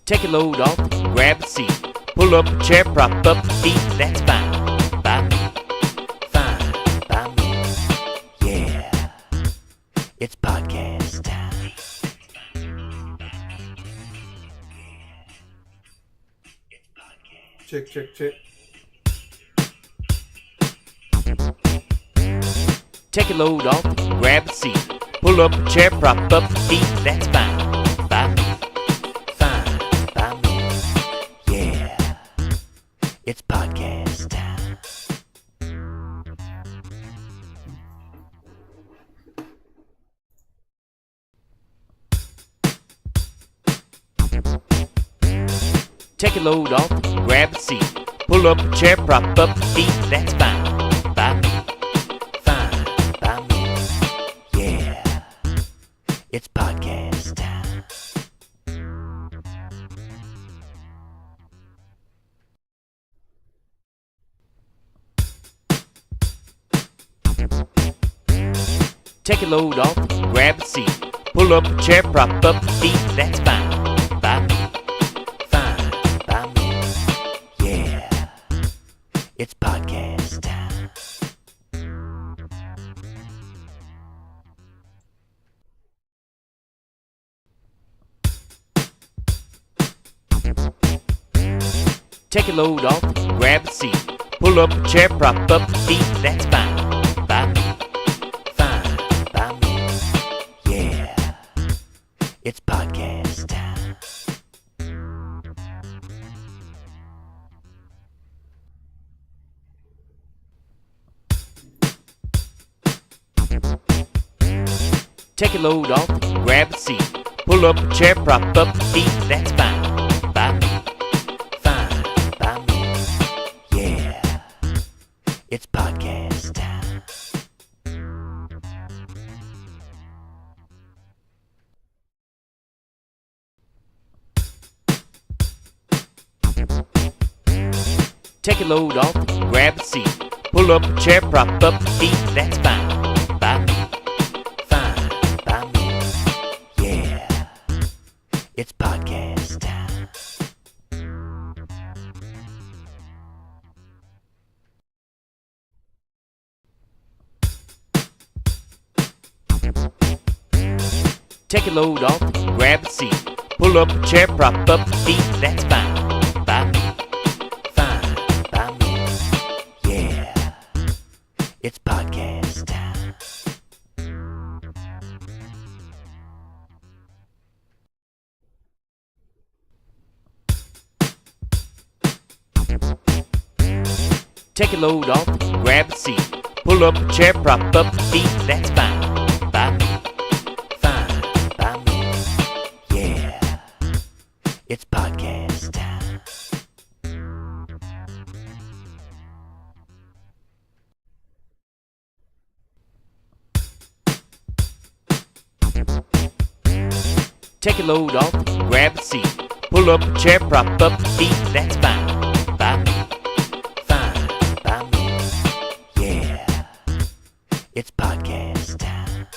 Take a load off, grab a seat, pull up a chair, prop up your feet. That's fine by me, fine by me. Yeah, it's podcast time. Check, check, check. Take a load off, grab a seat, pull up a chair, prop up your feet. That's fine by me, fine by me. Yeah, it's podcast time. Take a load off, grab a seat, pull up a chair, prop up your feet. That's fine by me, fine by me. Yeah, it's podcast time. Take a load off, grab a seat, pull up a chair, prop up your feet. That's fine by me, fine by me. Yeah, it's podcast time. Take a load off, grab a seat, pull up a chair, prop up your feet. That's fine by me, fine by me. Yeah, it's podcast time. Take a load off, grab a seat, pull up a chair, prop up your feet. That's fine by me, fine by me. Yeah, it's podcast time. Take a load off, grab a seat, pull up a chair, prop up your feet. That's fine by me, fine by me. Yeah, it's podcast time. Take a load off, grab a seat, pull up a chair, prop up your feet. That's fine by me, fine by me. Yeah, it's podcast time. Take a load off, grab a seat, pull up a chair, prop up your feet. That's fine by me, fine by me. Yeah, it's podcast time. Take a load off, grab a seat, pull up a chair, prop up your feet. That's fine by me, fine by me. Yeah, it's podcast time.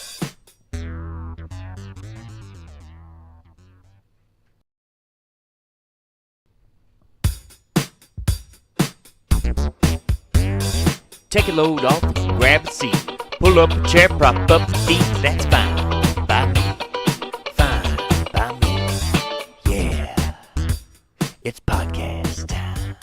Take a load off, grab a seat. Pull up a chair, prop up your feet. That's fine by me. Fine by me. Yeah. It's podcast time.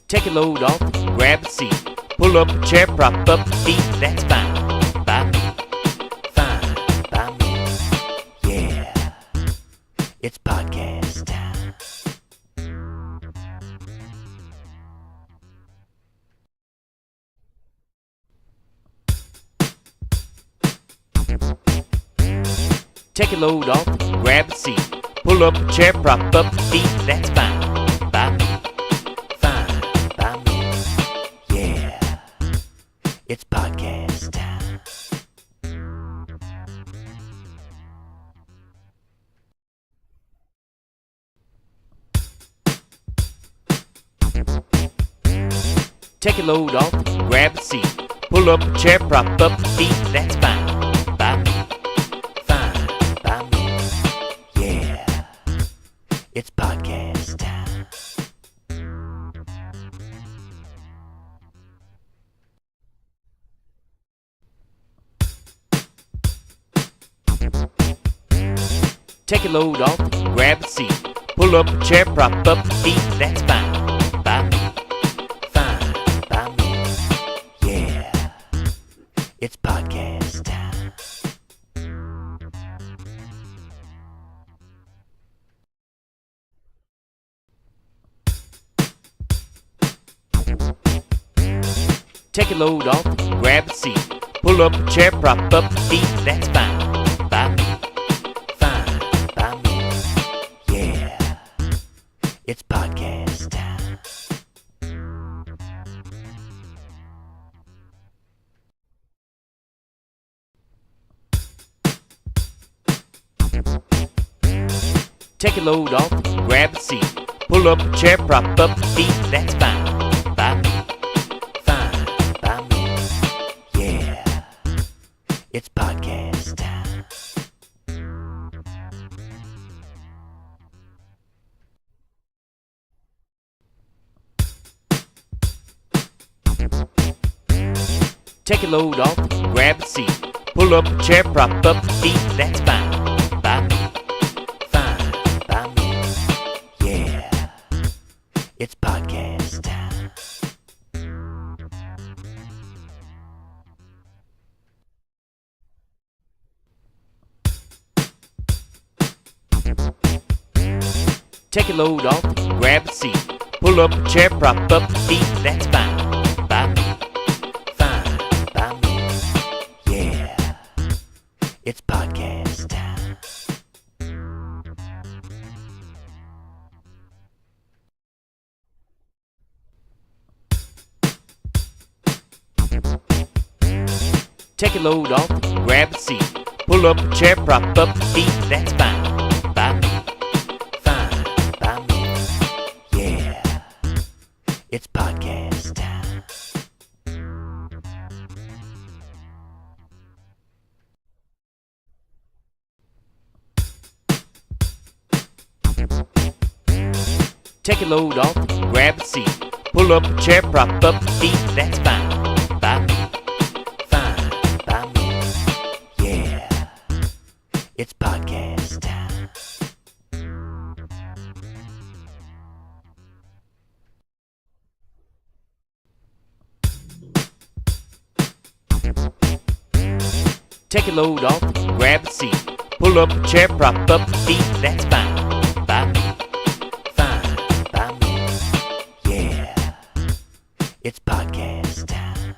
Take a load off, grab a seat. Pull up a chair, prop up your feet. That's fine by me. Fine by me. Yeah. It's podcast time. Take a load off, grab a seat. Pull up a chair, prop up your feet. That's fine by me. Fine by me. Yeah. It's podcast time. Take a load off, grab a seat. Pull up a chair, prop up your feet. That's fine by me. Fine by me. Yeah. It's podcast time. Take a load off, grab a seat. Pull up a chair, prop up your feet. That's fine by me. Fine by me. Yeah. It's podcast time. Take a load off, grab a seat. Pull up a chair, prop up your feet. That's fine by me. Fine by me. Yeah. It's podcast time. Take a load off, grab a seat. Pull up a chair, prop up your feet. That's fine by me. Fine by me. Yeah. It's podcast time. Take a load off, grab a seat. Pull up a chair, prop up your feet. That's fine by me. Fine by me. Yeah. It's podcast time. Take a load off, grab a seat. Pull up a chair, prop up your feet. That's fine by me. Fine by me. Yeah. It's podcast time. Take a load off, grab a seat. Pull up a chair, prop up your feet. That's fine by me. Fine by me. Yeah. It's podcast time. Take a load off, grab a seat. Pull up a chair, prop up your feet. That's fine by me. Fine by me. Yeah. It's podcast time. Take a load off, grab a seat. Pull up a chair, prop up your feet. That's fine by me. Fine by me. Yeah. It's podcast time.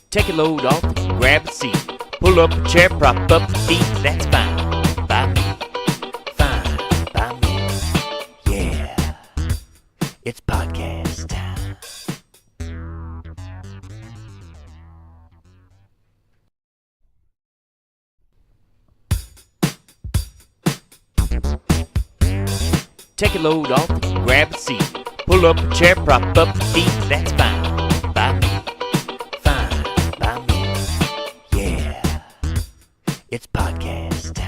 Take a load off, grab a seat. Pull up a chair, prop up your feet. That's fine by me. Fine by me. Yeah. It's podcast time. Take a load off, grab a seat. Pull up a chair, prop up your feet. That's fine by me. Fine by me. Yeah. It's podcast time.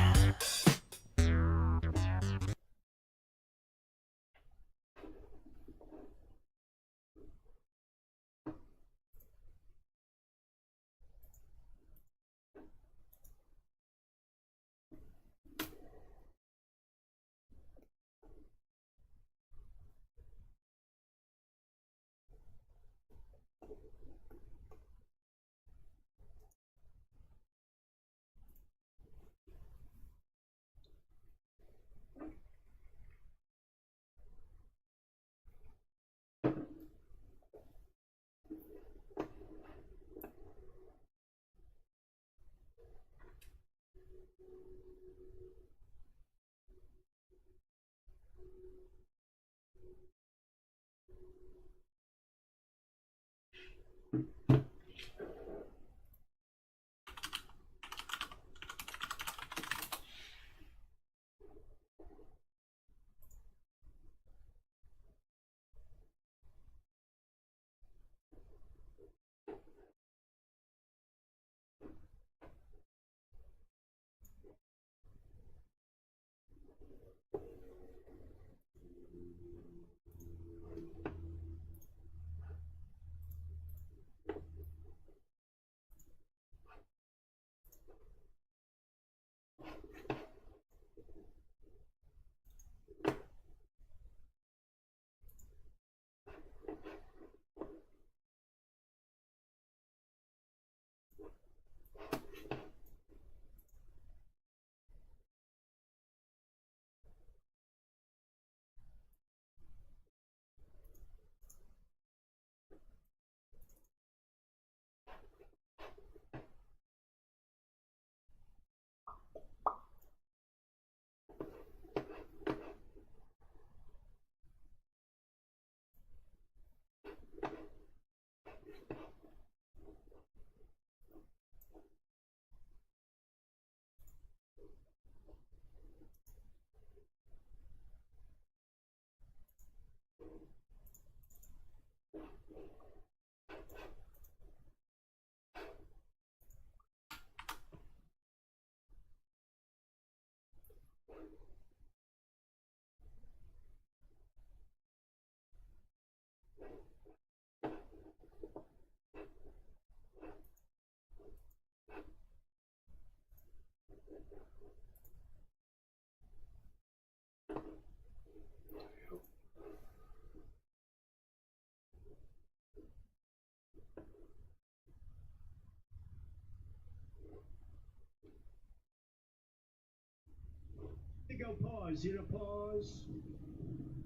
Go pause, pause.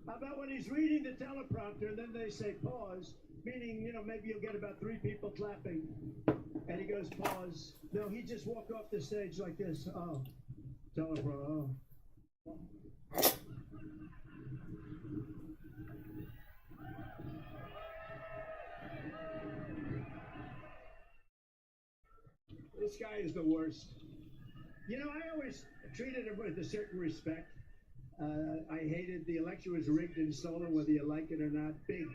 How about when he's reading the teleprompter and then they say pause, meaning, maybe you'll get about 3 people clapping. And he goes pause. No, he just walked off the stage like this. Oh, teleprompter. Oh. This guy is the worst. I always treated him with a certain respect. I hated the election was rigged and stolen, whether you like it or not. Big.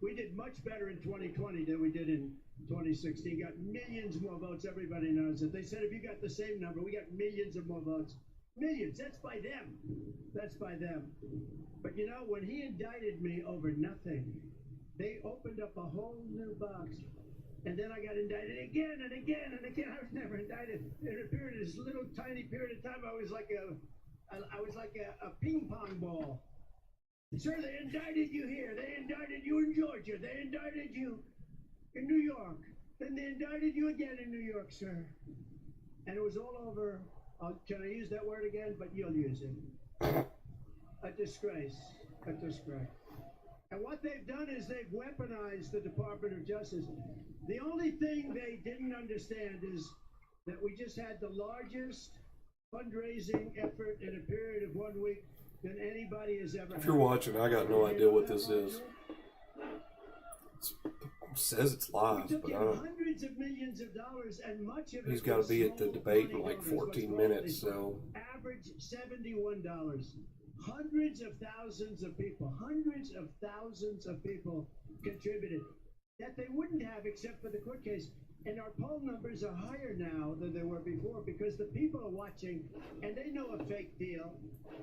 We did much better in 2020 than we did in 2016. Got millions more votes. Everybody knows it. They said if you got the same number, we got millions of more votes. Millions. That's by them. But when he indicted me over nothing, they opened up a whole new box. And then I got indicted again and again and again. I was never indicted. In a period, this little tiny period of time, I was like a ping pong ball. Sir, they indicted you here. They indicted you in Georgia. They indicted you in New York. Then they indicted you again in New York, sir. And it was all over. Can I use that word again? But you'll use it. A disgrace. And what they've done is they've weaponized the Department of Justice. The only thing they didn't understand is that we just had the largest fundraising effort in a period of 1 week than anybody has ever had. If you're watching, I got no idea what this is. It says it's live, but I don't. Hundreds of millions of dollars, and much of it. He's got to be at the debate in like 14 minutes, so. Average $71. hundreds of thousands of people contributed that they wouldn't have except for the court case. And our poll numbers are higher now than they were before because the people are watching and they know a fake deal.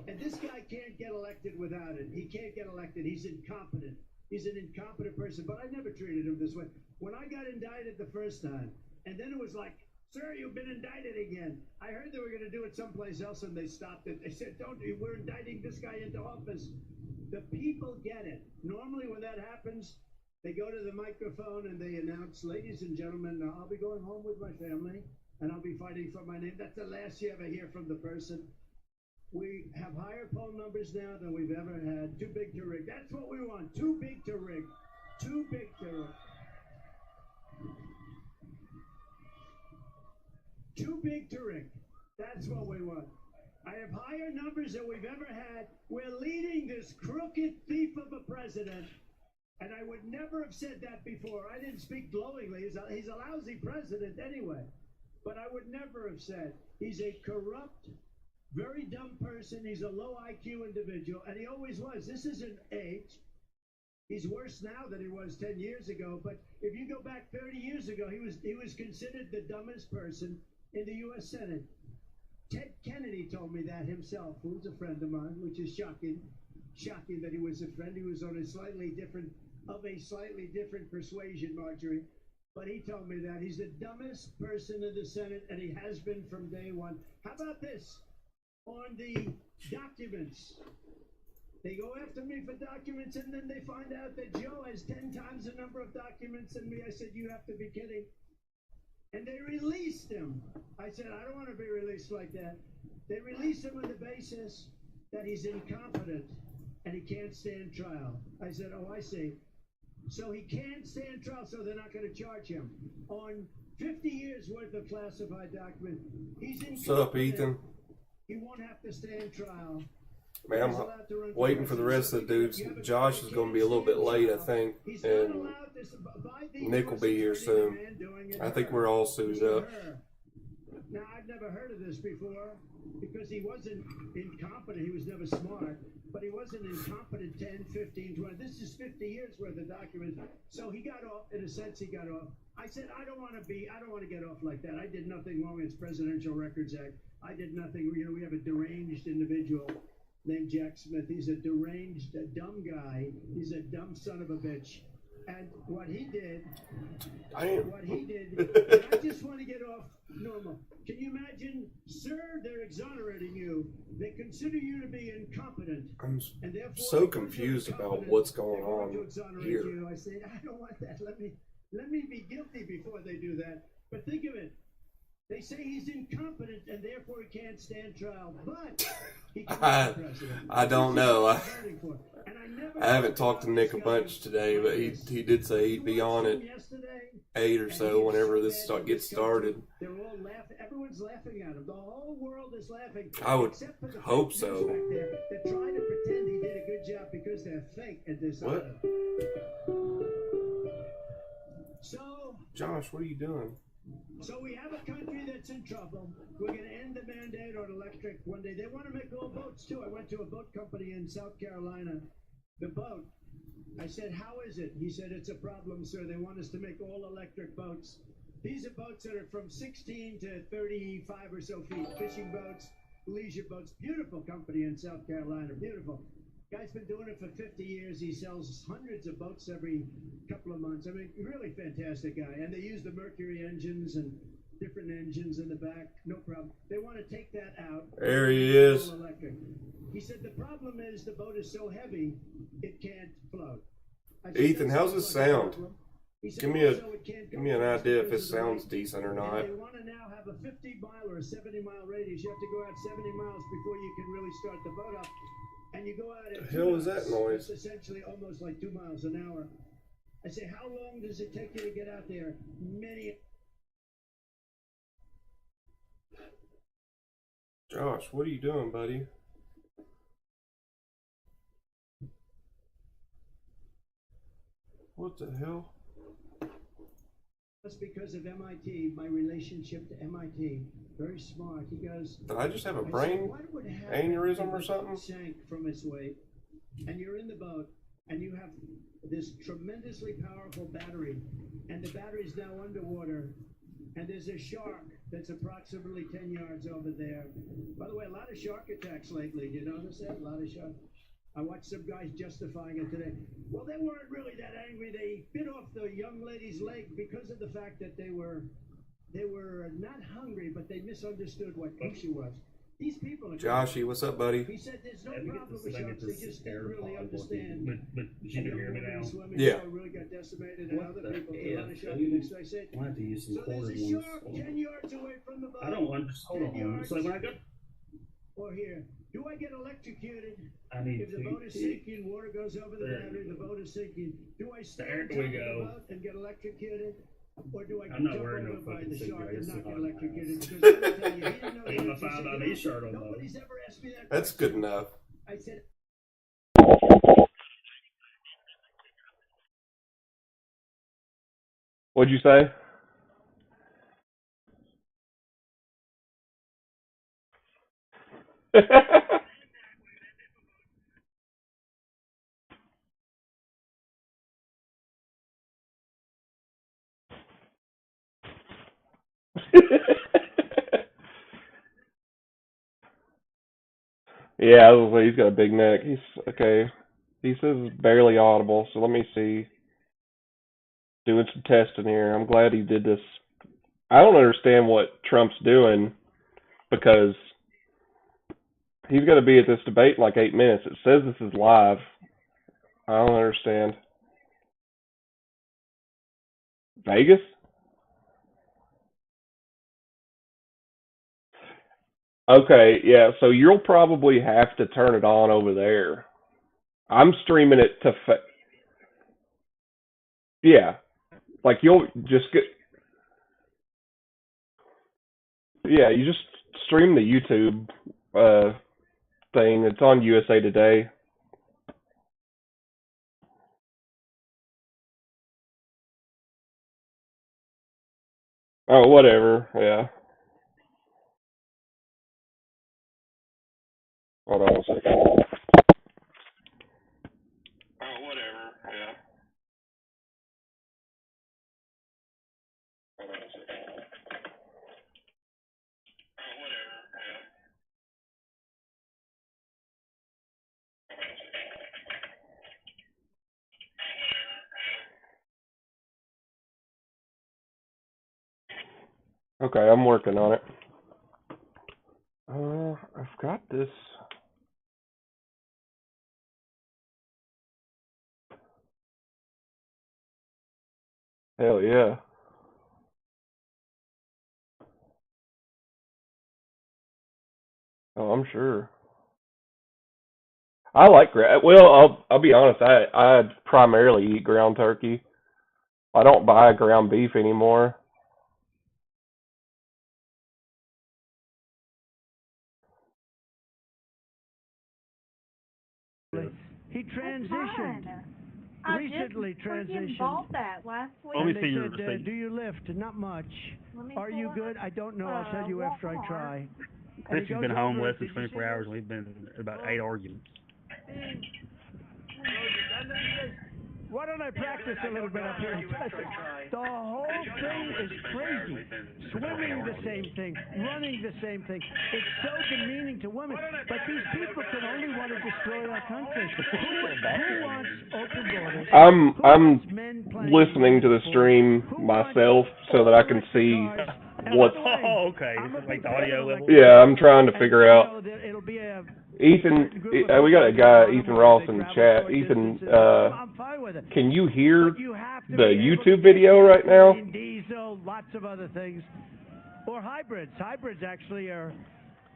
And this guy can't get elected without it. He can't get elected. He's incompetent. He's an incompetent person. But I never treated him this way. When I got indicted the first time, and then it was like, sir, you've been indicted again. I heard they were going to do it someplace else and they stopped it. They said, don't, we're indicting this guy into office. The people get it. Normally when that happens, they go to the microphone and they announce, ladies and gentlemen, I'll be going home with my family and I'll be fighting for my name. That's the last you ever hear from the person. We have higher poll numbers now than we've ever had. Too big to rig. That's what we want. Too big to rig. Too big to rig. Too big to rig. That's what we want. I have higher numbers than we've ever had. We're leading this crooked thief of a president. And I would never have said that before. I didn't speak glowingly. He's a lousy president anyway. But I would never have said he's a corrupt, very dumb person. He's a low IQ individual. And he always was. This isn't age. He's worse now than he was 10 years ago. But if you go back 30 years ago, he was considered the dumbest person in the U.S. Senate. Ted Kennedy told me that himself, who's a friend of mine, which is shocking. Shocking that he was a friend. He was on a slightly different persuasion, Marjorie. But he told me that he's the dumbest person in the Senate, and he has been from day one. How about this? On the documents. They go after me for documents, and then they find out that Joe has 10 times the number of documents than me. I said, you have to be kidding. And they released him. I said, I don't want to be released like that. They released him on the basis that he's incompetent and he can't stand trial. I said, oh, I see. So he can't stand trial, so they're not going to charge him. On 50 years worth of classified document, he's incompetent. What's up, Ethan? He won't have to stand trial. Man, I'm waiting for the rest of the dudes. Josh is going to be a little bit late, I think, and Nick will be here soon. I think we're all suited up. Now, I've never heard of this before because he wasn't incompetent. He was never smart, but he wasn't incompetent 10, 15, 20. This is 50 years worth of documents. So he got off. In a sense, he got off. I said, I don't want to get off like that. I did nothing wrong. It's Presidential Records Act. I did nothing. You know, we have a deranged individual named Jack Smith. He's a deranged, dumb guy. He's a dumb son of a bitch. And what he did, and I just want to get off normal. Can you imagine, sir, they're exonerating you. They consider you to be incompetent. I'm and therefore, so confused about what's going on here. You. I say, I don't want that. Let me be guilty before they do that. But think of it. They say he's incompetent and therefore he can't stand trial. But he can be president. I don't know. I haven't talked to Nick a bunch today, but he did say he'd be on at 8 or so whenever this gets started. They're all laughing. Everyone's laughing at him. The whole world is laughing. I would hope so. They're trying to pretend he did a good job because they're fake and dishonest. So, Josh, what are you doing? So we have a country that's in trouble. We're going to end the mandate on electric one day. They want to make all boats too. I went to a boat company in South Carolina. The boat, I said, how is it? He said, it's a problem, sir. They want us to make all electric boats. These are boats that are from 16 to 35 or so feet. Fishing boats, leisure boats. Beautiful company in South Carolina. Beautiful. Guy's been doing it for 50 years. He sells hundreds of boats every couple of months. I mean, really fantastic guy. And they use the Mercury engines and different engines in the back. No problem. They want to take that out. There he is. Electric. He said the problem is the boat is so heavy it can't float. Ethan, how's this sound? Give me an idea if it sounds decent or not. They want to now have a 50-mile or a 70-mile radius. You have to go out 70 miles before you can really start the boat up. And you go out at the hell is that noise? It's essentially almost like 2 miles an hour. I say, how long does it take you to get out there? Josh, what are you doing, buddy? What the hell? That's because of MIT, my relationship to MIT. Very smart. He goes, Did I just have a I said, brain what would happen aneurysm if or the something? boat sank from its weight, and you're in the boat, and you have this tremendously powerful battery, and the battery's now underwater, and there's a shark that's approximately 10 yards over there. By the way, a lot of shark attacks lately. Do you notice that? A lot of shark. I watched some guys justifying it today. Well, they weren't really that angry. They bit off the young lady's leg because of the fact that they were not hungry, but they misunderstood what she was. These people are Joshy, what's up, buddy? He said there's no problem with sharks. They just didn't really understand. But you can hear me now. Yeah. Really got decimated, and other people F? a lot of shark attacks. So I said, I'll have to use some so there's quarter a ones. shark 10 yards away from the boat. I don't understand. Hold on. So when I got, Or here, do I get electrocuted? I need If the to. boat is sinking, water goes over the There. battery, the boat is sinking. Do I stay There on we top of go. the boat and get electrocuted? Or do I I'm not jump wearing no over by fucking the shark and cigarettes not get on my electrocuted? ass. Because I'm gonna tell you, he didn't know Hey, that. my He said, $5 shirt on, though. nobody's ever asked me that That's question. good enough. I said, What'd you say? Yeah, I was like, he's got a big neck. He's okay. He says it's barely audible, so let me see. Doing some testing here. I'm glad he did this. I don't understand what Trump's doing because he's going to be at this debate in like 8 minutes. It says this is live. I don't understand. Vegas? Okay, yeah, so you'll probably have to turn it on over there. I'm streaming it to yeah, like you'll just get yeah, you just stream the YouTube thing. It's on USA Today. Oh, whatever. Yeah. Hold on a second. Oh, whatever. Yeah. Hold on a second. Oh, whatever. Yeah. Okay, I'm working on it. I've got this. Hell yeah. Oh, I'm sure. I like well, I'll be honest. I primarily eat ground turkey. I don't buy ground beef anymore. he transitioned. I Recently just freaking transitioned. bought that last week. Let me And see they your said, receipt. do you lift? Not much. Let me Are you pull good? up, I don't know. I'll tell you after I Walmart. try. Chris has been home less than Did you 24 see hours, this? and we've been in about 8 arguments. Why don't I practice a little bit up here? The whole thing is crazy. Swimming the same thing, running the same thing. It's so demeaning to women. But these people can only want to destroy our country. Who wants open borders? I'm Men playing listening to the stream Who wants myself so that I can electric see cars? And what. by the way, Oh, okay. I'm a Like big the fan audio of level. electric Yeah, I'm trying to and, figure you out. know, it'll be a Ethan, we got a guy, Ethan Ross in the chat. Ethan, I'm fine with it. can you hear But you have to the be able to YouTube get video right now? gasoline, diesel, lots of other things, or hybrids. Hybrids actually are,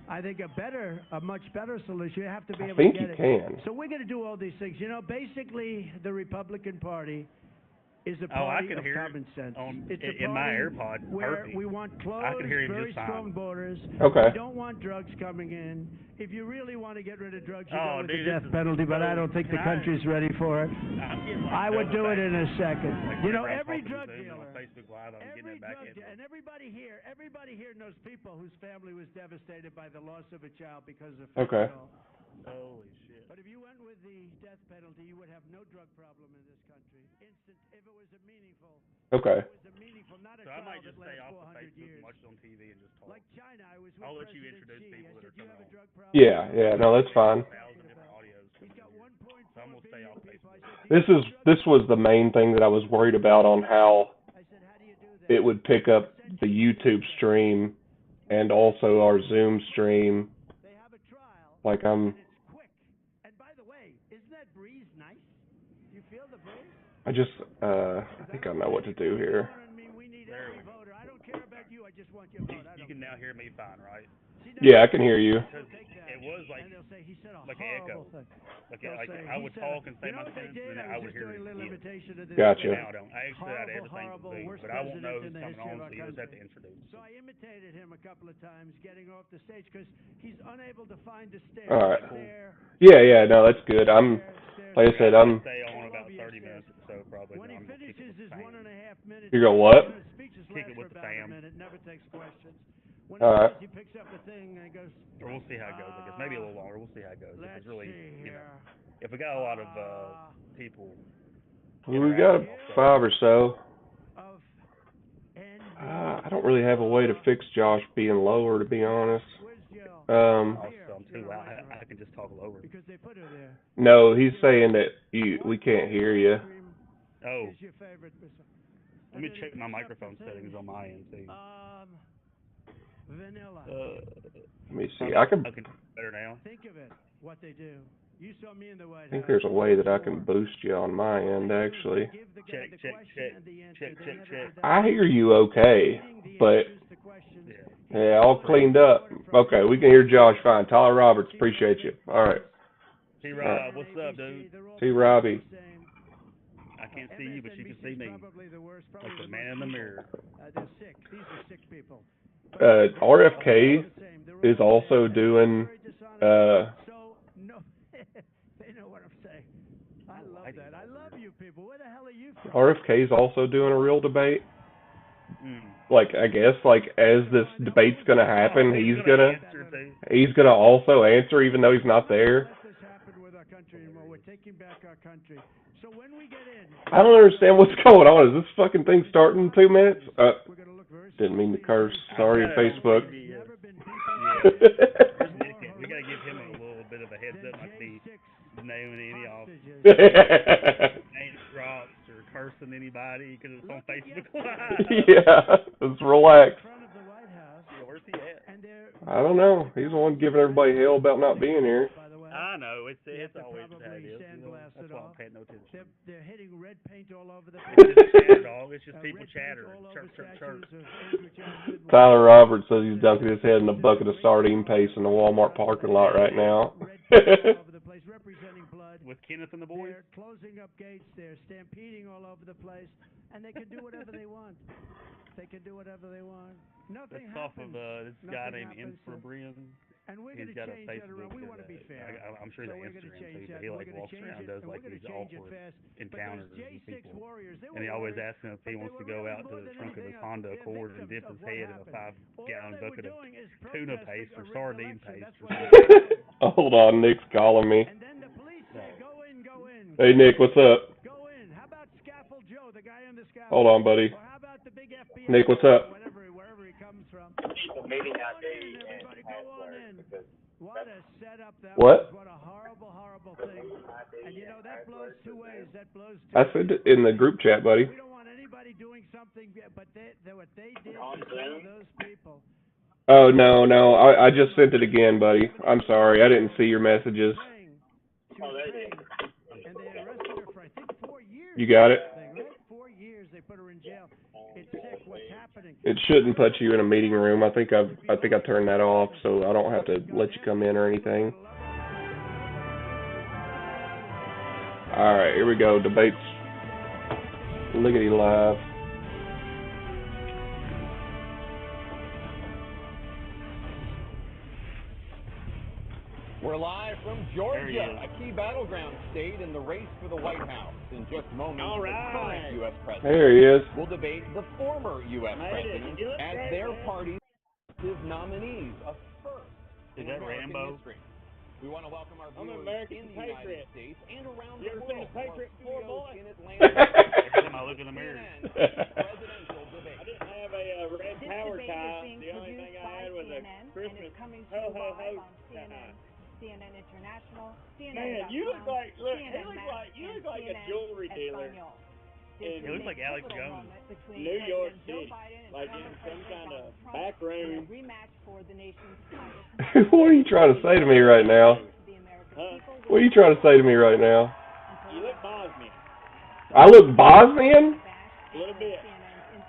I think, a much better solution. You have to be I able think to you get it. can. So we're going to do all these things. You know, basically, the Republican Party is a Oh, I party can of hear common sense. on It's a in my party AirPod. where Perfect. we want I closed, can hear him very just strong fine. borders. Okay. We don't want drugs coming in. If you really want to get rid of drugs, you Oh, go with dude, the death this is penalty, but I so- don't think the can I- country's ready for it. I'm getting, like, I would do it in a back. second. Like You know, whenever I'm every talking to drug Zoom and on dealer Facebook Live. I'm getting it back in. And everybody here knows people whose family was devastated by the loss of a child because of Okay. fentanyl. Holy shit. But if you went with the death penalty, you would have no drug problem in this country. Instant, if it was a meaningful. Okay. If it was a meaningful, not a So I trial might just that stay lasts off of 400 Facebook years. and watch it on TV and just talk. Like China, I was with I'll let you President introduce Xi. people I that said, are "You have a criminal. drug problem?" Yeah, no, that's fine. 1,000 different audios. He's got 1.4 So I'm gonna stay off billion people. I Facebook. said, This was the main thing that I was worried about on how I said, how do you do that? it would pick up the YouTube stream and also our Zoom stream. They have a trial. Like And it's quick. And by the way, isn't that breeze nice? Do you feel the breeze? I think I know what to do here. We need every voter. I don't care about you. I just want your vote. You can now hear me fine, right? Yeah, I can hear you. Because it was like And they'll say he said a like an echo. horrible thing. Like They'll say, I he would said talk and say you know my what they sentence, did? and then I I was would just hear doing a little you. imitation of this. Gotcha. Now I don't. I actually out of Horrible, everything, worst but I won't know president in who's the coming history of on, our so you just have to country. introduce. So I imitated him a couple of times getting off the stage because he's unable to find the stairs. All right. Stair, Yeah, no, that's good. Like I said, I'm stay on about 30 minutes or so probably. When he I'm gonna kick finishes his it with the fam. 1.5 minutes, You go what? Speeches Kick last it with for the about a fam. minute, never takes questions. When All right. he picks up the thing and goes, Or we'll see how it goes. I guess maybe a little longer. We'll see how it goes. If let's it's really, see you here. know, if we got a lot of people. We got 5 or so. Of I don't really have a way to fix Josh being lower, to be honest. Where's Jill? Also, I'm too loud. I can just talk lower. Because they put her there. No, he's saying that we can't hear you. Oh, Is your favorite let me check my microphone settings on my end too. Vanilla. Let me see. I can. Okay, better now. Think of it, what they do. You saw me in the White I think House. there's a way that I can boost you on my end, actually. Check. I hear you okay, but yeah, all cleaned up. Okay, we can hear Josh fine. Tyler Roberts, appreciate you. All right. T-Rob, what's up, dude? T-Robbie. I can't see you, but you can see me. Like the man in the mirror. They're sick. These are sick people. RFK is also doing. So no, they know what I'm saying. I love that. I love you people. Where the hell are you from? RFK is also doing a real debate. Like, I guess, like, as this debate's gonna happen, he's gonna also answer, even though he's not there. Let this happen with our country anymore. We're taking back our country. So when we get in, I don't understand what's going on. Is this fucking thing starting in 2 minutes? we're gonna look very Didn't mean to curse. Sorry, Facebook. never been We gotta give him a little bit of a heads up, not to be naming any off name drops or cursing anybody because it's on Facebook Live. Yeah, let's relax. in front of the White House, Where's he at? and they're I don't know. He's the one giving everybody hell about not being here. by the way. I know, it's to always how it probably is. You know, sandblast that's it why off. I'm paying no attention. They're hitting red paint all over the place. It's just chatter, dog. It's just people Red paint chattering. all over Chirp, chirp, statues chirp. of Andrew Johnson. Tyler Roberts says he's dunking his head in a bucket of sardine paste in the Walmart parking lot right now. Red paint all over the place, representing blood. With Kenneth and the boys? They're closing up gates. They're stampeding all over the place, and they can do whatever they want. They can do whatever they want. Nothing That's off happens. of this guy Nothing named happens. Infrabrian. And we're He's going to got a change that Facebook. around. We want to be fair. I'm sure So he's we're on going to Instagram change too, that. but he We're like going to walks change around it, and does and like we're going these to change it awkward fast. encounters But those with J6 people. warriors, they And he were always worried, asks him if he but wants they to were go really out to more the than trunk of his anything Honda else. Accord They're and dip his victims of head in what a happened. 5-gallon All they bucket were of doing is tuna protesting paste a or rigged sardine election. paste That's or what something. they were doing. Hold on, Nick's calling me. And then the police say, go in, go in. Hey, Nick, what's up? Go in. How about Scaffold Joe, the guy on the scaffold? Hold on, buddy. Or how about the big FBI? Nick, what's up? Wherever he comes from. Maybe Go not on Dave in, everybody. Go on in. What a setup that What? was. What a horrible, horrible thing. And you know, that blows two ways. That blows two I ways. said it in the group chat, buddy. We don't want anybody doing something, but what they did to some of those people. Oh, no. I just sent it again, buddy. I'm sorry. I didn't see your messages. She was praying, and they arrested her for, I think, 4 years. You got it? Right? 4 years. They put her in jail. It's sick. What's happening? It shouldn't put you in a meeting room. I think I turned that off, so I don't have to let you come in or anything. All right, here we go. Debates. Liggity live. We're live from Georgia, a key battleground state in the race for the White House. In just moments, the current U.S. president There he is. will debate the former U.S. president as their party's nominees. A first Is in that American Rambo? history. We want to welcome our I'm an viewers American in the United patriot. States and around You the ever seen world. a patriot before, boy? In Atlanta, Every time I look in the mirror. presidential debate. I didn't have a red This power debate tie. is being The only produced thing I by had was a CNN, and Christmas it's coming to ho you ho ho live on tie. CNN International, CNN. Man, you look like he looks like a jewelry dealer in He looks like Alex Jones. New York City, like in some kind of back room. What are you trying to say to me right now? Huh? What are you trying to say to me right now? You look Bosnian, I look Bosnian? a little bit.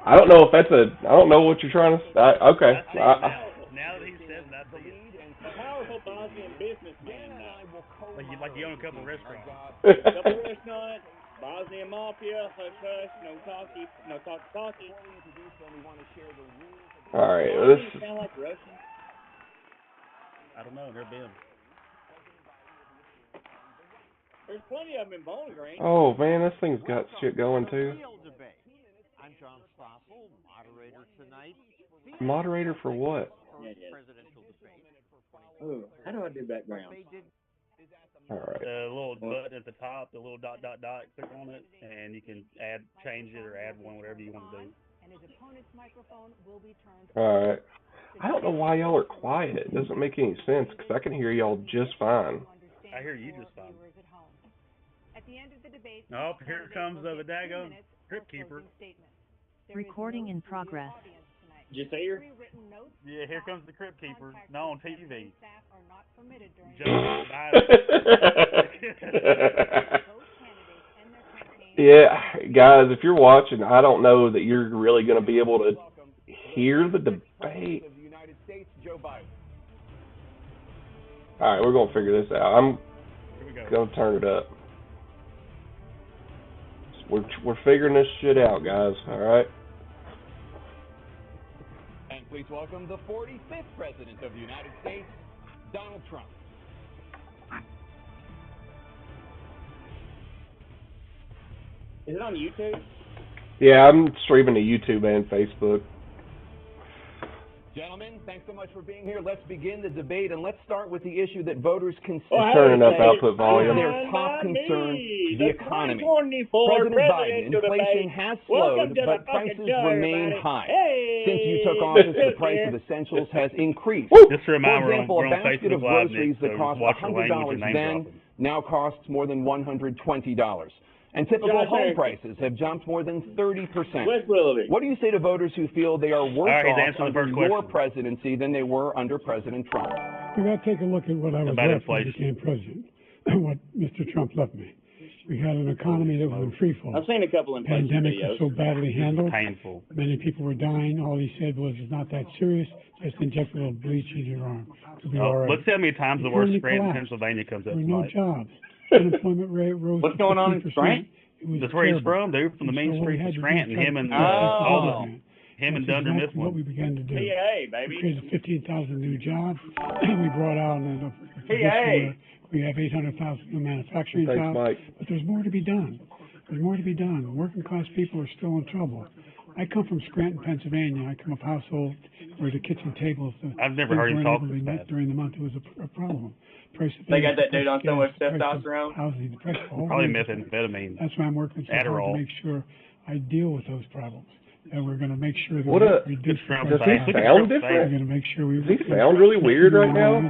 I don't know if that's a. I don't know what you're trying to say. Okay. I see it now that he says that, I see it. A powerful Bosnian businessman now. Like you own a couple restaurants. Couple restaurants, Bosnian mafia, hush hush, no talkie. All right. Bosnians This. sound like Russian. I don't know, never been. There's plenty of them in Bowling Green. Oh man, this thing's got shit going too. I'm John Stossel, moderator tonight. Moderator for what? Presidential debate. Oh, how do I do background? All right. The little button at the top, the little dot, click on it, and you can change it or add one, whatever you want to do. All right. I don't know why y'all are quiet. It doesn't make any sense because I can hear y'all just fine. I hear you just fine. Oh, here comes the daggone Crypt Keeper. Recording in progress. Did you see her? Yeah, here comes the Crypt Keeper. Now on TV. Yeah, guys, if you're watching, I don't know that you're really going to be able to hear the debate. All right, we're going to figure this out. I'm going to turn it up. We're figuring this shit out, guys. All right. And please welcome the 45th President of the United States, Donald Trump. Is it on YouTube? Yeah, I'm streaming to YouTube and Facebook. Gentlemen, thanks so much for being here. Let's begin the debate, and let's start with the issue that voters consider Turning up output volume. their top concern, the economy. President Biden, inflation has slowed, but prices remain high. Since you took office, the price of essentials has increased. Just to For remind example, we're a on basket of Facebook Live, groceries Nick, so that cost watch your language $100 and name then dropping. now costs more than $120. And typical home prices have jumped more than 30%. What do you say to voters who feel they are worse off under your presidency than they were under President Trump? We got to take a look at what I was left when I became president, what Mr. Trump left me. We had an economy that was in free fall. I've seen a couple inflation Pandemic videos. was so badly handled. Painful. Many people were dying. All he said was, it's not that serious. Just inject a little bleach in your arm. It'll be all right. Let's see how many times the word Scranton, Pennsylvania comes up There were no tonight. jobs. Unemployment rate rose. What's going on in Scranton? That's where he's from, dude, from the main streets of Scranton. Him and Dunder Mifflin. What we began to do. PA, baby. We created 15,000 new jobs. We brought out PA. We have 800,000 new manufacturing Thanks, jobs. Mike. But there's more to be done. There's more to be done. Working class people are still in trouble. I come from Scranton, Pennsylvania. I come of household where the kitchen tables. I've never heard him talk this fast. During the month, it was a problem. They got that dude on so much testosterone. Housing, the price of all Probably things. methamphetamine. That's why I'm working so hard Adderall. to make sure I deal with those problems. And we're going to make sure that What a- we reduce the Does price he of sound We're different? going to make sure we. Does he sound really weird right now?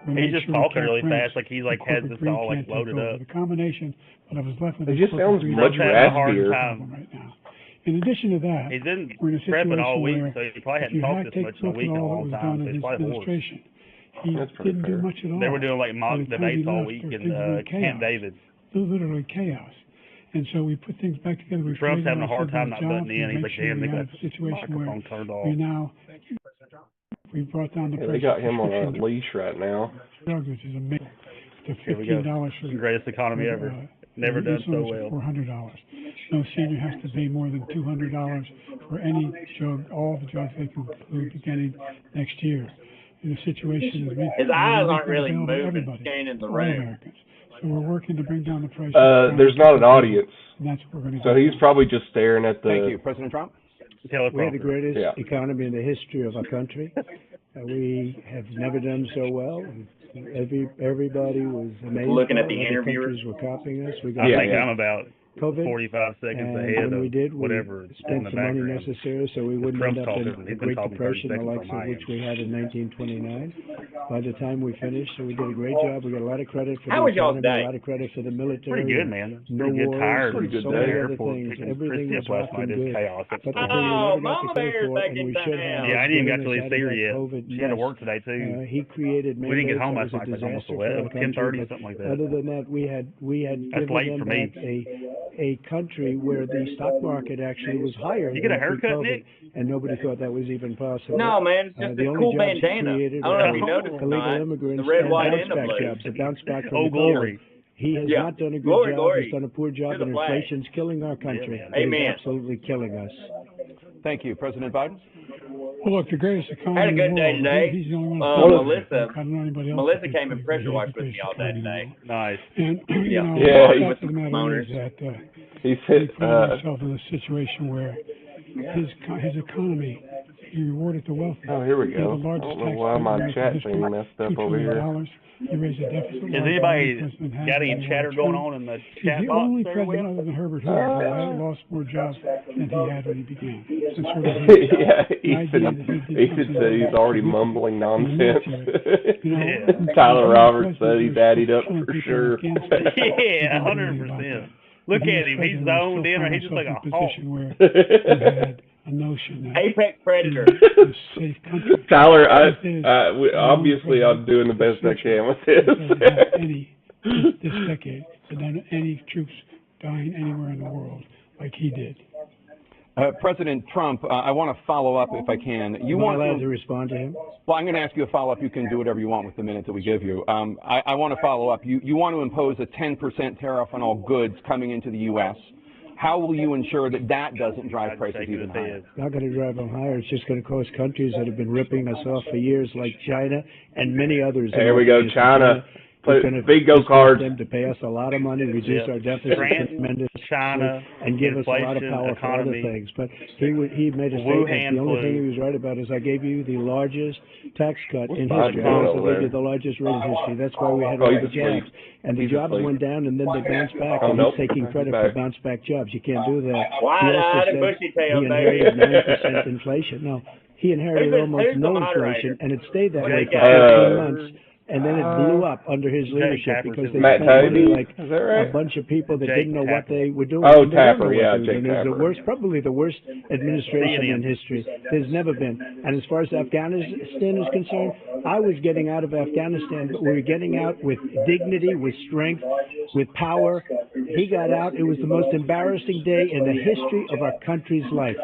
He's just talking really fast, like he's like has this all like loaded up. The combination, but I was left with It just sounds much Trump's having a hard raspier. time. right now. In addition to that, He's been we're in a prepping all week, situation so where he probably if you hadn't talked this take much in a look week at in a all that long was time, done so in he's his probably bored. administration, he That's pretty didn't fair. do much at all. They were doing like mock By the time debates he all left, week things in were Camp chaos. David. It was literally chaos. And so we put things back together. We Trump's created having a hard time ourselves not jobs. butting in. We He's make like, sure damn, we they got have a situation where microphone turned off. we now we brought down the Yeah, price they got of him on a prescription leash right now. drugs, which is amazing, to Here we go. $15 for Greatest economy ever. Never done so well. $400. No senior has to pay more than $200 for any drug, all the drugs they conclude beginning next year. in a situation as we His eyes aren't really available to moving, everybody, scanning the all room. Americans. So we're working to bring down the price. There's not an audience, And that's what we're going to so do. he's probably just staring at the. Thank you, President Trump. We had the greatest Yeah. economy in the history of our country. We have never done so well. Everybody was amazed. Looking at the Other interviewers. countries were copying us. We I got think I'm about COVID, 45 seconds and ahead when we of did, we whatever in spent the the money background. necessary so we wouldn't Trump's end up in talking, the he's been Great talking 30 Depression, the seconds likes on of my which end. we had in 1929. By the time we finished, so we did a great job. We got a lot of credit for How the was y'all's economy, day? a lot of credit for the military. Pretty good, man. No Pretty good. wars, Tired. Pretty good so day. many other Airport things. picking Everything Christie was up last rocking night. It's good. chaos. But the thing we never got Mama the credit Bear's for, back and in we should town. have. Yeah, I didn't even got to getting really us see out her of that yet. COVID She had to mess. work today too. He created We didn't get mandates home that last was a night. It was almost disaster for our 10:30, country. something like But that. other than that, we had That's given late them for me. back a country where the stock market actually was higher. You get a than haircut, pre-COVID, Nick? and nobody thought that was even possible. No, man, it's just the this only cool jobs he bandana. created I don't know if were you noticed or illegal not. immigrants The red, and white, bounce and the back blue. jobs. The bounce back from Oh, the glory. COVID. He has Yeah. not done a good Glory, job. glory. He's done a poor job, To the and flag. inflation's killing our country. man. It is Amen. absolutely killing us. Thank you, President Biden. Well, look, the greatest economy Had a in good the day world. today. He's the only one. Melissa I don't know anybody else Melissa that came and thinks pressure he's washed the with me greatest all day economy in the today. world. Nice. And Yeah. you know, Yeah, the he fact of the matter moaners. is that He's he hit. put himself in a situation where his economy, he rewarded the wealthy. Oh, here we He had go. the I largest don't know tax why cut in my American chat history, thing messed up $2 over here. trillion. He raised a deficit. Has like anybody the president has got any in the chatter world. going on in the He's chat the box only there, president Will? other than Herbert Hoover who had lost more jobs than he had when he began. So sort of Yeah, the idea that he did Ethan something said he's already significant mumbling in the nonsense. military. You know, Yeah. Tyler the Roberts said president he's was added up killing for people in sure. Afghanistan. Yeah, He didn't do 100%. anything about that. Look But he at was him. He's president, zoned still in, or found he's just like a himself in hawk. position where he had a notion that Apex predator. a safe country. Tyler, The obviously only I'm doing the best I president can with that doesn't have this. any this decade had done any troops dying anywhere in the world like he did. President Trump, I want to follow up if I can. You Am I want allowed to respond to him? Well, I'm going to ask you a follow-up. You can do whatever you want with the minute that we give you. I want to follow up. You want to impose a 10% tariff on all goods coming into the U.S. How will you ensure that that doesn't drive prices even higher? It's not going to drive them higher. It's just going to cause countries that have been ripping us off for years, like China and many others. There we go, China. It's going to bingo cards. them to pay us a lot of money, reduce our deficit tremendously, China, and give us a lot of power for other economy. things. But he made a statement. The only thing he was right about is I gave you the largest tax cut in history. I also gave you the largest rate in history. That's why we had all the jobs. And the jobs went down, and then they bounced back. And he's taking credit for bounce back jobs. You can't do that. Wide-eyed and bushy-tailed, He inherited baby. 9% inflation. No, he inherited Who's almost the no moderator? inflation, and it stayed that What way do for you got? 15 months. And then it blew up under his leadership because they Matt spent money Taibbi? like Is that right? a bunch of people that Jake didn't know what they were doing. Oh, and they don't know Tapper, what yeah, they were Jake doing. It was the Tapper. worst, probably the worst administration in history. There's never been. And as far as Afghanistan is concerned, I was getting out of Afghanistan, but we were getting out with dignity, with strength, with power. He got out. It was the most embarrassing day in the history of our country's life.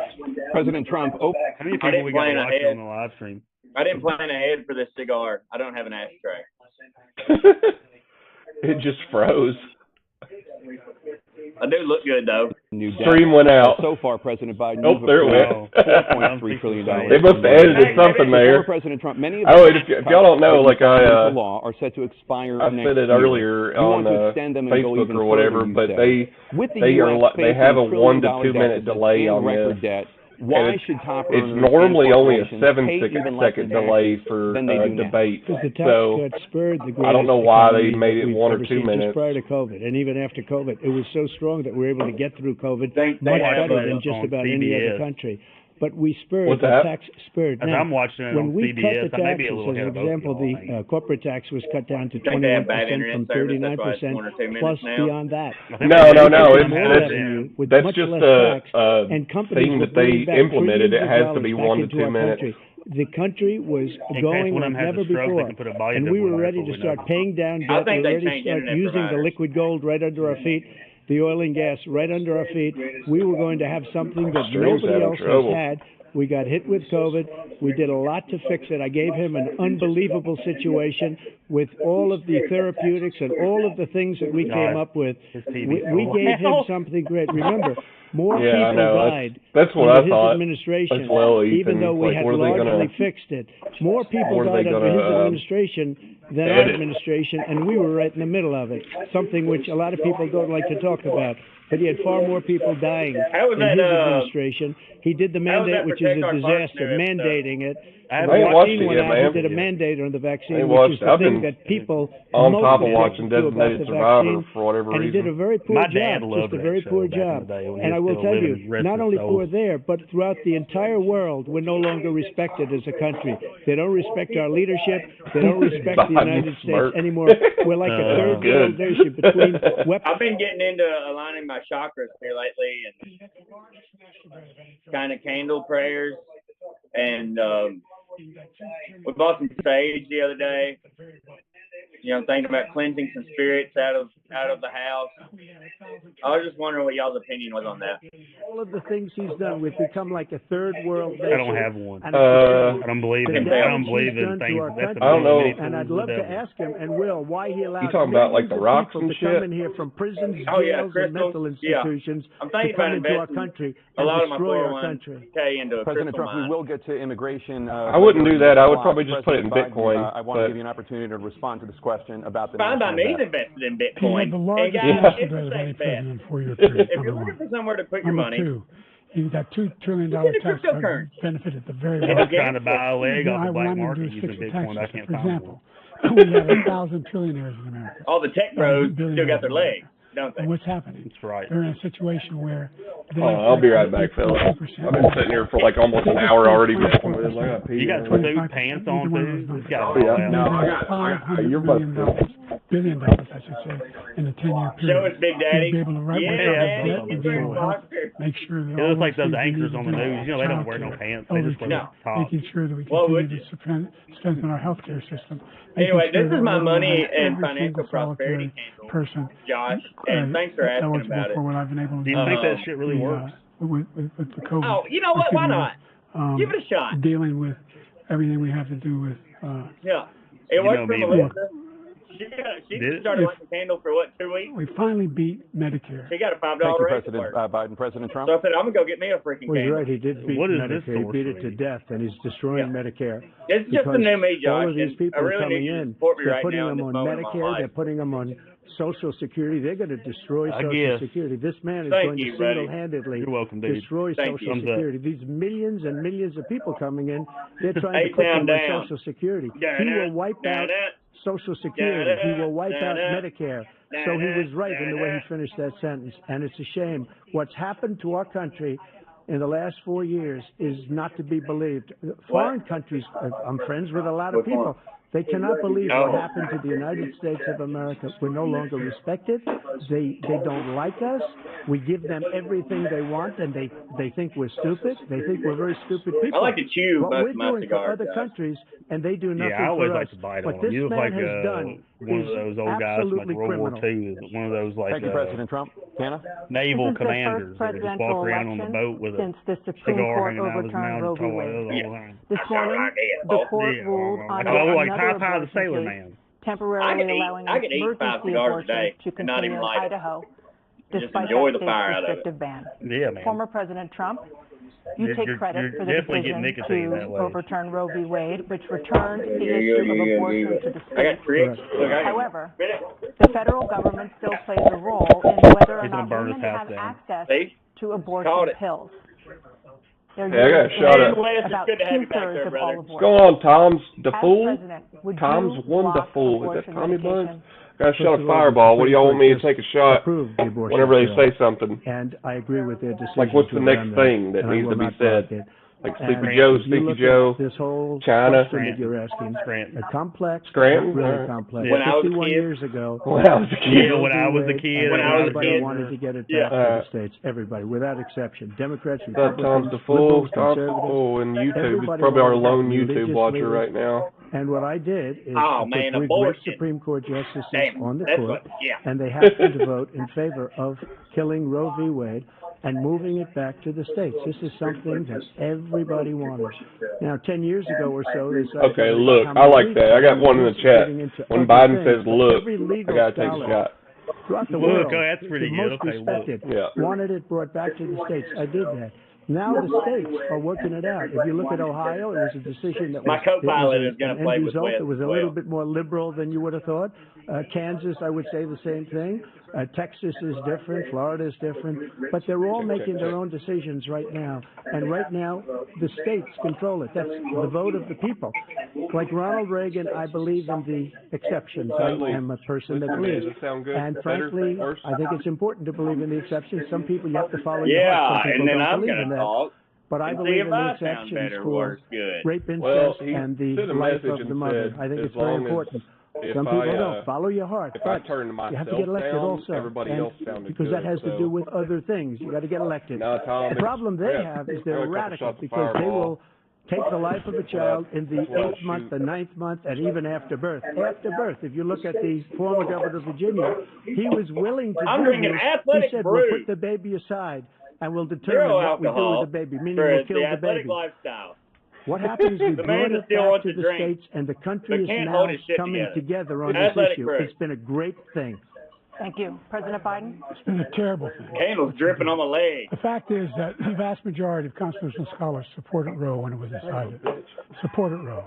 President Trump, How many people we got watching on the live stream? I didn't plan ahead for this cigar. I don't have an ashtray. It just froze. I do look good though. new debt. Stream went out. So far, President Biden, Oh, you've there it approved went. $4.3 trillion. They must have edited something there. Former President Trump, many of Oh, the if y'all don't know, like into law are set to expire I next said it year. earlier You want to on extend them and go Facebook even or whatever, further, you but say. With the they US have a facing 1 to $1 2 minute deficits delay and on record this. debt, why It's- should top It's earners normally and only a corporations pay even less 7-second in delay taxes for than they do now? debate. Because the tax So cut spurred the greatest I don't know why they economy made that it we've 1 or ever 2 seen, minutes. just prior to COVID, and even after COVID, it was so strong that we were able to get through COVID They much have better it than just on about any other CBS. country. But we spurred What's the that? tax spurred. As Now, I'm watching it when on we CBS, cut the I may be a taxes, little as ahead an of both example, y'all, I think. the corporate tax was cut down to Think they have bad 21% internet from service, that's why it's 39%, 1 or 2 minutes plus now? beyond that. I think No, they no, did no, it it's- more that's- revenue with That's much just less tax, and a companies thing were that they bringing back implemented. It trillions of has to dollars be back 1 to into 2 our minutes. country. The country was In case going one of like them has never a stroke, they before, can put a volume and we down were on ready it to before we start know. paying down I debt. think We were they ready to changed start internet using the providers. liquid gold right under our feet, the oil and gas right under our feet. We were going to have something that Stream's nobody having else trouble. has had We got hit with COVID. We did a lot to fix it. I gave him an unbelievable situation with all of the therapeutics and all of the things that we came up with. We gave him something great. Remember, more people died under his administration, even though we had largely fixed it. More people died under his administration than our administration, and we were right in the middle of it, something which a lot of people don't like to talk about. But he had far more people dying in his administration. He did the mandate, which is a disaster, mandating it. The vaccine went out, he did a mandate on the vaccine, which is the thing that people on top of watching Designated Survivor for whatever reason. And he did a very poor job, just a very poor job. And I will tell you, not only poor there, but throughout the entire world, we're no longer respected as a country. They don't respect our leadership. They don't respect the United States anymore. We're like a third world nation between weapons. I've been getting into aligning my chakras here lately and kind of candle prayers. And we bought some sage the other day. You know, thinking about cleansing some spirits out of the house. I was just wondering what y'all's opinion was on that. All of the things he's done, we've become like a third world nation. I don't have one. I don't believe in things. I don't know. And I'd love to ask him, and will, why he allowed you talking about like the rocks and to shit? come in here from prisons, jails, and mental institutions to come into our country and destroy our country. President Trump, we will get to immigration. I wouldn't do that. I would probably just put it in Bitcoin. I want to give you an opportunity to respond to this question about the fine by me invested in Bitcoin. The largest investment of any president in 4-year period. If you're looking for somewhere to put your money, you got $2 trillion tax benefit at the very I was trying to buy a leg off the black market using Bitcoin. I can't find one. We have 1,000 trillionaires in America. All the tech bros still got their legs, don't they? And what's happening? That's right. They're in a situation where I'll be right back, Phil. I've been sitting here for like almost an hour already. You got suit pants on too? You got $500 billion, I should say, in a 10-year period. Show us, Big Daddy. Be able to write Daddy. Make sure that it looks like those anchors on the news. You know, they don't wear no pants. They just wear top. Making sure that we continue to strengthen our healthcare system. Anyway, this is my money and financial prosperity candle, Josh, and thanks for asking about it. Do you think that shit really works? With the COVID. Oh, you know what? Why not? Give it a shot. Dealing with everything we have to do with. It worked for Melissa. She started lighting the candle for, 2 weeks? We finally beat Medicare. She got a $5 raise. Thank you, President Biden. President Trump? So I said, I'm going to go get me a freaking candle. He's right. He did beat Medicare. He beat it to death, and he's destroying Medicare. It's just the new me, Josh. All of these people are coming in. They're putting them on Medicare. They're putting them on Social Security. They're going to destroy Social Security. This man is going to single-handedly destroy Social Security. These millions and millions of people coming in, they're trying to put them on Social Security. He will wipe out Social Security. He will wipe out Medicare. So he was right in the way he finished that sentence. And it's a shame. What's happened to our country in the last 4 years is not to be believed. Foreign countries, I'm friends with a lot of people. They cannot believe what happened to the United States of America. We're no longer respected. They don't like us. We give them everything they want, and they think we're stupid. They think we're very stupid people. I like to chew what we're doing for other countries, and they do nothing I always for like us. to bite what on this them. You look man like has done one of those old guys from like World War II. One of those like Thank you, President Trump. Hannah? Naval commanders that just walk around on the boat with a cigar hanging out of his mouth. This morning, the court ruled on another abortion case, temporarily allowing emergency abortion to continue in Idaho, despite the state's restrictive ban. Former President Trump, you take credit for the decision to overturn Roe v. Wade, which returned the issue of abortion to the states. However, the federal government still plays a role in whether or not women have access to abortion pills. I got a shot at about 2/3 of all abortions. What's going on, Tom's the As Fool? president, would Tom's you one the block Fool. Is abortion that Tommy Buzz? medication? Got a shot of Fireball. What do y'all want me to take a shot whenever they say something? And I agree with their decision. Like, what's the next thing that needs to be said? Like Sleepy Joe, this whole China, question that you're asking, complex, Scranton, really complex. When I was 51 a kid, years ago, when I was a kid, when I was a kid, everybody wanted to get it back to the states. Everybody, without exception, Democrats, Tom's Republicans, the Fool, liberals, Tom's the conservatives. Fool, and YouTube is Everybody probably our wanted lone that YouTube religious watcher leaders. right now. And what I did is man, put abortion. Supreme Court justices on the that's court, what, and they have to vote in favor of killing Roe v. Wade. and moving it back to the states. This is something that everybody wanted. Now, 10 years ago or so, they started Okay, look, I like that. I got one in the chat. When Biden says, look, I got to take a shot. Throughout the Look, world, that's pretty the good. most Okay, respected look. wanted it brought back to the states. I did that. Now the states are working it out. If you look at Ohio, it was a decision that was, My co-pilot is going to an play end with result Wes that was as a well. little bit more liberal than you would have thought. Kansas, I would say the same thing. Texas is different. Florida is different. But they're all making their own decisions right now. And right now, the states control it. That's the vote of the people. Like Ronald Reagan, I believe in the exceptions. I am a person that believes. And frankly, I think it's important to believe in the exceptions. Some people you have to follow your heart. Some people and then don't I'm believe going in to that. talk. But I and believe see in if the I sound exceptions better or for worse. Good. rape, incest, Well, he and the sent a life message of the and mother. said, I think as it's very long as- important. If Some I, people don't. Follow your heart. If But I turn myself you have to get elected down, also. everybody else sounded because good. that has to do with other things. You got to get elected. No, Tom, the problem they have is they're radical because they will take the life of a child in the 8th month, the 9th month, and even after birth. After birth, if you look at the former governor of Virginia, he was willing to I'm do drinking this. athletic He said, brew. we'll put the baby aside and we'll determine what we do with the baby, meaning we'll kill the the athletic baby. lifestyle. What happens, we The brought man that it still back wants to to the drink, states, and the country but is can't now hold his shit coming together on Athletic this issue. brew. It's been a great thing. Thank you. President Biden? It's been a terrible thing. Candles dripping on my leg. The fact is that the vast majority of constitutional scholars supported Roe when it was decided. Supported Roe.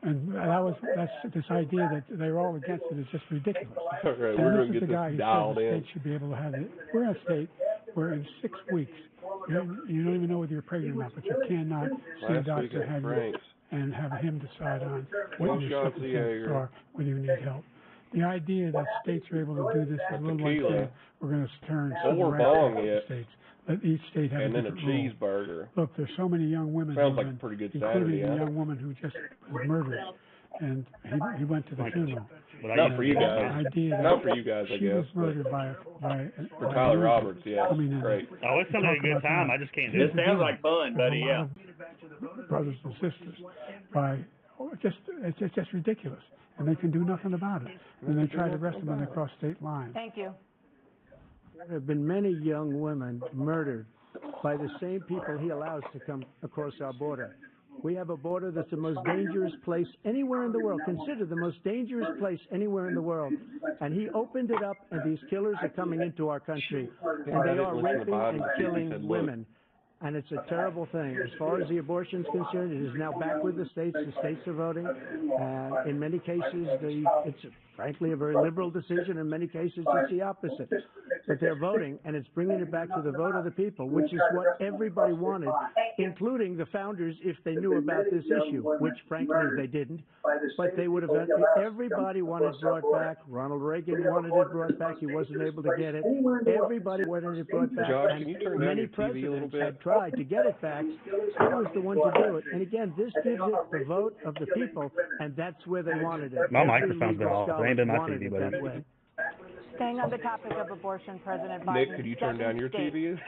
And that's this idea that they're all against it is just ridiculous. Right, and we're this going to is the get guy this who dialed said the in. state should be able to have it. We're in a state where in 6 weeks, you don't even know whether you're pregnant or not, but you cannot see a doctor and have him decide on what your circumstances are, whether you need help. The idea that states are able to do this is a little like saying we're going to turn civil rights back to the states. Let each state have and a then a different rule. cheeseburger. Look, there's so many young women, Sounds like a pretty good including Saturday, a young woman who just was murdered, and he went to the funeral. Not for you guys. Not for you guys, I she guess. was murdered by For Tyler Roberts, yeah, great. Oh, it's going to be a good time. I just can't do It sounds like fun, buddy. Yeah. Brothers and sisters, it's just ridiculous, and they can do nothing about it. And they try to arrest them when they cross state lines. Thank you. There have been many young women murdered by the same people he allows to come across our border. We have a border that's the most dangerous place anywhere in the world, considered the most dangerous place anywhere in the world. And he opened it up, and these killers are coming into our country, and they are raping and killing women. And it's a terrible thing. As far as the abortion is concerned, it is now back with the states. The states are voting. In many cases, it's frankly a very liberal decision. In many cases, it's the opposite. But they're voting, and it's bringing it back to the vote of the people, which is what everybody wanted, including the founders, if they knew about this issue, which frankly they didn't. But they would have. Everybody wanted it brought back. Ronald Reagan wanted it brought back. He wasn't able to get it. Everybody wanted it brought back. Josh, and can you turn down many your TV a little presidents bit? had tried to get it back. He was the one to do it. And again, this gives it the vote of the people, and that's where they wanted it. My microphone's been off. It ain't been my wanted TV, it buddy. that way. Staying on the topic of abortion, President Biden. Nick, could you turn down your TV?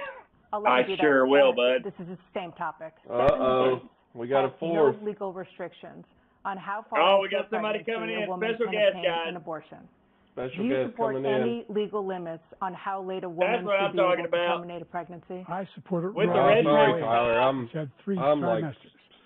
I sure will, bud. This is the same topic. Uh-oh. We got a fourth. No legal restrictions on how far we got somebody coming in. Special guest, guys. An abortion. Special Do you guest support coming in. any legal limits on how late a woman what I'm should be able talking to about. terminate a pregnancy? I support it. With the Oh, red sorry, towel. Tyler. Had 3 I'm like trimesters.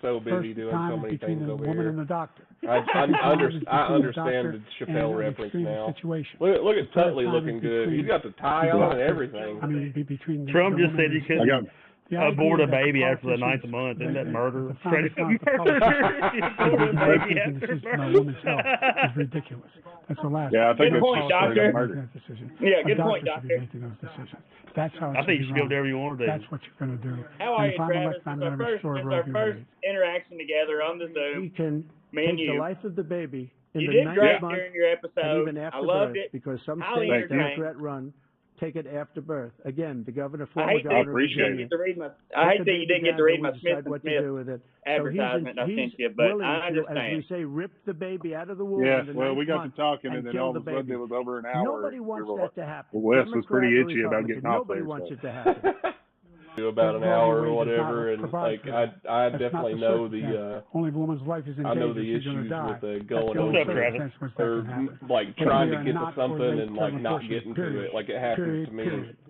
so busy First doing time so many between things the over woman here. and the doctor. I understand the Chappelle and reference extreme now. Situation. Look at Third Tutley time looking is good. between He's got the tie the on and doctor. everything. I mean, between the Trump just woman said and you the couldn't man. The abort idea a that the baby after the politicians- 9th month. Isn't that the murder? founders Straight want the politicians Abort a baby making after decisions on a murder. woman's health is ridiculous. That's the last. Yeah, I think Good it's point, just straight doctor. up murder. That decision. Yeah, A good point, doctor should be doctor. making those decisions. That's how it I think you should should be go run. whatever you want to do. That's what you're going to do. How are And you, if I'm Travis? elected, I'm It's going to restore our Roe v. first Wade. interaction together on the Zoom. We can Me and take you. the life of the baby in You the did 9th great month during your and episode. even after I loved birth, it. because some Highly states, entertaining. Democrat-run, take it after birth. Again, the governor, I former hate that governor of you appreciate didn't Virginia. get to read my. Put I hate the that you baby didn't get to down, read then my we Smith decide and what to Smith do with it. advertisement I So sent you, he's but willing I to, as understand. we say, rip the baby out of the womb Yes, in the well, we 9th got month to talking, and and then kill all the of a sudden baby. it was over an hour. Nobody wants that to happen. Wes was pretty Democrat or itchy about getting Republican, off nobody there, wants so. it to happen. about an hour or Broadway does not whatever, and provide like for that. I That's definitely not know circumstance. the only if a woman's life is in I know danger, the she's going to issues die. with That's going the only over circumstance which that or can happen. like But trying we to are get to not something for and like late-term not abortions, getting period. to it. Like it happens to me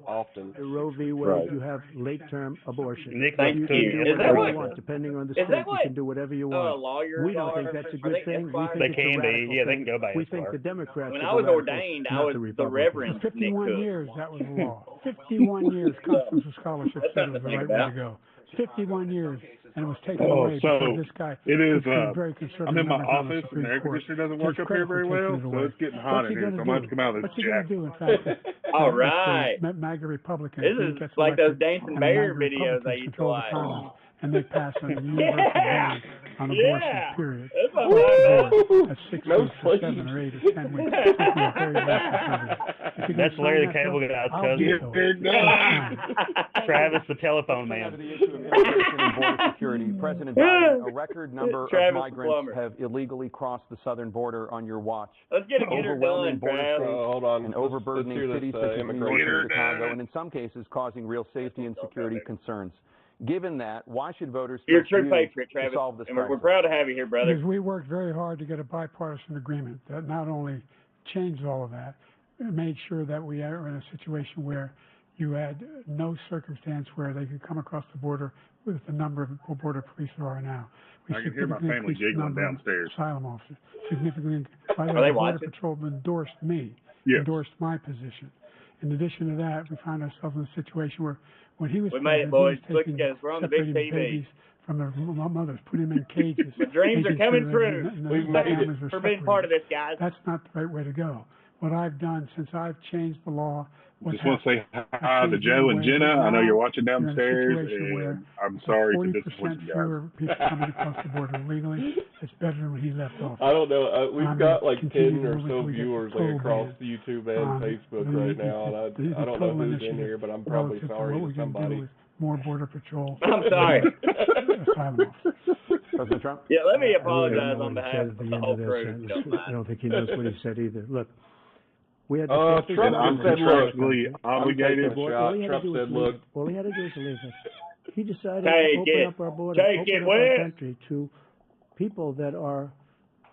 often. Roe v. Wade, you have late-term abortion. Nick, Thank you can you. do Is that whatever what- you want, depending on the is state. that You what, can do whatever you want. lawyers We don't are? think that's a Are good they thing. We Esquire? think They it's a can be. radical Yeah, they thing. can go by We think Esquire. the Democrats When are I the was radicals, ordained, I not was the the Republicans. Reverend For Nick 51 Cook. years, that was the law. 51 years, Constitutional Scholarship That's said it something was to the think right way to about. go. 51 years, and it was taken Oh, away so because this guy, it is, very conservative I'm in my members on the office and Supreme the air Court, conditioner doesn't takes work up here credit for very taking well, it so away. it's getting hot What's in he here, going so to I'm going to have do? to come out of What's this he going jacket. to do, in fact, All if right. the MAGA Republicans This he is gets like those elected Dancing and the Bear MAGA videos I Republicans used to control the watch. Congress, and they pass a universal ban on abortion, Yeah. period. That's what I'm Across the talking board, at 6 No weeks or 7 sleep. or 8 or 10 weeks, taking a very late conservative. If you're That's gonna Larry sign the that Cable bill, Guy's I'll cousin. veto it. Sign it. Travis the telephone Turning now man. to the issue of immigration and border security, President Biden, a record number Travis of the migrants plumber. have illegally crossed the southern border on your watch. Let's get a getter Overwhelming done, border Trav. states Hold on. and Let's overburdening hear this, cities such as New York immigration. and Chicago, and in some cases causing real safety and security concerns. Given that, why should voters You're a trust true you patriot, to Travis, solve this and we're crisis? proud to have you here, brother. Because we worked very hard to get a bipartisan agreement that not only changed all of that, it made sure that we are in a situation where you had no circumstance where they could come across the border with the number of border police there are now. We I can hear my significantly family increased the giggling number of downstairs. asylum officers. Significantly, by the Are way, they the Border watching? Patrol endorsed me, Yes. endorsed my position. In addition to that, we found ourselves in a situation where when he was We made president, it, boys. he was Look taking, at us. We're on the big separating TV. babies from their mothers, putting them in cages. My dreams are making coming sure true. that We've the made it. families were For being part of separated. this, guys. That's not the right way to go. What I've done since I've changed the law, what's Just want to say happened, hi to Joe and Jenna. I know you're watching you're in a downstairs, situation where and I'm there's sorry to 40% disappoint you guys. fewer people coming across the border legally. It's better than when he left office. I don't know. We've I'm got like continuing 10 or to so move until we get viewers total like across ban. YouTube and Facebook right now, and I don't know who's in here, but I'm probably relative to sorry what to we can do somebody. with more border patrol. I'm sorry. Asylum officers. President Trump? Yeah, let me I really apologize don't on know what he behalf said of at the the end whole of that crew. sentence. Don't mind. I don't think he knows what he said either. Look, we had the Trump safest said, border I'm in the contractually country. obligated. All he had to Trump do was said, leave look. it. All he had to do was leave it. He decided Take to open it. up our border, Take open it up where? our country to people that are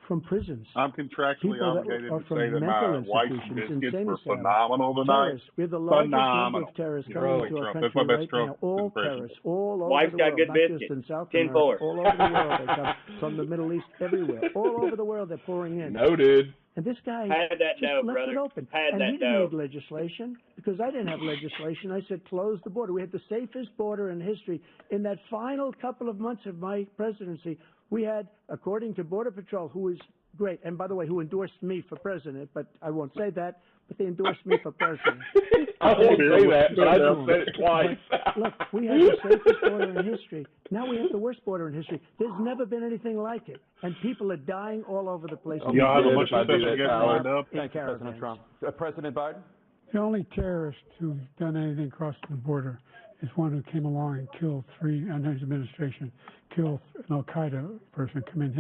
from prisons. I'm contractually People that obligated are to from say that mental my wife's institutions, biscuits insane were asylums, phenomenal tonight. terrorists. We have the largest number Phenomenal. of terrorists You coming know, into our Trump. country That's my best right Trump now. All impression. terrorists, all over Wife's the got world, good not biscuits. just in South 10-4. America. All over the world they come, from the Middle East, everywhere. All over the world they're pouring in. Noted. And this guy Had that just dough, left brother. it open. Had And that he didn't dough. need legislation because I didn't have legislation. I said close the border. We had the safest border in history. In that final couple of months of my presidency, we had, according to Border Patrol, who is great, and by the way, who endorsed me for president, but I won't say that, but they endorsed me for president. I won't say that, but I just said it twice. But look, we had the safest border in history. Now we have the worst border in history. There's never been anything like it. And people are dying all over the place. Y'all have a bunch of do special that, guests Tyler. lined up. Thank you, President Trump. President Biden? The only terrorist who's done anything crossing the border is one who came along and killed three, under his administration, killed an Al-Qaeda person come in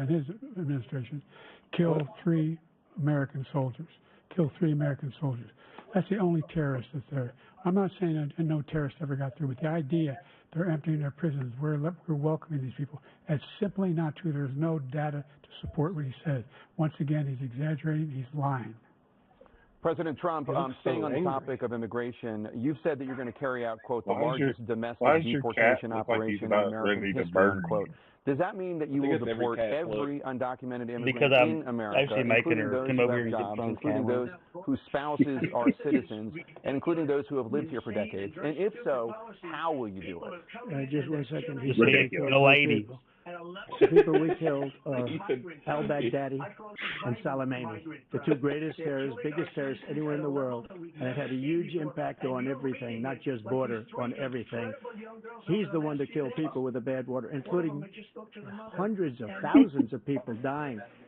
his administration, killed three American soldiers, That's the only terrorist that's there. I'm not saying that no terrorist ever got through, but the idea they're emptying their prisons, we're welcoming these people, that's simply not true. There's no data to support what he said. Once again, he's exaggerating, he's lying. President Trump, staying on the topic of immigration, you've said that you're going to carry out, quote, the largest domestic deportation operation in American history, unquote. Does that mean that you will deport every undocumented immigrant in America, including those who have jobs, including those whose spouses are citizens, and including those who have lived here for decades? And if so, how will you do it? Just 1 second. Just the lady. The people we killed are al-Baghdadi and Soleimani, the two greatest terrorists, biggest terrorists anywhere in the world, and it had a huge impact on everything, not just border, on everything. He's the one that killed people with a bad water, including hundreds of thousands of people dying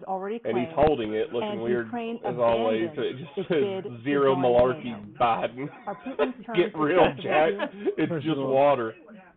has already And claimed, he's holding it, looking and weird Ukraine as always. It abandons just its says bid to zero join malarkey NATO. Biden. Are Putin's terms Get real, acceptable Jack. to you? It's just water.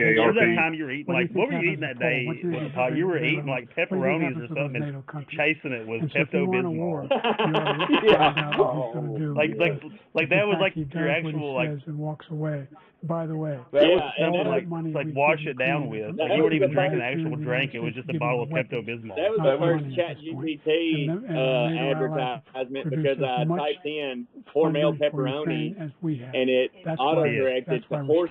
There was that time you were eating, like, what were you eating that day? You were eating, like, pepperonis or something and chasing it with Pepto-Bismol. Like, that was, like, your actual, like... and walks away. By the way, that was something like wash it down with. Like, you weren't even drinking an actual drink. It was just a bottle of Pepto-Bismol. That was the first ChatGPT advertisement because I typed in Hormel pepperoni and it autocorrected to horse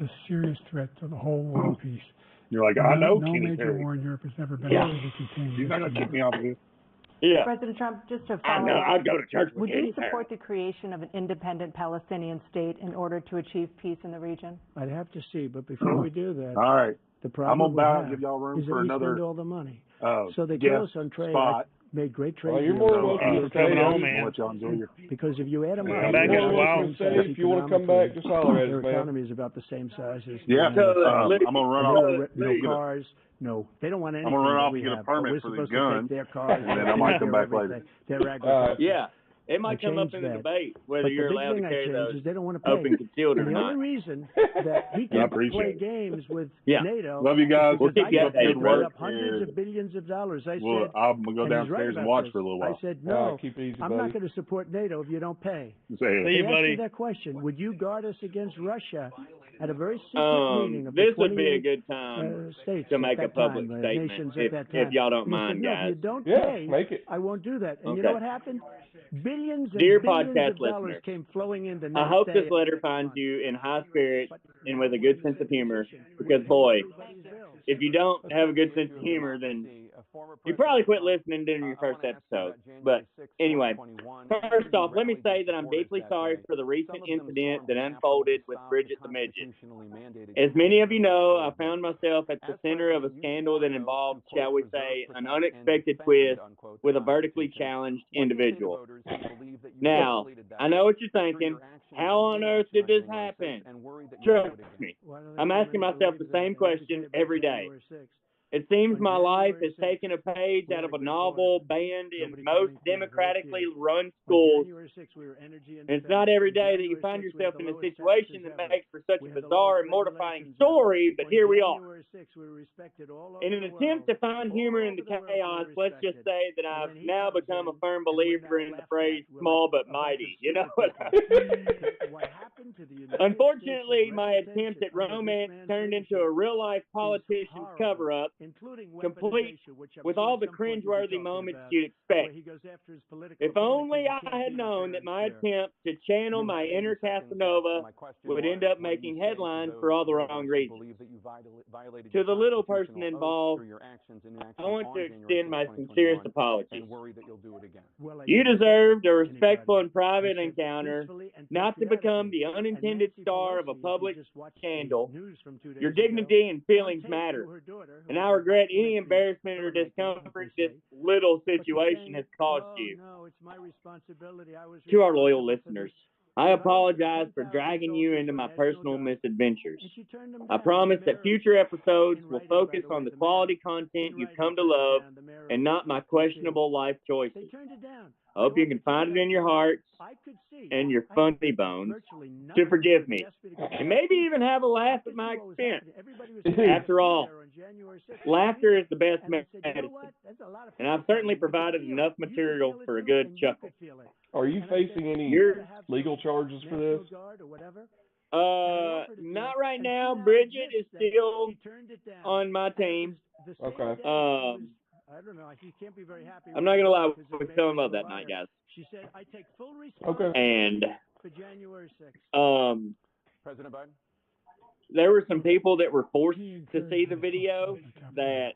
as a serious threat to the whole world peace. You're like, I know no Kenny major Perry. war in Europe has ever been Yeah. able to contain. He's not going to kick me off of this. Yeah. President Trump, just to I follow know. up, I'd go to church with would Kenny you Perry. support the creation of an independent Palestinian state in order to achieve peace in the region? I'd have to see, but before we do that, All right. the I'm problem going to we bow have and give y'all room is that for we another spend all the money. So they guest kill us on trade. spot. I made great trade Well, you're deals. more than welcome to stay. coming on, I'll man. let y'all enjoy your... Because if you add them Come up, back they're in a the while. same Say, size if you want to come back, just holler at Their us, man. economy is about the same size as Yeah. the I'm going to run off. no cars. No, they don't want anything. I'm going to run that off we and get a have, but permit we're for the supposed to gun, take their cars and then I might come back later. Their agriculture. Yeah. It might come up in the debate whether you're allowed to carry those they don't want to pay. open concealed or the not. only reason that he can play games with NATO. Love you guys. We'll keep you updated. Work up hundreds of billions of dollars. I said, I'm gonna go downstairs and watch for a little while. I said, no, keep it easy, I'm buddy. not going to support NATO if you don't pay. See you, buddy. Me that question. Would you guard us against Russia at a very secret meeting of this the would be a good time states to make a public statement if y'all don't mind, guys. If you don't pay, make it. I won't do that. And you know what happened? Billions and Dear billions podcast of dollars listeners, came flowing in the I hope this letter finds you in high spirits and with a good sense of humor, because boy, if you don't have a good sense of humor, then you probably quit listening during your first episode. But anyway, first off, let me say that I'm deeply sorry for the recent incident that unfolded with Bridget the Midget. As many of you know, I found myself at the center of a scandal that involved, shall we say, an unexpected twist with a vertically challenged individual. Now, I know what you're thinking. How on earth did this happen? Trust me, I'm asking myself the same question every day. It seems my life has taken a page out of a novel banned in most democratically run schools. And it's not every day that you find yourself in a situation that makes for such a bizarre and mortifying story, but here we are. In an attempt to find humor in the chaos, let's just say that I've now become a firm believer in the phrase small but mighty. You know what I mean? Unfortunately, my attempt at romance turned into a real-life politician's cover-up, complete with all the cringeworthy moments you'd expect. If only I had known that my attempt to channel my inner Casanova would end up making headlines for all the wrong reasons. To the little person involved, I want to extend my sincerest apologies. You deserved a respectful and private encounter, not to become the unintended star of a public scandal. Your dignity and feelings matter, and I regret any embarrassment or discomfort this little situation has caused you. To our loyal listeners, I apologize for dragging you into my personal misadventures. I promise that future episodes will focus on the quality content you've come to love and not my questionable life choices. I hope you can find it in your hearts and your funny bones to forgive me, and maybe even have a laugh at my expense. After all, laughter is the best medicine, and I've certainly provided enough material for a good chuckle. Are you facing any legal charges for this? Not right now. Bridget is still on my team. Okay. I don't know. He can't be very happy. I'm not gonna lie. We fell in love that night, guys. She said, "I take full responsibility and for January 6th." President Biden. There were some people that were forced to see the video that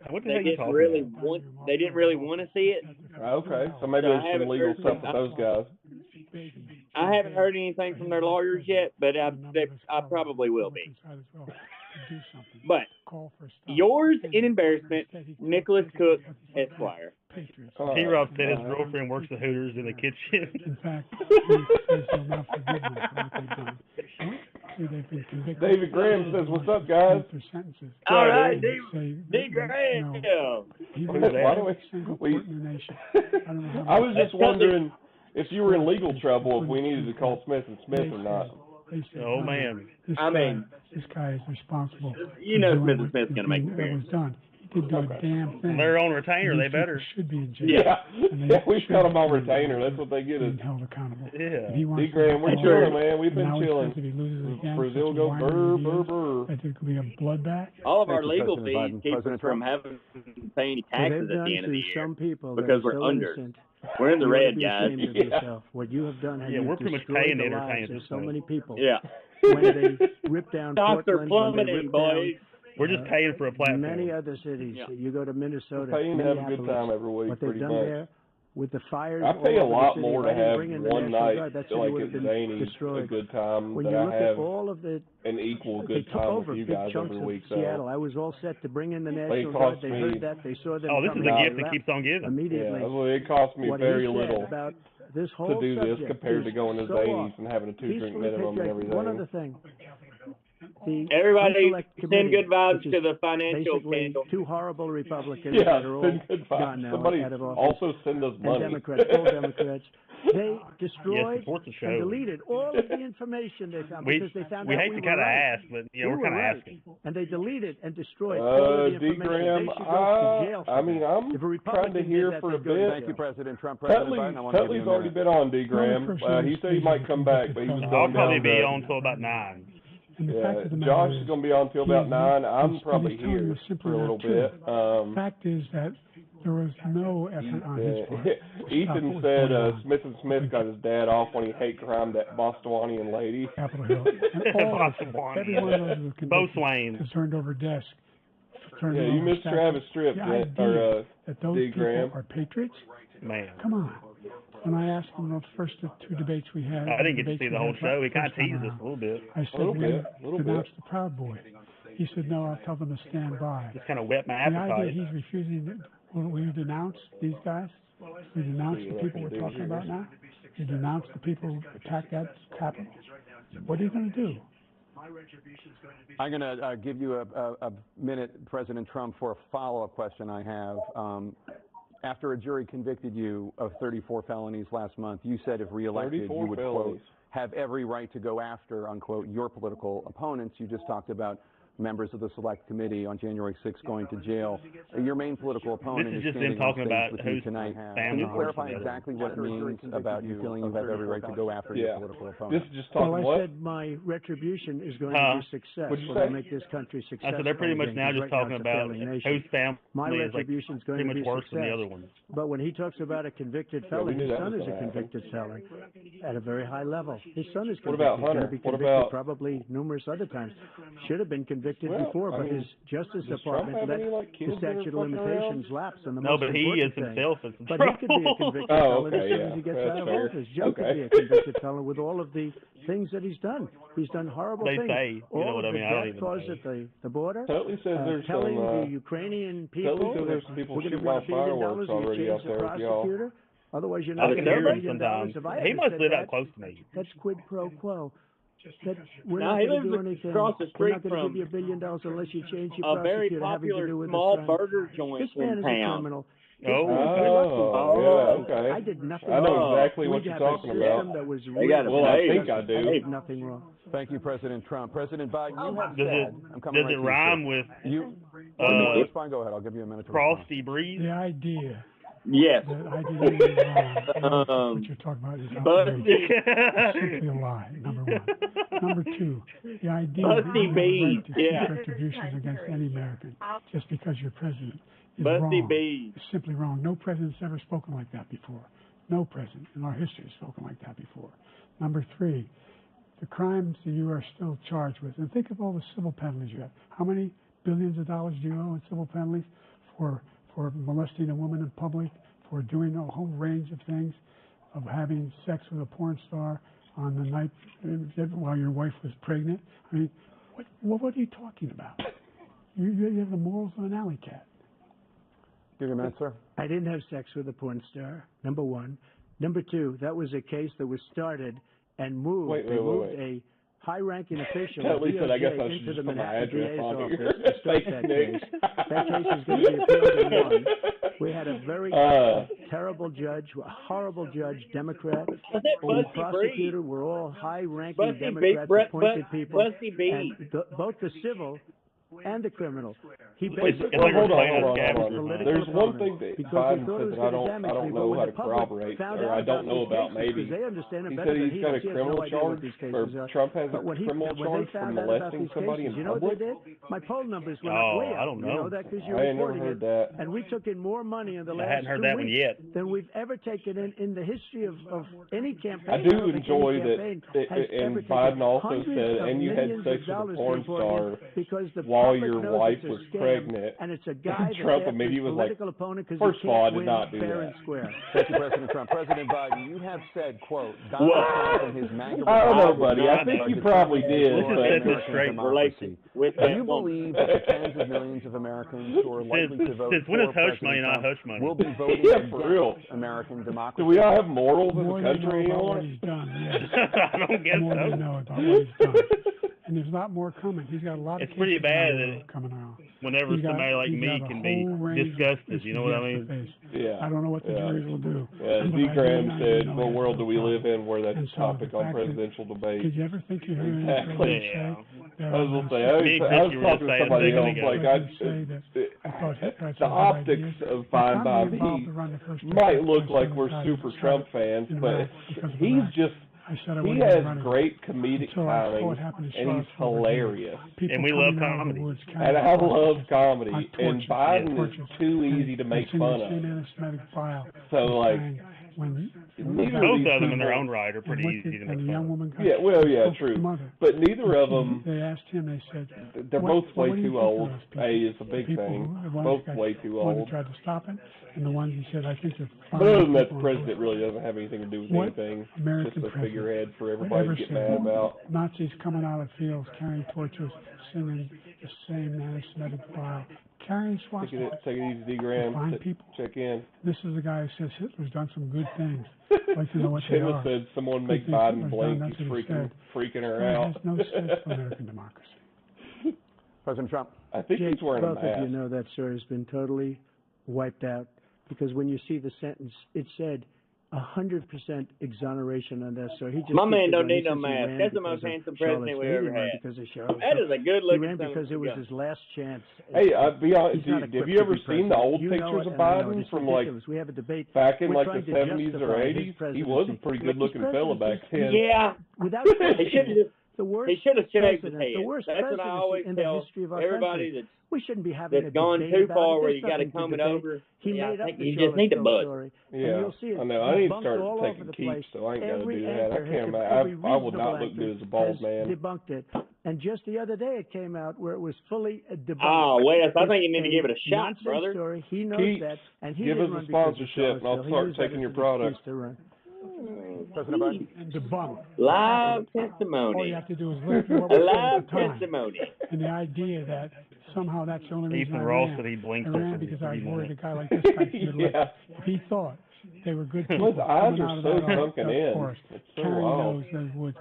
they didn't really want to see it. Okay, so maybe there's some legal stuff with those guys. I haven't heard anything from their lawyers yet, but I probably will be. But yours in embarrassment, Nicholas Cook, Esquire. T-Rob said his girlfriend works the Hooters in the kitchen. In fact, he says he'll not forgive them for what they've done. They've been convicted. David Graham says, "What's up, guys?" All right, D. Graham. I was just wondering if you were in legal trouble, if we needed to call Smith & Smith or not. Oh man! This guy is responsible. You know, Smith & Smith's gonna make an appearance. He did the damn thing. They're on retainer. They better. Should be in jail. Yeah, we've got them on retainer. That's what they get us. Held accountable. Yeah. D. Graham, we're chilling, man. We've been chilling. Brazil go burr, burr, burr. That there could be a bloodbath. All of our legal fees keep us from having to pay any taxes at the end of the year because we're under. We're in the red, guys. What you have done, we're pretty much paying to entertain this. So many people. Yeah. When they rip down Stocks are Portland, plummeting, boys. We're just paying for a platform. Many other cities. You go to Minnesota, we're paying to have a good time every week. What they've done there with the fires. I pay a lot more to have one night, like at Zany's, a good time that I have an equal good time with you guys every week. So Seattle, I was all set to bring in the National Guard. They heard that. They saw that. Oh, this is a gift that keeps on giving. Immediately. Yeah, it cost me very little this whole to do this compared to going to Zany's and having a 2-drink minimum and everything. One other thing. Everybody send good vibes to the financial candle. Two horrible Republicans that are all gone now out of office. Also send us money. And Democrats, all Democrats. They destroyed and deleted all of the information they found because they found out we hate to kind of ask, but we're kind of right. asking. And they deleted and destroyed all of the information. Graham, they should go to jail for I'm trying to hear for a bit. Thank you, President Trump. President Biden, I want to give you a minute. already been on, D. Graham. He said he might come back, but he was I'll probably be on until about 9. Josh is going to be on till about 9. I'm probably here for a little bit. The fact is that there was no effort on his part. Ethan said Smith & Smith got his dad off when he hate crimed that Bostonian lady. Capitol Hill. And all every one of those was convicted, was turned over desk. You missed Travis Tripp, that those D. Graham. people are patriots? Man. Come on. When I asked him those first two debates we had, I didn't get to see the whole show. He kind of teased us a little bit. I said, denounce the Proud Boy. He said, no, I'll tell them to stand by. Just kind of whet my The appetite. idea he's refusing, will you denounce these guys? Will you denounce the people we're talking about now? You denounce the people who attacked that Capitol? What are you going to do? I'm going to give you a minute, President Trump, for a follow-up question I have. After a jury convicted you of 34 felonies last month, you said if reelected, you would, quote, have every right to go after, unquote, your political opponents. You just talked about members of the Select Committee on January 6th going to jail. Your main political opponent is standing on stage with you tonight. Can you clarify exactly what it means about you feeling you have every right to go after your political opponent? This is just talking I said my retribution is going to be success. What'd you We're going say? to make this country successful. So they're pretty much now just talking about whose family my is retribution is going pretty to be much worse success. than the other ones. But when he talks about a convicted felon, his son is a convicted felon at a very high level. His son is convicted. What about He's going Hunter? to be What convicted about probably numerous other times. Should have been convicted before, but his Justice Department let the statute of limitations lapse on the most but he is important thing. himself in some But he could be a convicted felon as soon as he gets out of office. Joe could be a convicted felon with all of the things that he's done. He's done horrible They things. say, you all know what of I mean? the I don't death even caused know. at the border, Totally says there's telling some, the Ukrainian Totally people says there's some people we're going to shooting win $1 off fireworks billion if already you out change the there with y'all. prosecutor. Otherwise, you're I not can going to hear get $1 him billion. sometimes. If I He ever must said live that, out close to me. that's quid pro quo. That we're No, not he going to do lives anything. across the We're street not going to from give you $1 billion unless you change your a very prosecutor having to popular do with small this crime. burger joint This man in is a town. criminal. Okay. I did nothing I know wrong. exactly what We'd you're have a talking system about. that was They got Well, I think I do. I did nothing wrong. Thank you, President Trump. President Biden, you have Does said, I'm coming it right to you, rhyme sir. with That's fine, go ahead. I'll give you a minute to respond. Frosty Breeze? The idea Yes. that I did anything wrong, what you're talking about is outrageous. Simply a lie, number one. Number two, the idea that you have a right to seek retribution against any American just because you're president is wrong. It's simply wrong. No president's ever spoken like that before. No president in our history has spoken like that before. Number three, the crimes that you are still charged with, and think of all the civil penalties you have. How many billions of dollars do you owe in civil penalties for molesting a woman in public, for doing a whole range of things, of having sex with a porn star on the night while your wife was pregnant? I mean, what are you talking about? You have the morals of an alley cat. Give your minute, sir. I didn't have sex with a porn star, number one. Number two, that was a case that was started and moved. They moved a high-ranking official of DOJ into the Manhattan DA's office to start that case. That case is going to be appealed and won. We had a very terrible judge, a horrible judge, Democrat. The prosecutor were all high-ranking Democrats, appointed people. And both the civil and the criminal. He basically hold on. There's one thing that Biden said that I don't know how to corroborate, or I don't know about maybe. He said he's got a criminal charge, or Trump has a criminal charge for molesting somebody in public. You know what they did? My poll numbers went up way up. I don't know. You know that because you're I ain't never reporting heard it. that. And we took in more money in the last I hadn't heard 2 that weeks one yet. than we've ever taken in the history of any campaign. I do enjoy that, and Biden also said, and you had sex with a porn star while your wife was pregnant. And it's a guy Trump that's immediately was like, political opponent because first he of all, I can't did not do win fair that. and square. Thank you, President Trump. President Biden, you have said, quote, Donald Trump and his MAGA I don't know, buddy. I think you probably did. Democracy. Do you believe that the tens of millions of Americans who are likely to vote for President Trump will be voting against American democracy? Do we all have morals as More a than country know about anymore? what he's done, yes. I don't guess More so. than know about what he's done. and there's a lot more coming. He's got a lot of It's pretty bad coming out. Whenever somebody like me can be disgusted, you know what I mean? Yeah. I don't know what the juries will do. Yeah, D. Graham said, what world do we live in where that's a topic on presidential debate? Did you ever think you're hearing exactly. say? I was talking to somebody else, the optics of Fine by Me might look like we're super Trump fans, but he has great comedic timing, and he's hilarious. And we love comedy. And I love comedy, and Biden is too easy to make fun of. So, like, both of them in their own right are pretty easy to make fun of. Yeah, well, yeah, true. But neither of them, they asked him, they said, they're both way too old. A is a big thing. Both way too old. The one who tried to stop it, and the one who said, I think they're fine. But other than that, the president really doesn't have anything to do with anything. Just a figurehead for everybody to get mad about. Nazis coming out of fields, carrying torches, singing the same anti-Semitic file, carrying swastikas. Take it easy, D. Graham. Find people. Check in. This is the guy who says Hitler's done some good things. I'd like to know what they are. Said someone make Biden blink. He's freaking her out. There's no sense for American democracy. President Trump. I think he's wearing a mask. Both of you know that story has been totally wiped out because when you see the sentence, it said 100% exoneration on that. So he just my man don't need no mask. That's the most handsome president we ever had. That is a good looking. He ran because it was his last chance. Hey, be honest. Have you ever seen the old pictures of Biden from like we have a debate back in like the 70s or 80s? He was a pretty good looking fella back then. Yeah. Without he should have shaved his head. The worst That's what I always in the tell history of our everybody country. We shouldn't be having that's gone too far where you got to comb it over. I think you just need to buzz. Yeah, I know. I need to start taking keeps, so I ain't got to do that. I can't imagine. I would not look good as a bald man. Debunked it, and just the other day it came out where it was fully debunked. Oh, Wes, I think you need to give it a shot, brother. Story. He knows that, and he give us a sponsorship, and I'll start taking your product. President Biden. And debunk. Live testimony. All you have to do is listen to what we're saying at the time. Testimony. And the idea that somehow that's the only reason Ethan I Ross ran. said he blinked I ran because I was worried a guy like this guy could yeah. If he thought they were good people His eyes coming are out of so that sunken in. forest, It's so carrying wild. those wood,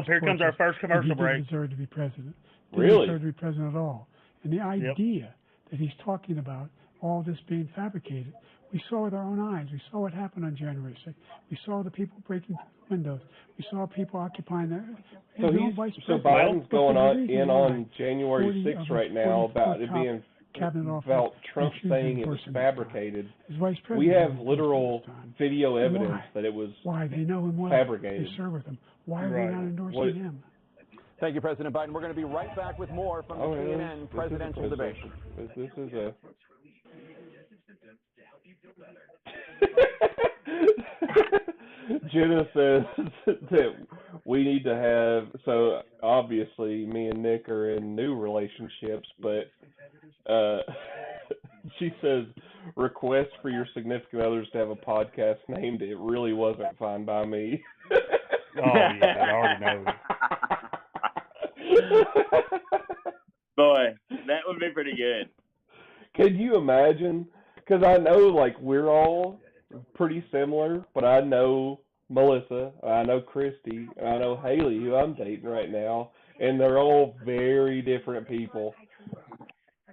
here comes our first commercial break. He deserved to be president. Really? Didn't deserve to be president at all. And the idea that he's talking about all this being fabricated, we saw with our own eyes. We saw what happened on January 6th. We saw the people breaking windows. We saw people occupying their. So Biden's going on January 6th right now about it being about Trump saying it was fabricated. We have literal video evidence that it was They know him well. fabricated. They serve with him. Why are they not endorsing him? Thank you, President Biden. We're going to be right back with more from the CNN presidential debate. This is a. Jenna says that we need to have, so obviously me and Nick are in new relationships, but she says request for your significant others to have a podcast named It Really Wasn't Fine by Me. Oh yeah, I already know. Boy, that would be pretty good. Can you imagine? Because I know, like, we're all pretty similar, but I know Melissa, I know Christy, and I know Haley, who I'm dating right now, and they're all very different people.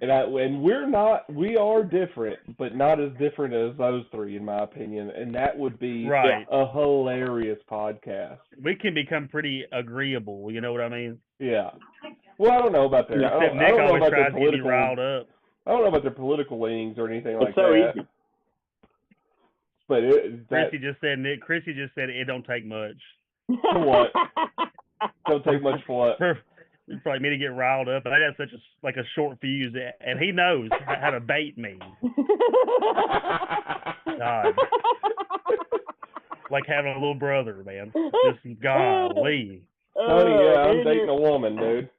And we are different, but not as different as those three, in my opinion. And that would be a hilarious podcast. We can become pretty agreeable. You know what I mean? Yeah. Well, I don't know about their. Except Nick always tries to get me riled up. I don't know about their political leanings or anything like so that. Easy. But Chrissy just said it don't take much. For what? Don't take much for what? For like me to get riled up, and I got such a short fuse, and he knows how to bait me. God, like having a little brother, man. Just golly. Tony, I'm dating a woman, dude.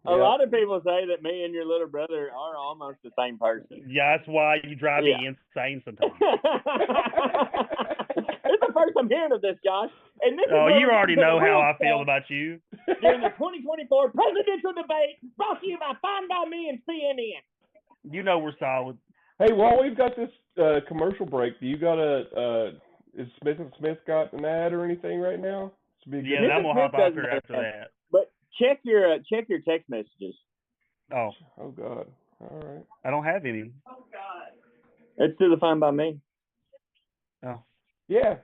A lot of people say that me and your little brother are almost the same person. Yeah, that's why you drive me insane sometimes. It's the first I'm hearing of this, Josh. And this you already know how I feel about you. During the 2024 presidential debate, brought to you by Fine by Me and CNN. You know we're solid. Hey, while we've got this commercial break, do you got is Smith & Smith got an ad or anything right now? Yeah, I'm going to hop out here after that. But check your text messages. Oh God. All right. I don't have any. Oh God. It's to the Find by Me. Oh. Yeah.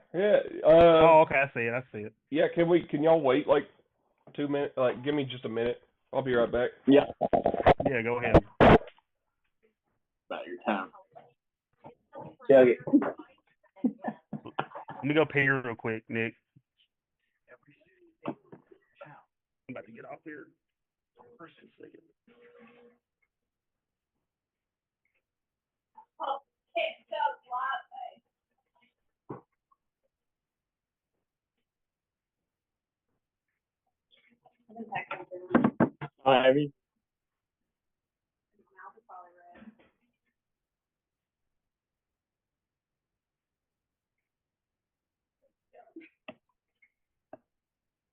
Oh, okay. I see it. Yeah. Can y'all wait like 2 minutes? Like, give me just a minute. I'll be right back. Yeah. Yeah. Go ahead. About your time. Chug it. Let me go pee real quick, Nick. I'm about to get off here. First and second. Have you?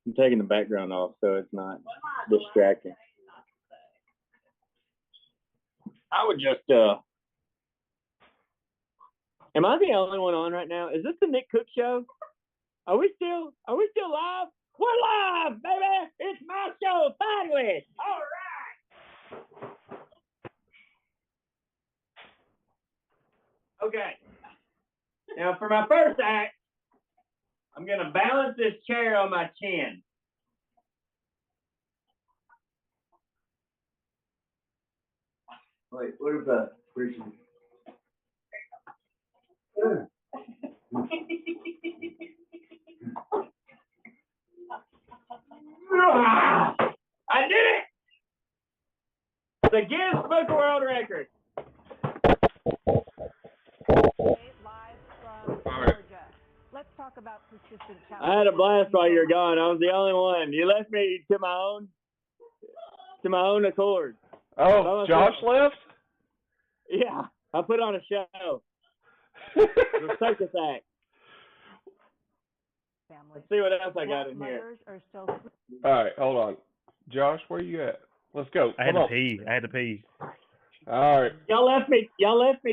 I'm taking the background off so it's not distracting. I would just am I the only one on right now? Is this the Nick Cook show? Are we still live? We're live, baby! It's my show, finally! All right! Okay. Now for my first act, I'm gonna balance this chair on my chin. Wait, what is that? I did it! The Guinness Book of World Records. Live from Georgia. Let's talk about persistent challenges. I had a blast while you were gone. I was the only one. You left me to my own accord. Oh, Josh left? Yeah, I put on a show. The circus act. Let's see what else I got in here. All right, hold on. Josh, where you at? Let's go. I had to pee. All right. Y'all left me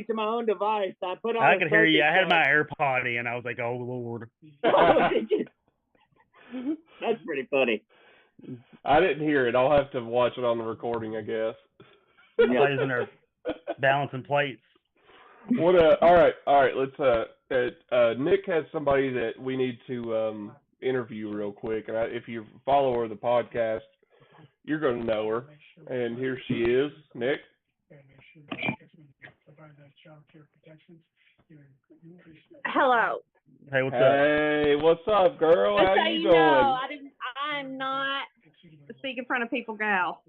to my own device. I put on. I could hear you. I had my AirPod in. I was like, "Oh Lord." That's pretty funny. I didn't hear it. I'll have to watch it on the recording, I guess. Yeah, in there balancing plates. What? All right. Let's. Nick has somebody that we need to interview real quick, and if you follow her the podcast, you're going to know her. And here she is, Nick. Hello. Hey, what's up? Hey, what's up, girl? Just How so you you doing? know, I'm not a speak in front of people gal.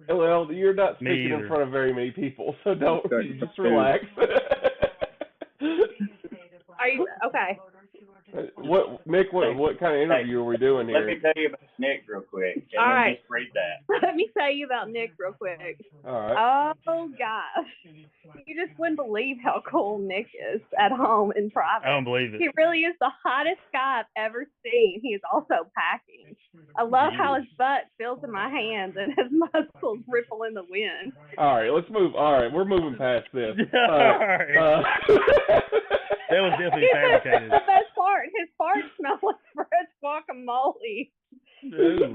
Well, you're not speaking in front of very many people, so don't just relax. Are you okay? Nick? What kind of interview are we doing here? Let me tell you about Nick real quick. All right. Just read that. Let me tell you about Nick real quick. All right. Oh gosh, you just wouldn't believe how cool Nick is at home in private. I don't believe it. He really is the hottest guy I've ever seen. He is also packing. I love how his butt feels in my hands and his muscles ripple in the wind. All right, let's move. All right, we're moving past this. That was definitely fabricated. The best part, his farts smell like fresh guacamole.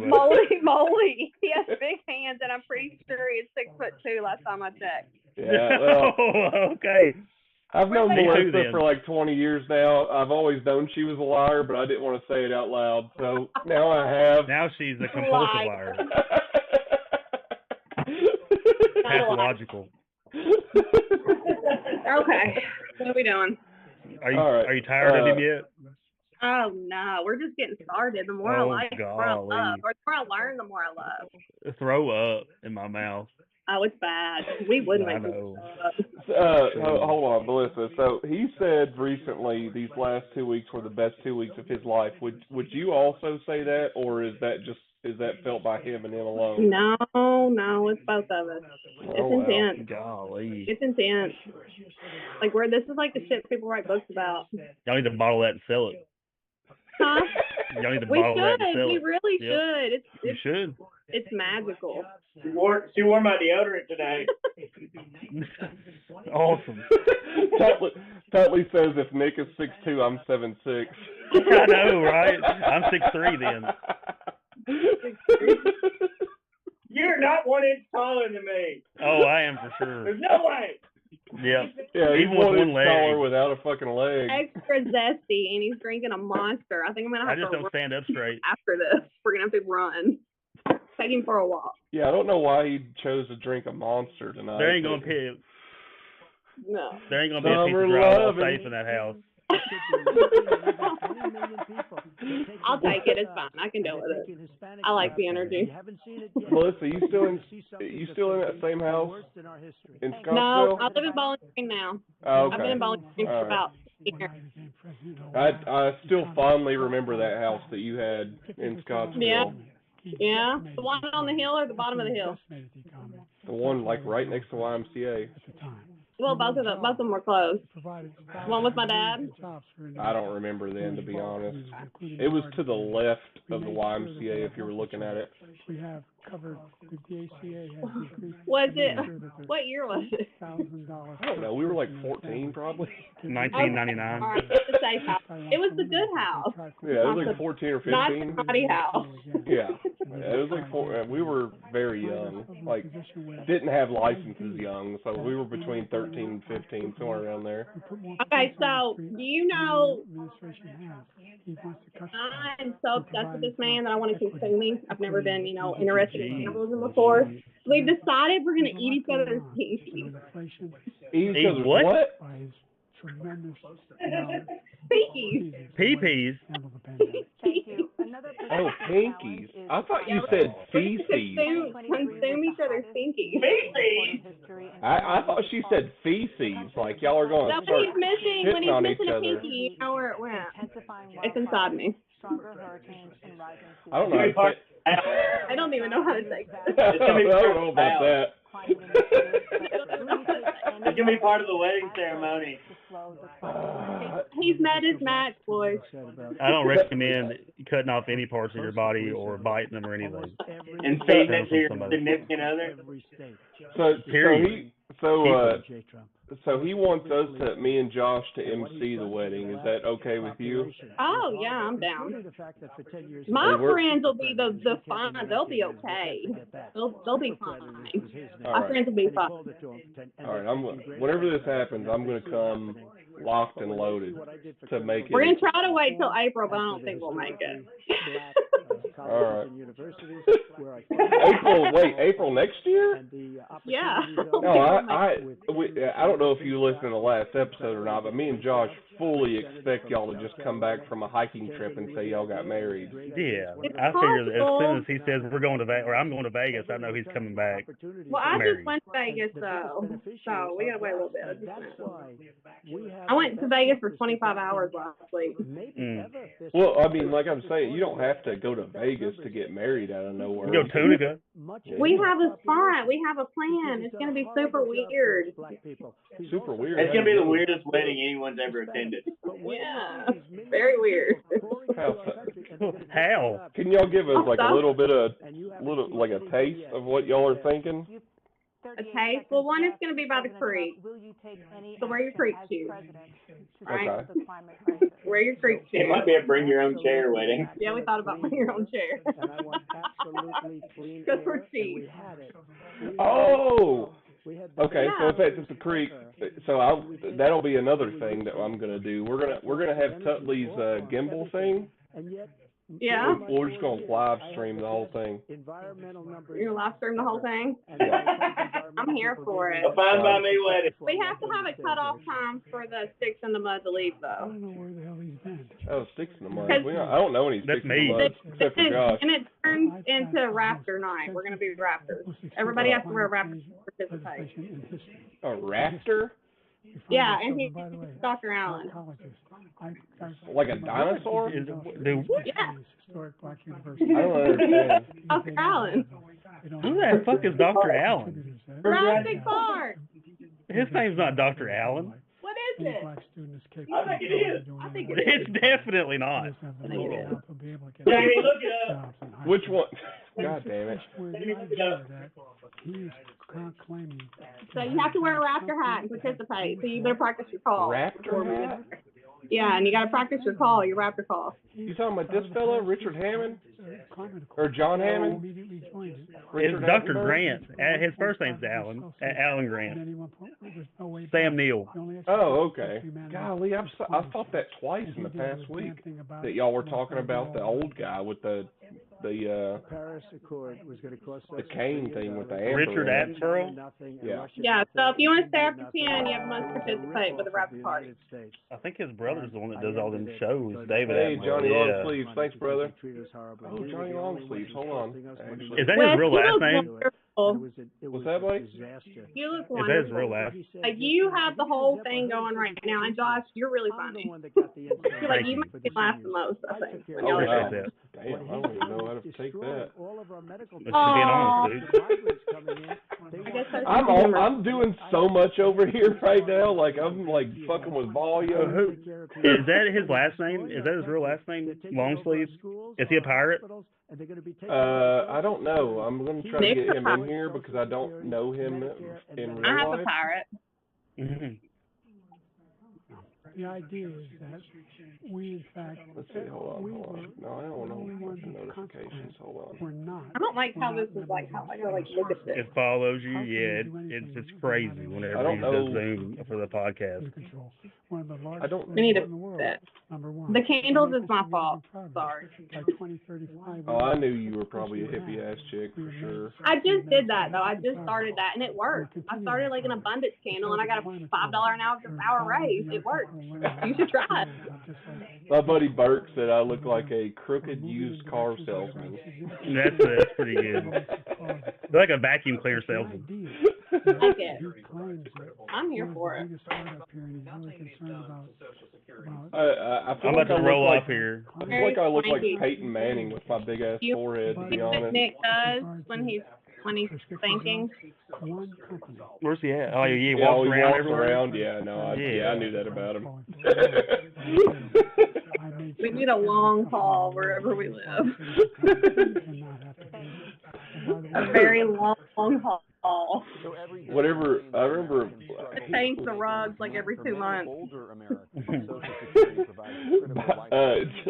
Moly. He has big hands, and I'm pretty sure he's 6'2" last time I checked. Yeah, well, okay. I've known Melissa for like 20 years now. I've always known she was a liar, but I didn't want to say it out loud. So now I have. Now she's a compulsive liar. Pathological. Okay, what are we doing? Are you tired of him yet? Oh no, we're just getting started. The more I like, the more I love. Or the more I learn, the more I love. Throw up in my mouth. Oh, it's bad. We wouldn't make know. Hold on, Melissa. So he said recently these last 2 weeks were the best 2 weeks of his life. Would you also say that, or is that felt by him and him alone? No, it's both of us. It's intense. Golly. It's intense. Like this is like the shit people write books about. Y'all need to bottle that and sell it. Huh? Y'all need to bottle that and sell it. We really should. You should. It's magical. She wore my deodorant today. Awesome. Totally says if Nick is 6'2", I'm 7'6". I know, right? I'm 6'3" then. You're not 1 inch taller than me. Oh, I am for sure. There's no way. Yeah. Yeah, he's Even with 1 one inch leg. taller without a fucking leg. Extra zesty, and he's drinking a Monster. I think I'm gonna have I just to don't stand up straight. after this. We're gonna have to run. Take him for a walk. Yeah, I don't know why he chose to drink a Monster tonight. There ain't gonna be. No. There ain't gonna be a piece of drywall safe in that house. I'll take it. It's fine. I can deal with it. I like the energy. Melissa, you still in that same house in Scottsdale? No, I live in Bowling Green now. Oh, okay. I've been in Bowling Green for about a year. I still fondly remember that house that you had in Scottsdale. Yeah. Yeah. The one on the hill or the bottom of the hill? The one like right next to YMCA. Well, both of them were closed. One with my dad. I don't remember then, to be honest. It was to the left of the YMCA if you were looking at it. We have covered the ACA has increased. Was it? What year was it? I don't know. We were like 14 probably. 1999. All right, it's the safe house. It was the good house. Yeah, it was like 14 or 15. Not the naughty house. Yeah, it was like we were very young. Like, didn't have licenses young, so we were between 13 and 15, somewhere around there. Okay, so do you know? I'm so obsessed with this man that I want to consume him. I've never been, interested in cannibalism before. We've decided we're going to eat each other's pinkies. Eat each other's what? Pinkies. Pee-pees. Thank you. Another Oh, pinkies. I thought you said feces. Consume each other's pinkies. I thought she said feces. Like y'all are going to start when shitting on he's each missing a other. pinky, you know where it went. It's inside me. I don't know. I don't even know how to take that. I don't know about that. It's gonna be part of the wedding ceremony. He's met his match, boys. I don't recommend cutting off any parts of your body or biting them or anything. And feeding it to your significant other. So he wants us me and Josh to MC the wedding. Is that okay with you? Oh yeah, I'm down. My friends will be the fine. They'll be okay. They'll be fine. My friends will be fine. All right. Whenever this happens, I'm gonna come locked and loaded to make it. We're gonna try to wait till April, but I don't think we'll make it. All right. April next year? Yeah. No, I don't know if you listened to the last episode or not, but me and Josh fully expect y'all to just come back from a hiking trip and say y'all got married. Yeah, I figure that as soon as he says we're going to Vegas, or I'm going to Vegas, I know he's coming back. Well, I married. just went to Vegas, so we gotta wait a little bit. I went to Vegas for 25 hours last week. Well, I mean, like I'm saying, you don't have to go to Vegas to get married out of nowhere. You go Tunica. We have a spot. We have a plan. It's gonna be super weird. Super weird. It's gonna be the weirdest wedding anyone's ever attended. Yeah, very weird. How? Can y'all give us like a little bit of like a taste of what y'all are thinking? A taste? Well, one is going to be by the creek. So wear your creek shoes. Right? Okay. Wear your creek shoes. It might be a bring your own chair wedding. Yeah, we thought about bring your own chair. Because we're cheap. Oh! Okay, so if it's just a creek, so that'll be another thing that I'm gonna do. We're gonna have Tutley's gimbal thing. Yeah. We're just gonna live stream the whole thing. You're gonna live stream the whole thing? I'm here for it. A fine by me wedding. We have to have a cutoff time for the sticks in the mud to leave, though. I don't know where the hell he's been. Oh, sticks in the mud. I don't know any sticks in the mud except for Josh. And it turns into raptor night. We're gonna be raptors. Everybody has to wear raptors to participate. A raptor? Yeah, and he's Dr. Allen. Like a dinosaur? Yeah. I don't understand. Dr. Allen. Who the fuck is Dr. Allen? Jurassic Park. His name's not Dr. Allen. What is it? I think it is. I think it is. It's definitely not. Jamie, look it up. Which one? God damn it. So you have to wear a raptor hat and participate. So you better practice your call. Raptor hat? Yeah, and you got to practice your call, your raptor call. You talking about this fella, Richard Hammond? Or John Hammond? Immediately joined it. It's Dr. Grant. His first name's Alan. Alan Grant. Sam Neill. Oh, okay. Golly, I thought that twice in the past week that y'all were talking about the old guy with the Paris Accord was going to cost the cane thing with the amber. Richard Attenborough? Yeah. Yeah, so if you want to stay after 10, you have a month to participate with the Rapper Party. I think his brother's the one that does all them shows. David Hey, Attenborough. Johnny Yeah. Longsleeves. Thanks, brother. Oh, Johnny Longsleeves. Hold on. Actually. Is that his real last name? What's that, Blake? You look Is that his real wonderful. last? Like, you have the whole thing going right now, and Josh, you're really funny. I feel like you might be laugh the most, I think. When y'all wow. are Damn, I don't even know how to take that. I'm doing so much over here right now. Like I'm like fucking with volume. Is that his last name? Is that his real last name? Longsleeves? Is he a pirate? I don't know. I'm gonna try to get him in here because I don't know him in real life. I have a pirate. Mm-hmm. The idea is that we, in fact, let's see. Hold on. No, I don't want no notifications. Hold on. We're not. I don't like how this is like, how I gotta like look at this. It follows you. Yeah, it's crazy whenever you do Zoom for the podcast. One of the largest I don't. We need to in the world. that. Number one. The candles is my fault. Sorry. By 2035. Oh, I knew you were probably a hippie ass chick for sure. I just did that though. I just started that and it worked. I started like an abundance candle and I got a $5 an hour raise. It worked. You should try it. My buddy Burke said I look like a crooked used car salesman. That's pretty good. Like a vacuum cleaner salesman. Like it. I'm here for it. I'm about to roll off here. I feel like I look like Peyton Manning with my big ass forehead, to be honest. Nick does when he's thinking. Where's he at? Oh, he yeah, walks he around walks everywhere? around. Yeah, no, I knew that about him. We need a long haul wherever we live. A very long haul. Whatever, I remember. Change the rugs like every 2 months.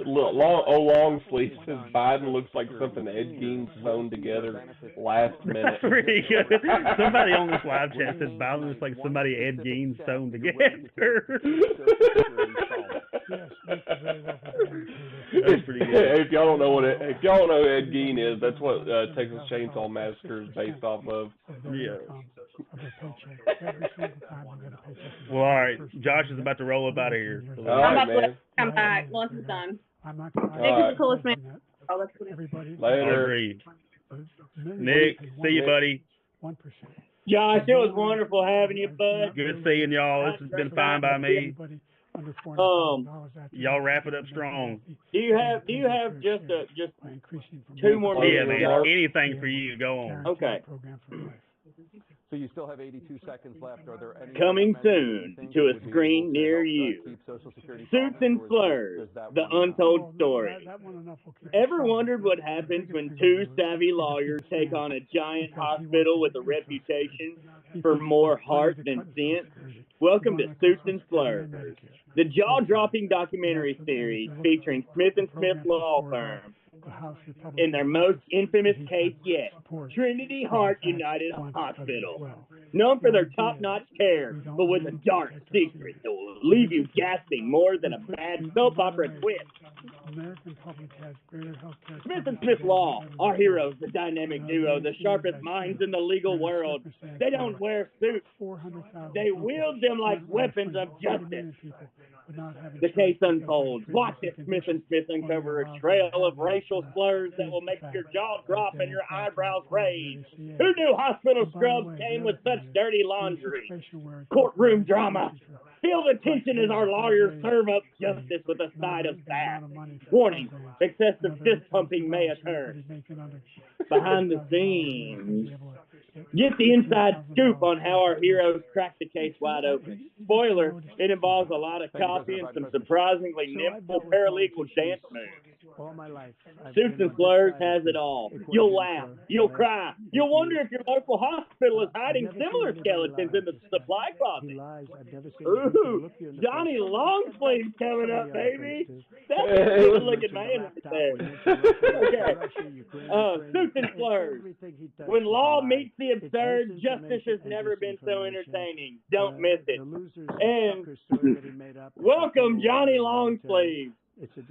Long sleeve says Biden looks like something Ed Gein sewn together last minute. Pretty good. Somebody on this live chat says Biden looks like somebody Ed Gein sewn together. That's pretty good. If y'all don't know if y'all don't know who Ed Gein is, that's what Texas Chainsaw Massacre is based off of. Yeah. Well, all right. Josh is about to roll up out of here. All right, man. Come back once it's done. Nick is the coolest man. Oh, that's what Later. Agreed. Nick, see you, buddy. 1%. Josh, it was wonderful having you, bud. Good seeing y'all. This has been fine by me. Y'all wrap it up strong. Do you have just 2 more minutes? Yeah, man. Anything for you. Go on. Okay. So you still have 82 seconds left. Are there any coming soon to a screen near you? Suits and Slurs, the untold story. Ever wondered what happens when 2 savvy lawyers take on a giant hospital with a reputation for more heart than sense? Welcome to Suits and Slurs, the jaw-dropping documentary series featuring Smith & Smith Law Firm in their most infamous case yet, Trinity Heart United Hospital. Known for their top-notch care, but with a dark secret that will leave you gasping more than a bad soap opera twist. Smith & Smith Law, our heroes, the dynamic duo, the sharpest minds in the legal world. They don't wear suits. They wield them like weapons of justice. The case unfolds. Watch as Smith & Smith uncover a trail of racial slurs that will make your jaw drop and your eyebrows raise. Who knew hospital scrubs came with such dirty laundry? Courtroom drama. Feel the tension as our lawyers serve up justice with a side of sass. Warning, excessive fist pumping may occur. Behind the scenes. Get the inside scoop on how our heroes crack the case wide open. Spoiler, it involves a lot of coffee and some surprisingly nimble paralegal dance moves. all my life. Suits and Slurs has it all. You'll laugh. You'll cry. You'll wonder if your local hospital is hiding similar skeletons in the supply closet. Ooh, Johnny Longsleeve's coming up, baby. That's a good-looking man right there. Okay. Suits and Slurs. When law meets the absurd, justice has never been so entertaining. Don't miss it. And welcome, Johnny Longsleeve.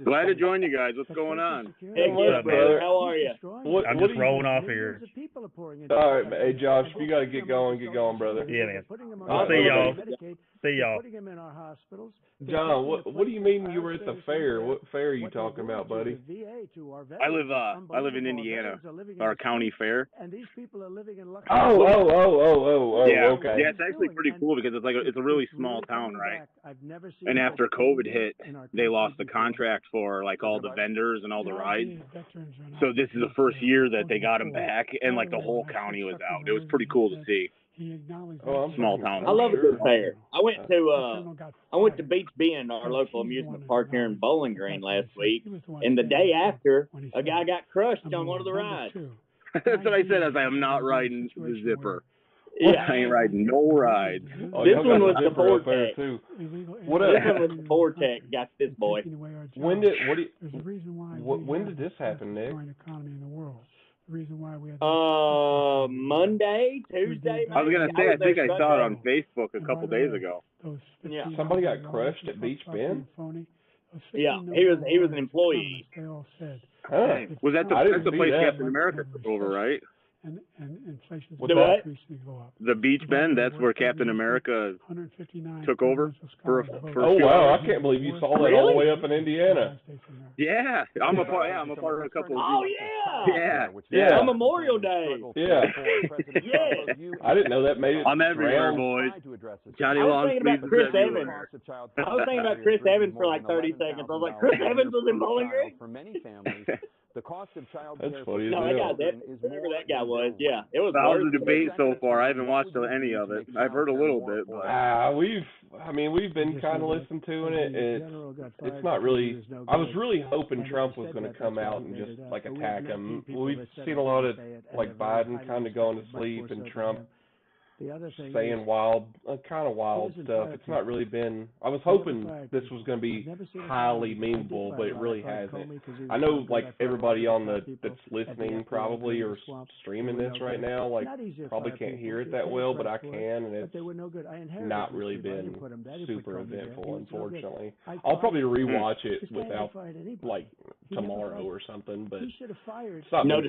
Glad to join you guys. What's going on? Hey, brother. How are you? I'm just rolling off here. All right, hey Josh, if you got to get going, brother. Yeah, man. I'll see y'all. See y'all. John, what do you mean you were at the fair? What fair are you talking about, buddy? I live in Indiana, our county fair. Oh, yeah, okay. Yeah, it's actually pretty cool because it's a really small town, right? And after COVID hit, they lost the contract for like all the vendors and all the rides. So this is the first year that they got them back, and like the whole county was out. It was pretty cool to see. Small town. I love a good fair. I went to Beach Bend, our local amusement park here in Bowling Green last week, and the day after, a guy got crushed on one of the rides. That's what I said. I was like, I'm not riding the zipper. Yeah. I ain't riding no rides. This one was the Vortex. too. This one was the Vortex. Got this boy. When did this happen, Nick? Monday, Tuesday. I was gonna say, I think I saw it on Facebook a couple days ago. Yeah. Somebody got crushed at Beach Bend? Yeah, he was an employee. Huh. Was that that's the place Captain America took over, right? The Beach Bend, that's where Captain America took over for a wow, I can't believe you saw that all the way up in Indiana. Yeah, I'm a part of a couple of Yeah, on Memorial Day. Yeah. Yes. I didn't know that made it. I'm everywhere, boys. Johnny Longsleeve is Chris Evans. everywhere. I was thinking about Chris Evans for like 30 seconds. I was like, Chris Evans was in Bowling Green? For many families, the cost of child That's care funny as No, I hell. got that. Whoever that guy was, yeah. It was That was worth a it. debate so far. I haven't watched any of it. I've heard a little bit, but we've been kind of listening to it. It's not really. I was really hoping Trump was going to come out and just like attack him. We've seen a lot of like Biden kind of going to sleep and Trump saying kind of wild stuff. It's not really been. I was hoping this was going to be highly memeable, but it really hasn't. I know like everybody on that's listening probably or streaming this right now, like probably can't hear it that well, but I can, and it's not really been super eventful, unfortunately. I'll probably rewatch it without like tomorrow or something, but it's not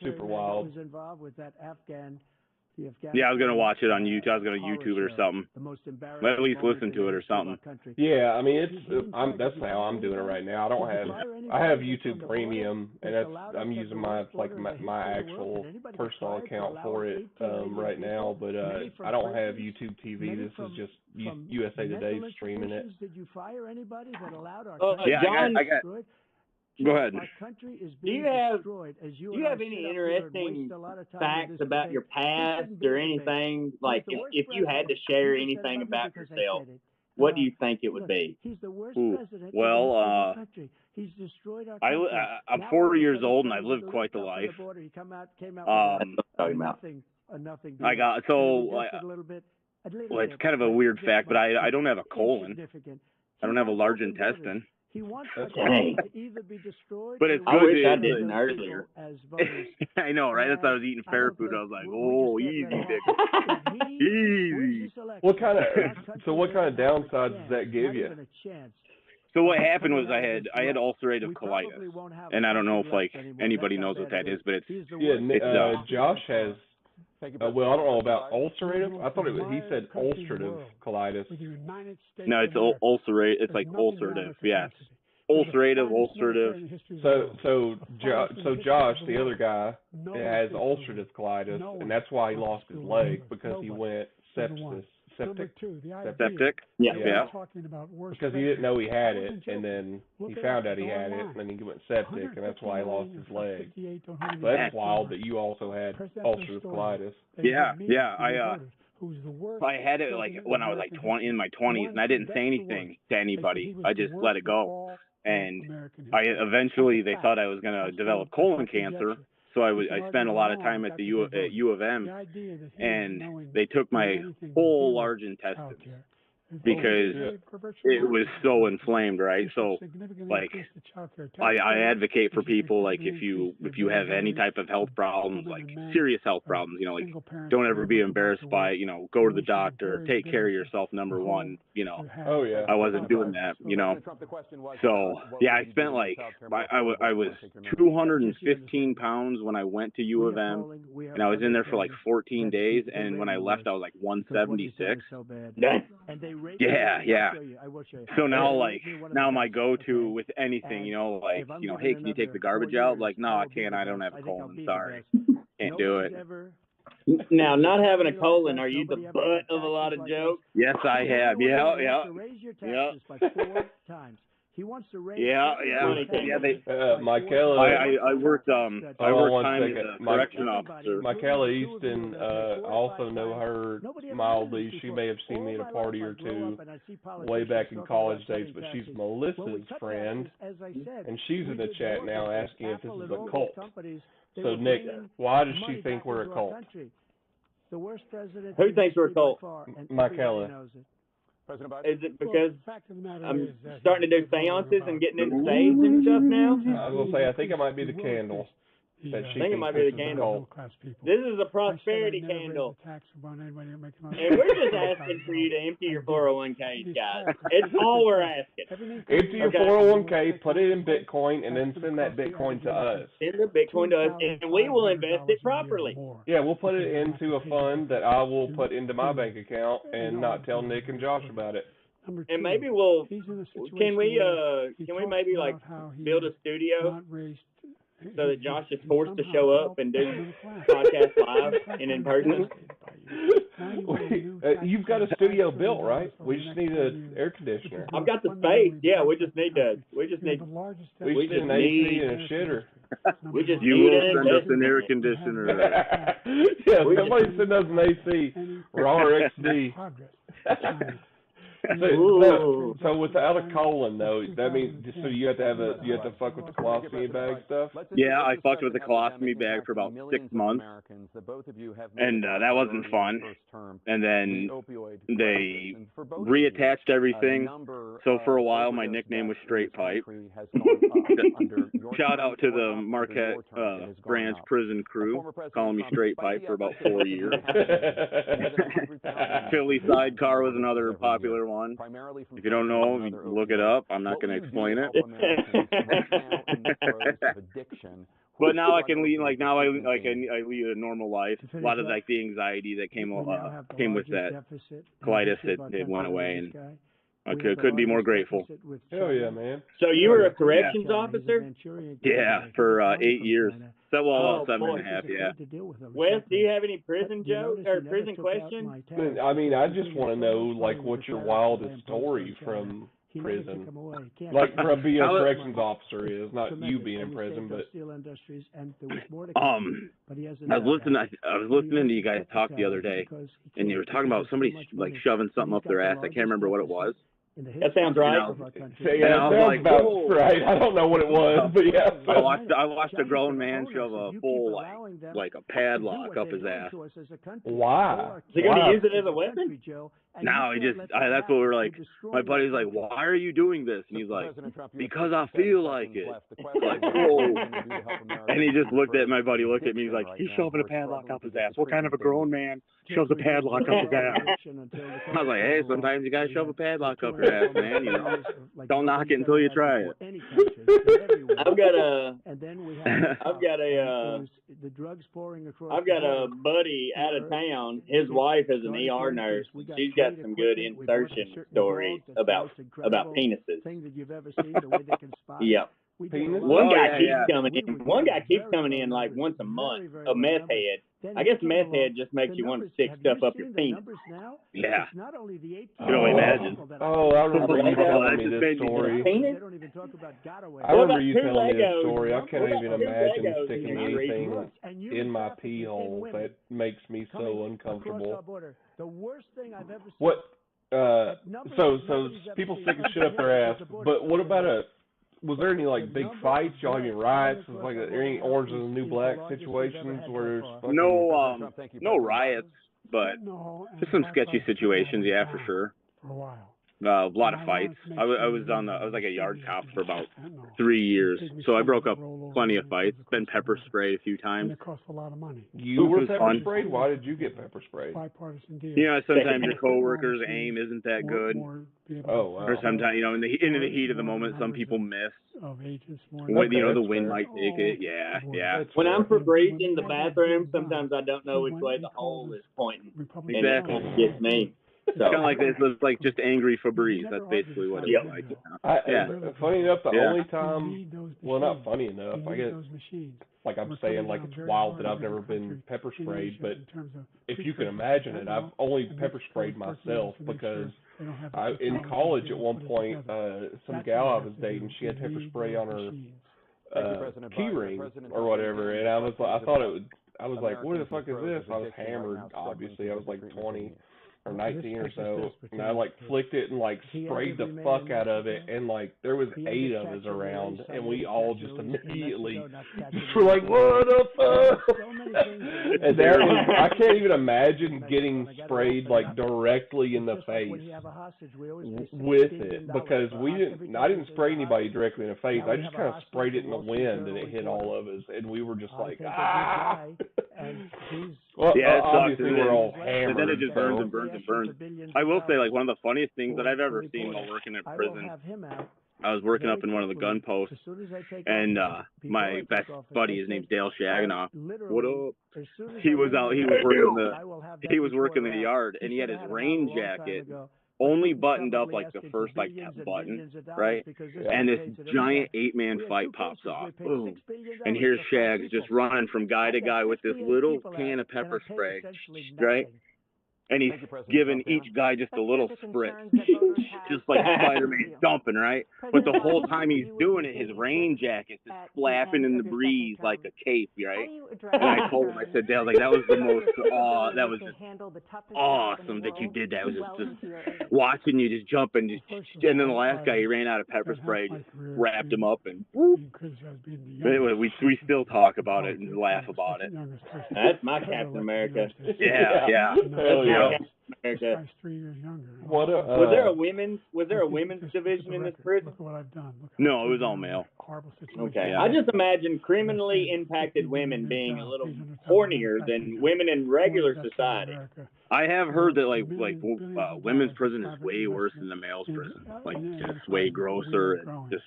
super wild. yeah, I was gonna watch it on YouTube. I was gonna YouTube it or something. At least listen to it or something. Yeah, I mean that's how I'm doing it right now. I have YouTube Premium, and I'm using my actual personal account for it right now. But I don't have YouTube TV. This is just USA Today streaming it. I got. Go ahead. Do you have any interesting facts about your past or anything? Like, if you had to share anything about yourself, what do you think it would be? Well, I'm 40 years old and I've lived quite the life. I got well, it's kind of a weird fact, but I don't have a colon. I don't have a large intestine. Dang. But it's good. I wish I didn't earlier. I know, right? That's why I was eating fair food. I was like, oh, easy, Dick. Easy. What kind of downsides does that give you? So what happened was I had ulcerative colitis, and I don't know if like anybody knows what that is, but it's Josh has. Well, I don't know about ulcerative. I thought he said ulcerative colitis. No, it's ulcerative. It's like ulcerative. Yes, ulcerative. So Josh, the other guy, has ulcerative colitis, and that's why he lost his leg because he went septic. Yeah. Because he didn't know he had it, and then he found out he had it, and then he went septic, and that's why he lost his leg. So that's wild that you also had ulcerative colitis. Yeah. I had it like when I was like in my 20s, and I didn't say anything to anybody. I just let it go. and eventually they thought I was going to develop colon cancer. So I spent a lot of time at the U of M, and they took my whole large intestines because it was so inflamed, right? So, like, I advocate for people, like, if you have any type of health problems, like serious health problems, you know, like, don't ever be embarrassed by, you know, go to the doctor, take care of yourself, number one, you know. Oh yeah. I wasn't doing that, you know. So yeah, I spent like I was 215 pounds when I went to U of M, and I was in there for like 14 days, and when I left, I was like 176. Yeah. So now my go-to with anything, you know, like, you know, hey, can you take the garbage out? Like, no, I can't. I don't have a colon. Sorry, can't do it. Now, not having a colon, are you the butt of a lot of jokes? Yes, I have. Yeah. He wants to raise Michaela. I worked time as a correction officer. Michaela Easton, also know her mildly. She may have seen me at a party or two way back in college days, but she's Melissa's friend, and she's in the chat now asking if this is a cult. So Nick, why does she think we're a cult? Who thinks we're a cult? Michaela. Is it because I'm starting to do seances and getting into sage and stuff now? I was going to say, I think it might be the candle. I think it might be the candle. This is a prosperity candle. And we're just asking for you to empty your 401ks, guys. It's all we're asking. Empty your 401k, put it in Bitcoin, and then send that Bitcoin to us. Send the Bitcoin to us, and we will invest it properly. Yeah, we'll put it into a fund that I will put into my bank account and not tell Nick and Josh about it. And maybe can we maybe like build a studio so that Josh is forced to show up and do podcast live and in person? You've got a studio built, right? We just need an air conditioner. I've got the space. Yeah, we just need AC and a shitter. You will send us an air conditioner. Yeah, somebody send us an AC or RXD. So without a colon though, that means so you have to fuck with the colostomy bag stuff. Yeah, I fucked with the colostomy bag for about 6 months, and that wasn't fun. And then they reattached everything. So for a while, my nickname was Straight Pipe. Shout out to the Marquette Branch prison crew, calling me Straight Pipe for about 4 years. Philly Sidecar was another popular one. If you don't know, look it up. I'm not going to explain it. But now I can lead I lead a normal life. A lot of like the anxiety that came with that colitis, it went away, and I couldn't be more grateful. Hell yeah, man. So you were a corrections officer? Yeah, for 8 years. So, well, 7.5, yeah. Wes, do you have any prison jokes or prison questions? I mean, I just want to know, like, what's your wildest story from prison? Like, from being a corrections officer is, not you being in prison, but... I was listening to you guys talk the other day, and you were talking about somebody, like, shoving something up their ass. I can't remember what it was. That sounds right. Yeah, that sounds about right. I don't know what it was, but yeah. I watched a grown man shove a full like a padlock up his ass. Why? Is he going to use it as a weapon? No, that's what we're like. My buddy's like, why are you doing this? And he's like, because I feel like it. Like, whoa. And he just looked at my buddy, looked at me, he's like, he's shoving a padlock up his ass. What kind of a grown man shoves a padlock up his ass? I was like, hey, sometimes you gotta shove a padlock up your ass, man. You know, don't knock it until you try it. I've got a buddy out of town. His wife is an ER nurse. She's got some good insertion stories about penises. Yep. One guy keeps coming in like once a month. A meth head. I guess meth head just makes you want to stick stuff up your penis. Yeah. You can only imagine. Oh, I remember you telling me this story. I remember you telling me this story. I can't even imagine sticking anything in my pee hole that makes me so uncomfortable. What? So people sticking shit up their ass, but what about was there any like big fights? Y'all any riots? Was like any Orange is the New Black situations where there's fucking... No riots, but just some sketchy situations. Yeah, for sure. For a while. A lot of fights. I was like a yard cop for about 3 years, so I broke up plenty of fights. Been pepper sprayed a few times. And it costs a lot of money. You were pepper sprayed? Why did you get pepper sprayed? Bipartisan deal. You know, sometimes your coworkers' aim isn't that good. Oh, wow. Or sometimes, you know, in the heat of the moment, some people miss. Okay, you know, the wind fair. might take it. Yeah. When I'm Febreze in the bathroom, sometimes I don't know which way the hole is pointing, and it kind of gets me. It's kind of like this. It's like just angry Febreze. That's basically what it's like. Funny enough, the only time, well, not funny enough, I guess, like I'm saying, like it's wild that I've never been pepper sprayed, but if you can imagine it, I've only pepper sprayed myself because in college at one point, some gal I was dating, she had pepper spray on her key ring or whatever, and I was like, what the fuck is this? I was hammered, obviously. I was like 20 or 19 or so, and I like flicked it and like sprayed the fuck out of it, and like there was 8 of us around, and we all just immediately just were like, what the fuck? And there, I can't even imagine getting sprayed like directly in the face with it, because I didn't spray anybody directly in the face. I just kind of sprayed it in the wind, and it hit all of us, and we were just like, ah. Well, yeah, obviously we're all hammered. And then it just burns and burns and burns. I will say, like, one of the funniest things that I've ever seen while working in prison, I was working up in one of the gun posts, and my best buddy, his name's Dale Shaganoff. What up? He was working the yard, and he had his rain jacket only buttoned up like the first like button, right? And this giant 8-man fight pops off. Boom. And here's Shags just running from guy to guy with this little can of pepper spray, right? And he's giving each guy just a little spritz, just like Spider-Man dumping, right? But the whole time he's doing it, his rain jacket's just flapping in the breeze like a cape, right? And I told him, I said, Dale, like, that was the most, that was just awesome that you did that. It was just watching you just jump and then the last guy, he ran out of pepper spray, just wrapped him up, and anyway, we still talk about it and laugh about it. That's my Captain America. Yeah. America. 3 years younger. Was there a women's division in this prison? Look at what I've done. No, it was all male. Okay, I just imagine criminally impacted women being a little hornier than women in regular society. I have heard that like women's prison is way worse than the male's prison. Like just way grosser and just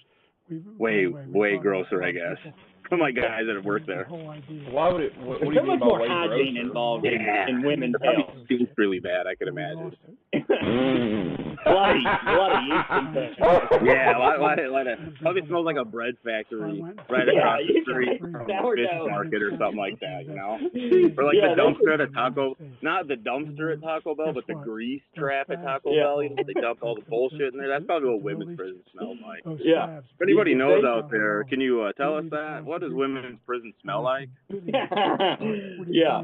way grosser, I guess. From like guys that have worked there. Why would it? What do you so mean much by more way hygiene grosser? involved in women's health. Seems really bad, I could imagine. A lot of yeast infection. Yeah, probably smells like a bread factory right across the street from a fish market or something like that, you know? Or like the dumpster at Taco, not the dumpster at Taco Bell, but the grease trap at Taco Bell. You know, they dump all the bullshit in there. That's probably what women's prison smells like. Yeah. If anybody knows out there, can you tell us that? What does women's prison smell like? Yeah.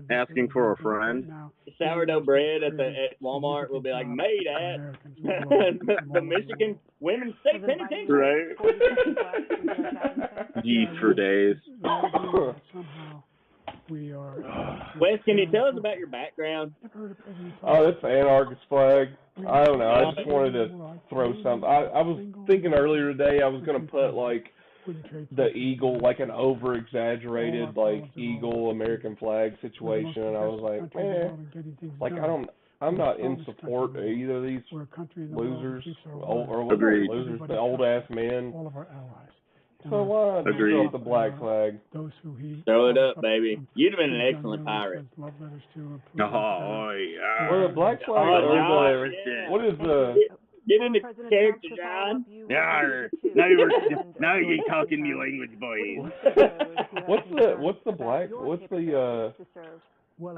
Asking for a friend. Sourdough bread at Walmart will be like made at the Michigan Women's State Penitentiary. Right. Yeast for days. Wes, can you tell us about your background? Oh, that's the anarchist flag. I don't know. I just wanted to throw something. I was thinking earlier today I was going to put like the eagle, like an over-exaggerated like eagle American flag situation, and I was like, like I'm not in support of either of these losers, or Agreed. losers, the old-ass men. So why not throw up the black flag? Throw it up, baby. You'd have been an excellent pirate. Oh, yeah. Well, the black flag, what is the... Get into character, John. Now you're talking me language, boys. What's the black? What's the what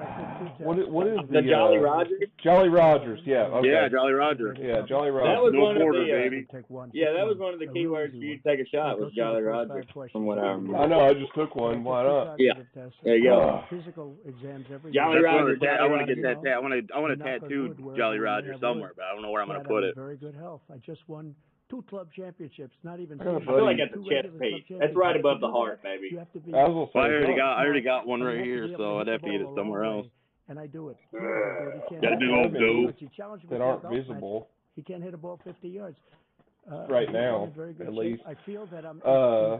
is the Jolly Rogers? Jolly Rogers, yeah. Okay. Yeah, Jolly Roger. Yeah, Jolly Roger. That was no one border, of the, baby. Yeah, that was one of the key words for you to take a shot was Jolly Roger, from what I remember. I know, I just took one. Why not? Yeah. There you go. Jolly Roger. I want to get that. I want to tattoo Jolly Roger somewhere, but I don't know where I'm going to put it. Very good health. I just won 2 club championships, not even. I I feel like that's a chest piece. That's right above the heart, baby. You have to be. I already got one right here, so I'd have to get it somewhere else. And I do it. Got a big old dough that aren't visible. He can't hit a ball 50 yards. Right now, at least. I feel that I'm in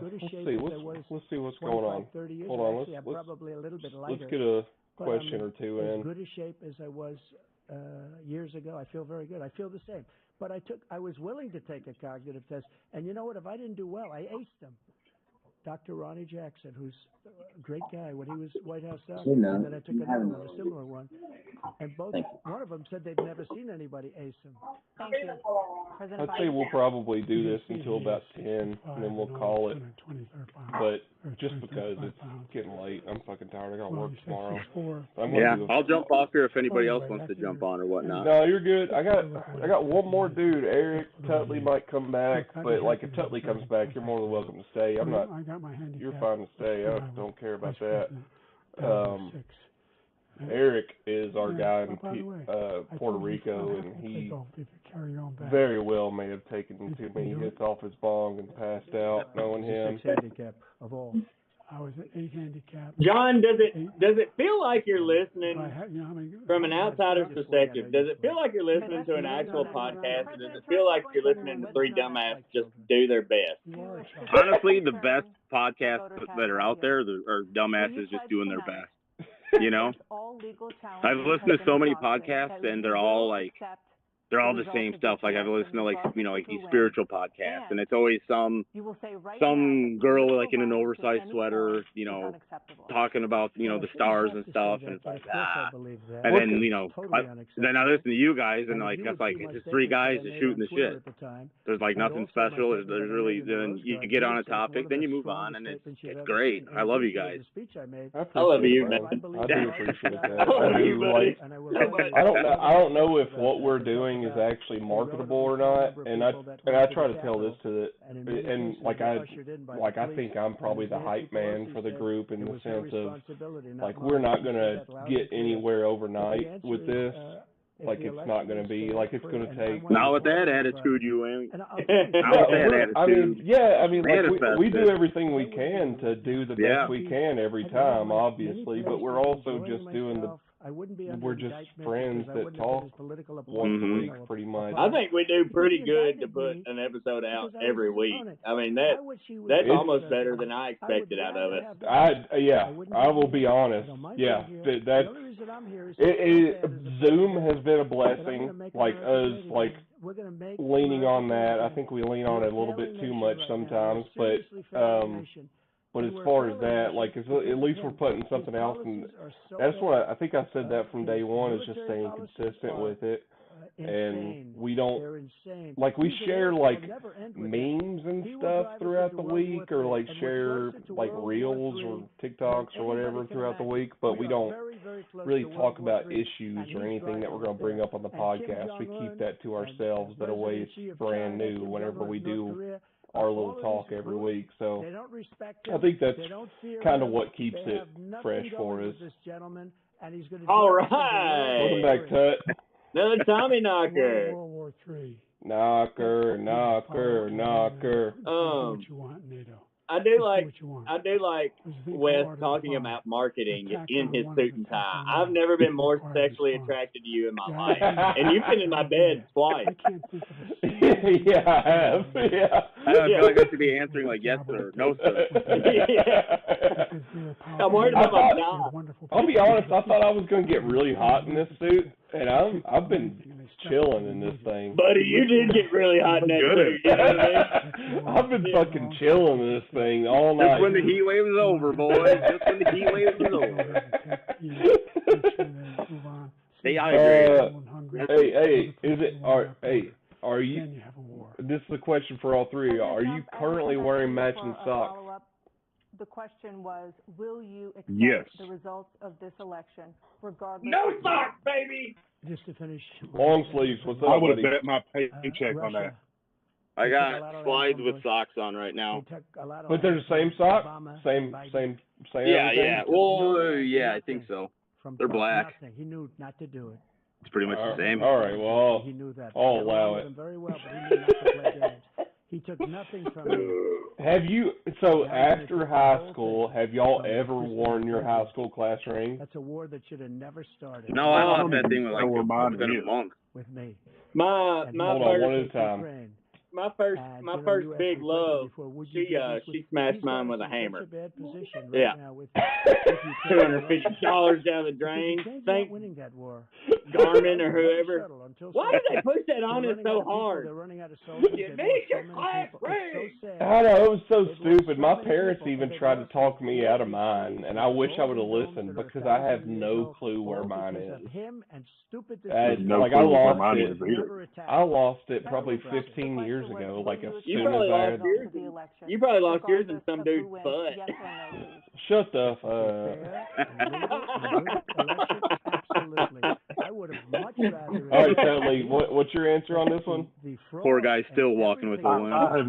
good Let's shape see. as I was Let's see what's going on. 30 years Hold on. Actually, I'm probably a little bit lighter. Let's get a but question I'm or two as in. good a shape as I was years ago. I feel very good. I feel the same. But I was willing to take a cognitive test. And you know what? If I didn't do well, I aced them. Dr. Ronnie Jackson, who's a great guy when he was White House doctor, and then I took another one, a similar one, and one of them said they'd never seen anybody ace him. Thank you. President I'd say we'll probably do this until about 10, and then we'll call it. But just because it's getting late, I'm fucking tired. I got work tomorrow. I'll jump off here if anybody else wants to jump on or whatnot. No, you're good. I got one more dude. Eric Tutley might come back, but like if Tutley comes back, you're more than welcome to stay. I'm not. You're fine to stay. I don't care about that. Eric is our guy in Puerto Rico, and he very well may have taken too many hits off his bong and passed out. Knowing him, handicap of all. I was at 8 handicap. John, does it feel like you're listening from an outsider's perspective? Does it feel like you're listening to an actual podcast, or does it feel like you're listening to 3 dumbasses just do their best? Honestly, the best podcasts that are out there are dumbasses just doing their best. You know, I've listened to so many podcasts, and they're all the same stuff. Like I've listened to like these spiritual podcasts, and it's always some girl like in an oversized sweater, talking about the stars and stuff, and it's like and then then I listen to you guys, and like that's like it's just 3 guys just shooting the shit. There's like nothing special. There's really then you get on a topic, then you move on, and it's great. I love you guys. I love you, man. I do appreciate that. I don't know if what we're doing is actually marketable or not, and I try to tell this to and I think I'm probably the hype man for the group in the sense of like we're not gonna get anywhere overnight with this. Like it's not going to be like it's going to take. Not with that attitude, you ain't. Not with that attitude. I mean, like we do everything we can to do the best we can every time, obviously, but we're also just doing we're just friends that talk once a week, pretty much. I think we do pretty good to put an episode out every week. I mean that's almost better than I expected out of it. I will be honest. Yeah, Zoom has been a blessing. Like us, like leaning on that. I think we lean on it a little bit too much sometimes, but as far as that, like, at least we're putting something else, and that's what I think I said that from day one, is just staying consistent with it. And we don't, like, we share, like, memes and stuff throughout the week, or, like, share, like, reels or TikToks or whatever throughout the week, but we don't really talk about issues or anything that we're going to bring up on the podcast. We keep that to ourselves. That way it's brand new whenever we do our little talk every week. So I think that's kind of what keeps it fresh for us. All right. Welcome back, Tut. Another Tommy knocker. World War III. Knocker. What you want, NATO. I do like Wes talking about marketing in his suit and tie. I've never been more sexually attracted to you in my life, and you've been in my bed twice. Yeah, I have. Yeah. I feel like I should be answering like yes sir, no sir. I'm worried about my job. I'll be honest. I thought I was going to get really hot in this suit, and I've been chilling in this thing. Buddy, you did get really hot in that suit. You know what I mean? I've been fucking chilling in this thing all night. Just when the heat wave is over, boys. Just when the heat wave is over. Hey, I agree. Hey, are you? This is a question for all 3. Are you currently wearing matching socks? The question was, will you accept the results of this election, regardless? No socks, baby! Just to finish. Long sleeves. What's up, I would buddy? have bet my paycheck on that. I got slides with socks on right now. But they're the same sock? Same Yeah. Well, yeah, I think so. They're black. He knew not to do it. It's pretty much the same. All right, well, he knew that. I'll allow it. Very well, but he knew not to play games. He took nothing from me. Have you, so after high school, have y'all ever worn your high school class ring? That's a war that should have never started. No, I lost that thing with like a month. With me. My Hold on, one at a time. My first big love, she smashed mine with a hammer. Yeah. $250 down the drain. Thank winning that war. Garmin or whoever. Why did they push that on us so hard? They're running out of soldiers. You need your class ring. I know, it was so stupid. My parents even tried to talk me out of mine, and I wish I would have listened because I have no clue where mine is. I lost it probably 15 years ago, like as soon as I had... You probably lost yours in some dude's butt. Shut the Absolutely. I would have much rather... All right, Totally, what's your answer on this one? Poor guy's still walking with the wind. I have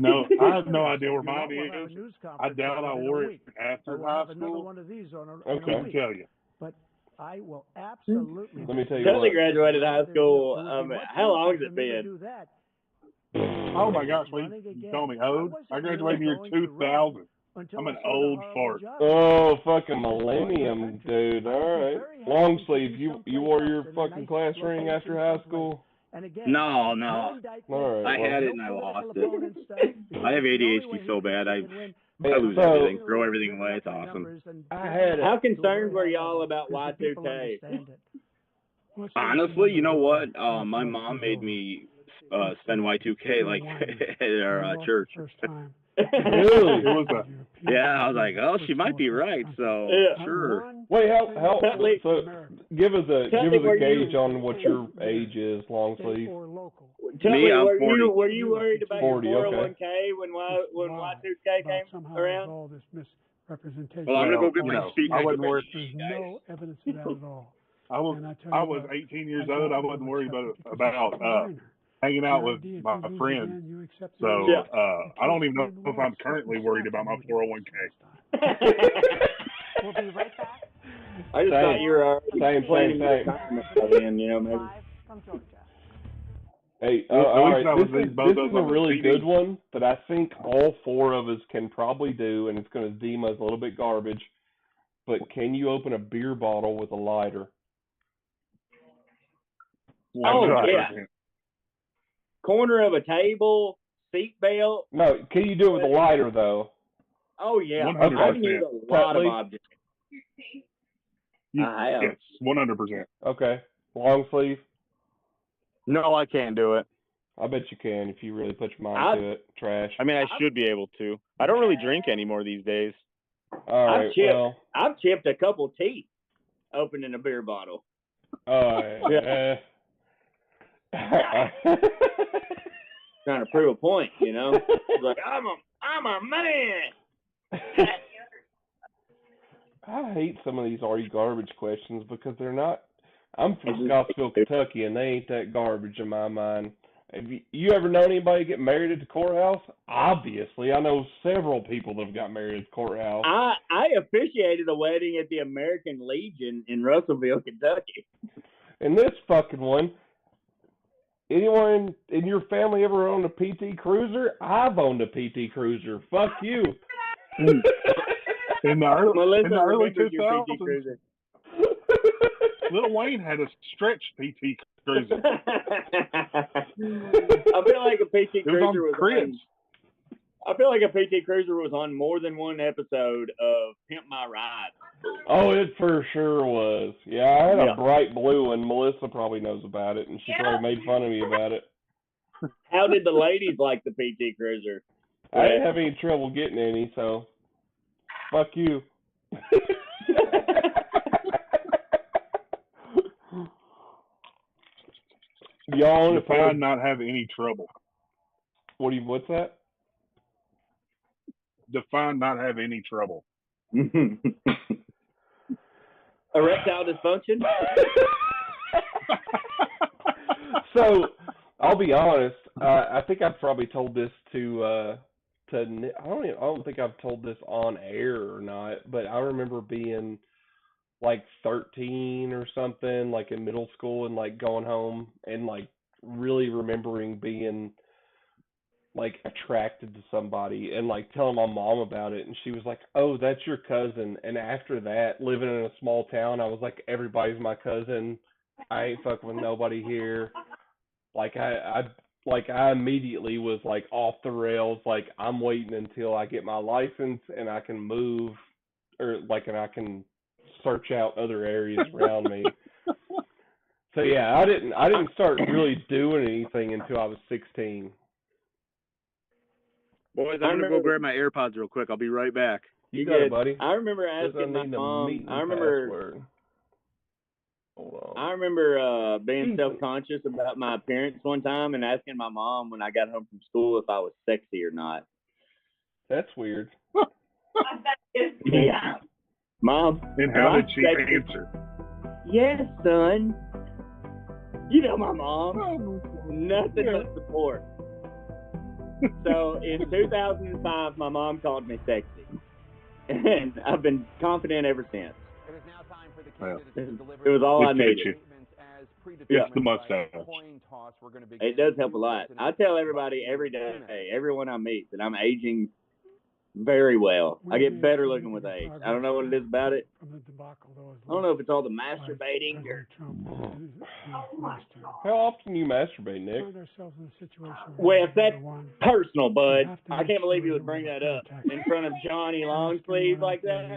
no idea where mine is. I doubt I wore it after high school. Okay. I couldn't tell you. But I will absolutely... Let me tell you Totally what. graduated high school. How long has it been? Oh my gosh, you call me old? I graduated in the year 2000. I'm an old fart. Oh, fucking millennium, dude. All right. Long sleeve. You wore your fucking class ring after high school? No. All right. I had it and I lost it. I have ADHD so bad. I lose everything, throw everything away. It's awesome. I had it. How concerned were y'all about Y2K? Honestly, you know what? My mom made me spend Y2K like at our church. Really? Yeah, I was like, oh, she might be right. So sure. Wait, how? So give us a gauge on what your age is, long sleeve. Me, I'm 40. Were you worried about 40, your okay. 401k when Y2K came around? Well, I'm gonna go get my speaker. I wasn't worried. There's no evidence of that at all. I was 18 years old. I wasn't worried about hanging out with my friends. So I don't even know if I'm currently worried about my 401k. We'll be right back. I just thought you were same. You know, maybe. From Georgia. Hey, all right. This is a really good one that I think all four of us can probably do, and it's going to deem us a little bit garbage. But can you open a beer bottle with a lighter? Oh, yeah. Corner of a table, seat belt. No, can you do it with a lighter, though? Oh, yeah. 100%. I can use a lot of objects. I have. Yes, 100%. Okay. Long sleeve? No, I can't do it. I bet you can if you really put your mind to it. Trash. I mean, I should be able to. I don't really drink anymore these days. All right, I've chipped a couple teeth opening a beer bottle. Yeah. Trying to prove a point, you know. It's like I'm a man. I hate some of these "Are you garbage?" questions because they're not. I'm from Scottsville, Kentucky, and they ain't that garbage in my mind. Have you ever known anybody get married at the courthouse? Obviously, I know several people that have got married at the courthouse. I officiated a wedding at the American Legion in Russellville, Kentucky. And this fucking one. Anyone in your family ever owned a PT Cruiser? I've owned a PT Cruiser. Fuck you. In the early 2000s, Lil Wayne had a stretch PT Cruiser. I feel like a PT Cruiser was on. I feel like a PT Cruiser was on more than one episode of Pimp My Ride. Oh, it for sure was. Yeah, I had a bright blue, and Melissa probably knows about it, and she probably made fun of me about it. How did the ladies like the PT Cruiser? I didn't have any trouble getting any, so fuck you. Y'all define not have any trouble. What's that? Define not have any trouble. Erectile dysfunction? So, I'll be honest. I think I've probably told this to I don't think I've told this on air or not, but I remember being like 13 or something, like in middle school, and like going home and like really remembering being like attracted to somebody and like telling my mom about it, and she was like, "Oh, that's your cousin." And after that, living in a small town, I was like, "Everybody's my cousin. I ain't fucking with nobody here." Like I immediately was like off the rails. Like I'm waiting until I get my license and I can move, or like and I can search out other areas around me. So yeah, I didn't start really doing anything until I was 16. Boys, I'm gonna go grab my AirPods real quick. I'll be right back. You got it, buddy. I remember asking my mom. I remember being self-conscious about my appearance one time and asking my mom when I got home from school if I was sexy or not. That's weird. Yeah. Mom. And how did she answer? Yes, son. You know my mom. Nothing but support. So in 2005, my mom called me sexy, and I've been confident ever since. It is now time for the candidates to deliver. It was all I needed. It's the mustache. It does help a lot. I tell everybody every day, everyone I meet, that I'm aging very well. I get better looking with age. I don't know what it is about it. I don't know if it's all the masturbating or. How often you masturbate, Nick? Well, that's personal, bud. I can't believe you would bring that up in front of Johnny Longsleeve like that.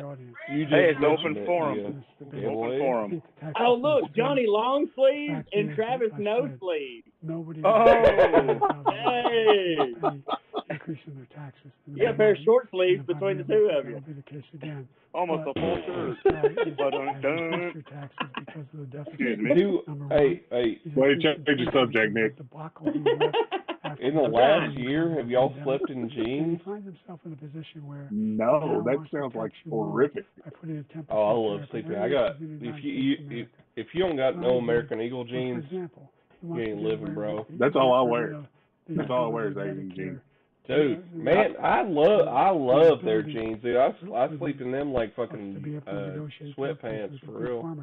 Hey, it's open forum. Open forum. Oh, look, Johnny Longsleeve and Travis Nosleeve. Oh, hey. Increasing their taxes. Yeah, a pair of short sleeves between the two of you. That'll be the case again. Almost a full shirt. Excuse me. Hey. Wait, change the subject, Nick. In the last year, have y'all slept in jeans? No, that sounds like horrific. Oh, I love sleeping. I got if you don't got no American Eagle jeans, you ain't living, bro. That's all I wear. That's all I wear is Asian jeans. Dude, man, I love their jeans, dude. I sleep in them like fucking sweatpants for real.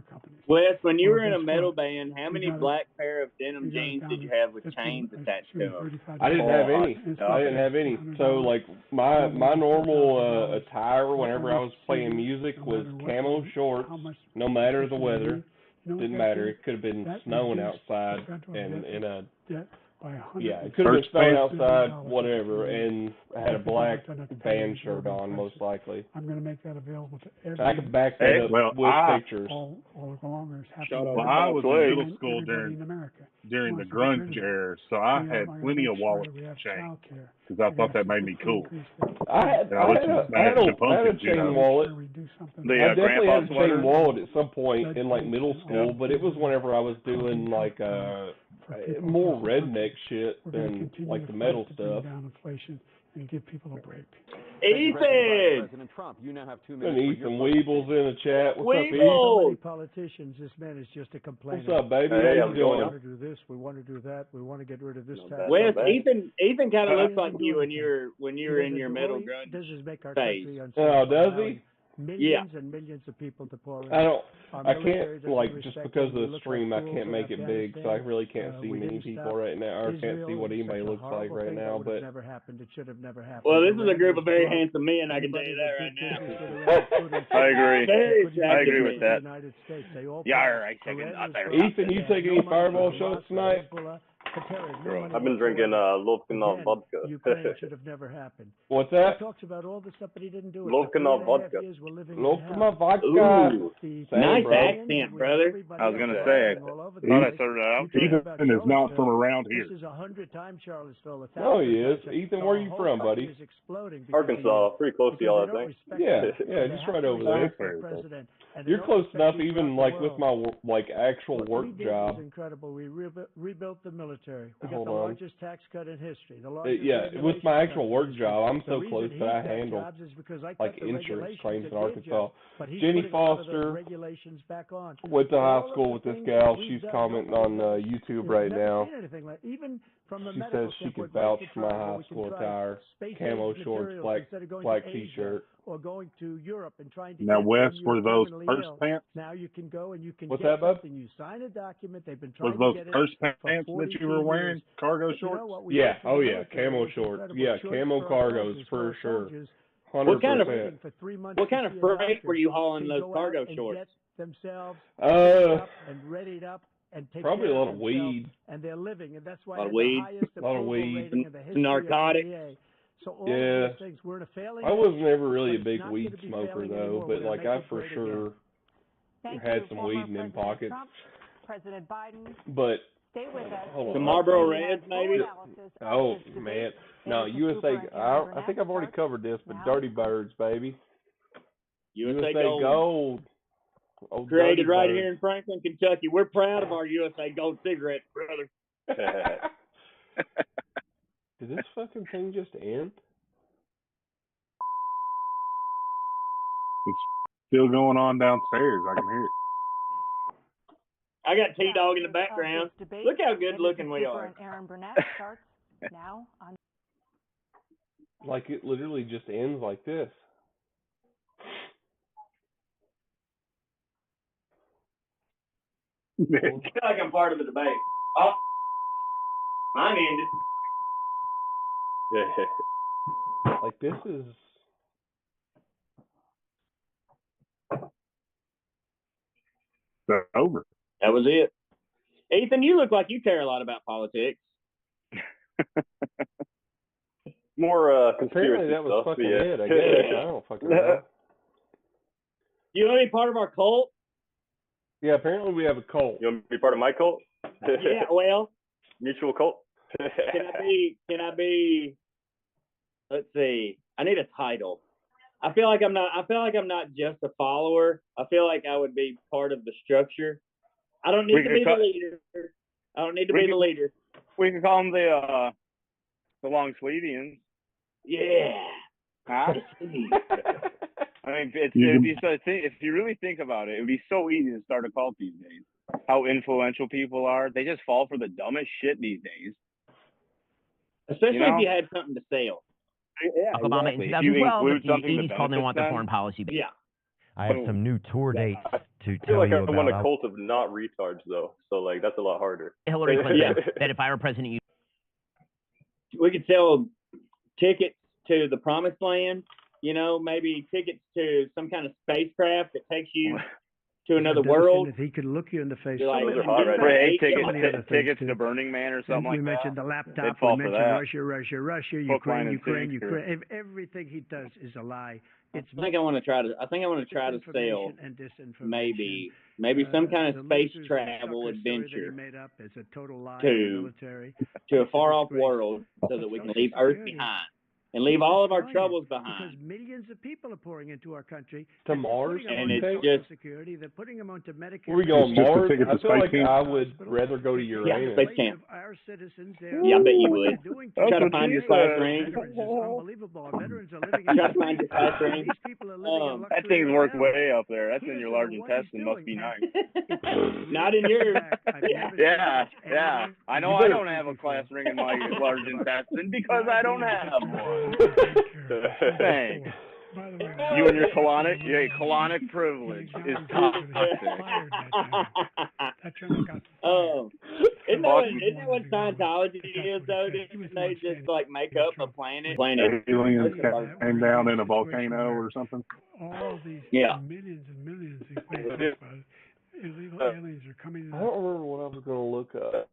Wes, when you were in a metal band, how many black pair of denim jeans did you have with chains attached to them? I didn't have any. So like my normal attire whenever I was playing music was camo shorts, no matter the weather. Didn't matter. It could have been snowing outside and in a it could have been snowing outside, whatever, and I had a black band shirt on, most likely. I'm going to make that available to everyone. I could back that up with pictures. All along, I was in middle school during the grunge era, so I had plenty of wallet chain because I thought that made me cool. I had a chain wallet. I definitely had a chain wallet at some point in like middle school, but it was whenever I was doing like more redneck shit than like the metal stuff. And give people a break. Ethan! President Trump, you now have 2 And minutes. Ethan Weebles in the chat. What's up, Ethan? So many politicians, this man is just a complainer. What's up, baby? Hey, how you doing? We want to do this, we want to do that, we want to get rid of this tax. Wes, Ethan kind of looks like you when you're in your metal grunge phase. Oh, does he? Millions and millions of people to pour in. I can't, like, just because of the stream, I can't make it big, so I really can't see many people right now, or can't see what anybody looks like right now, but... Never happened. It should have never happened. Well, this is a group of very handsome men, I can tell you that right now. I agree. I agree with that. Ethan, you take any Fireball shots tonight? I've been drinking Lovkinov vodka. Ukraine should have never happened. What's that? He talks about all the stuff, but he didn't do it. Lovkinov vodka. Lovkinov vodka. Nice accent, brother. I was gonna say, thought I started out. Ethan is not from around here. This is 100 times Charlottesville. No, he is. Ethan, where are you from, buddy? Arkansas, pretty close to y'all, I think. Yeah, just right over there. You're close enough, even like with my actual work job. Incredible. We rebuilt the military. We got the largest tax cut in history. With my actual work job, I'm so close that I handle like insurance claims in Arkansas. Jenny Foster went to high school with this gal. She's commenting on YouTube right now. Even from a She medical says she standpoint, could vouch right for my to China, where high we can school try attire, space-age camo shorts, materials instead of going to Asia t-shirt. or going to Europe and trying to Now, get Wes, when were you're those terminally purse ill. pants? Now you can go and you can What's get that, bud? something. You sign a document. They've been Was trying those to get it purse for pants that 42 you were wearing? years. Cargo But you know shorts? what we Yeah, did for the military camo was shorts. incredible. Yeah, Choice camo for our cargos soldiers, for our sure. soldiers. 100%. What kind of Waiting for 3 months what to kind of see a freight doctor were you hauling to those go cargo out and shorts? get themselves Uh, up and readied up and take probably care a lot of of themselves, weed. and they're living, and that's why A lot they of have the weed. highest A lot of approval weed. rating in the history Some narcotics. of FDA. So all Yeah. of those things, we're in a failing I was nation, never really a but big it's not weed gonna be smoker failing though, anymore. but We're gonna like make I it for great again. sure Thank had you, some former weed in them President pockets. Trump, President Biden. But Stay with us. hold on. Some Marlboro We have Reds, full maybe? analysis of Oh this debate. man, Maybe no Cooper USA. and Aaron I think I've already Burnett covered this, but now. Dirty Birds, baby. USA Gold. Gold. Oh, Created Dirty right Birds. here in Franklin, Kentucky. We're proud of our USA Gold cigarettes, brother. Did this fucking thing just end? It's still going on downstairs. I can hear it. I got T-Dog in the Of background. this debate, Look how good Anderson looking we Cooper are. and Aaron Burnett starts now on. Like it literally just ends like this. I feel like I'm part of the debate. Oh, mine ended. Like this is. It's over. That was it. Ethan, you look like you care a lot about politics. More Apparently conspiracy that was stuff. fucking Yeah. it. I guess I don't fucking know. You want to be part of our cult? Yeah, apparently we have a cult. You want to be part of my cult? Yeah, well. Mutual cult? Can I be, let's see, I need a title. I feel like I'm not just a follower. I feel like I would be part of the structure. I don't need to be the leader. I don't need to be the leader. We can call them the Long Sleevians. Yeah. Huh? I mean, if you really think about it, it would be so easy to start a cult these days. How influential people are. They just fall for the dumbest shit these days. Especially if you had something to sell. Yeah, Obama in 2012, the 80s called and they want the foreign policy. Yeah. I have some new tour dates to I feel tell like you I want a about. cult of not retards, though. So, like, that's a lot harder. Hillary Clinton, that if I were president, we could sell tickets to the promised land, maybe tickets to some kind of spacecraft that takes you to another world. If he could look you in the face. Like, those are hot right now. Tickets to Burning Man or something like that. We mentioned the laptop. We mentioned Russia, Ukraine. Everything he does is a lie. I think I want to try to sell maybe some kind of space travel adventure to a far off world so that we can leave Earth behind and leave all of our troubles behind. Because millions of people are pouring into our country. To Mars? And it's just security. They're putting them onto Medicare. Were we going Mars? I feel like I would rather go to Uranus. Space camp. Our citizens, yeah, I bet you would. Try to find your class ring. Unbelievable. Our veterans are living Try to find your class ring. These people are living in that thing's worked way up there. That's in your large intestine. Must be nice. Not in yours. Yeah. I know I don't have a class ring in my large intestine because I don't have one. Thanks. You and your colonic privilege is toxic. Isn't that what Scientology is though? Didn't they just like make up a planet? Aliens came down in a volcano or something. All these millions and millions of illegal aliens are coming in. I don't remember what I was going to look up.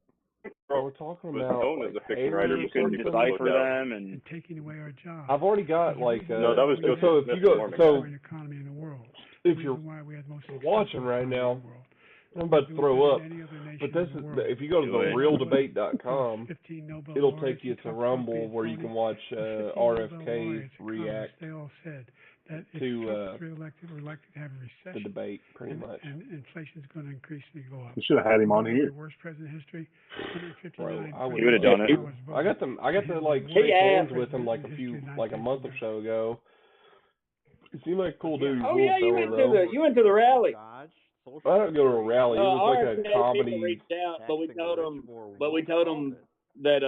We're talking about known as a fiction writer. You couldn't decipher them and taking away our jobs. I've already got like no, that was just so if you go economy in the world. If you're watching right now, I'm about to throw up. But this is if you go to therealdebate.com, it'll take you to Rumble where you can watch RFK react They all said that if to Trump's reelected, we're likely to have a the recession. debate, pretty much. And inflation is going to increasingly go up. We should have had him on here. The worst president in history. 159. I would have done it. I got to like shake hands with him like a month or so ago. He seemed like a cool dude. Oh yeah, you went to the rally. I didn't go to a rally. It was like a comedy. Reached out, but we told him that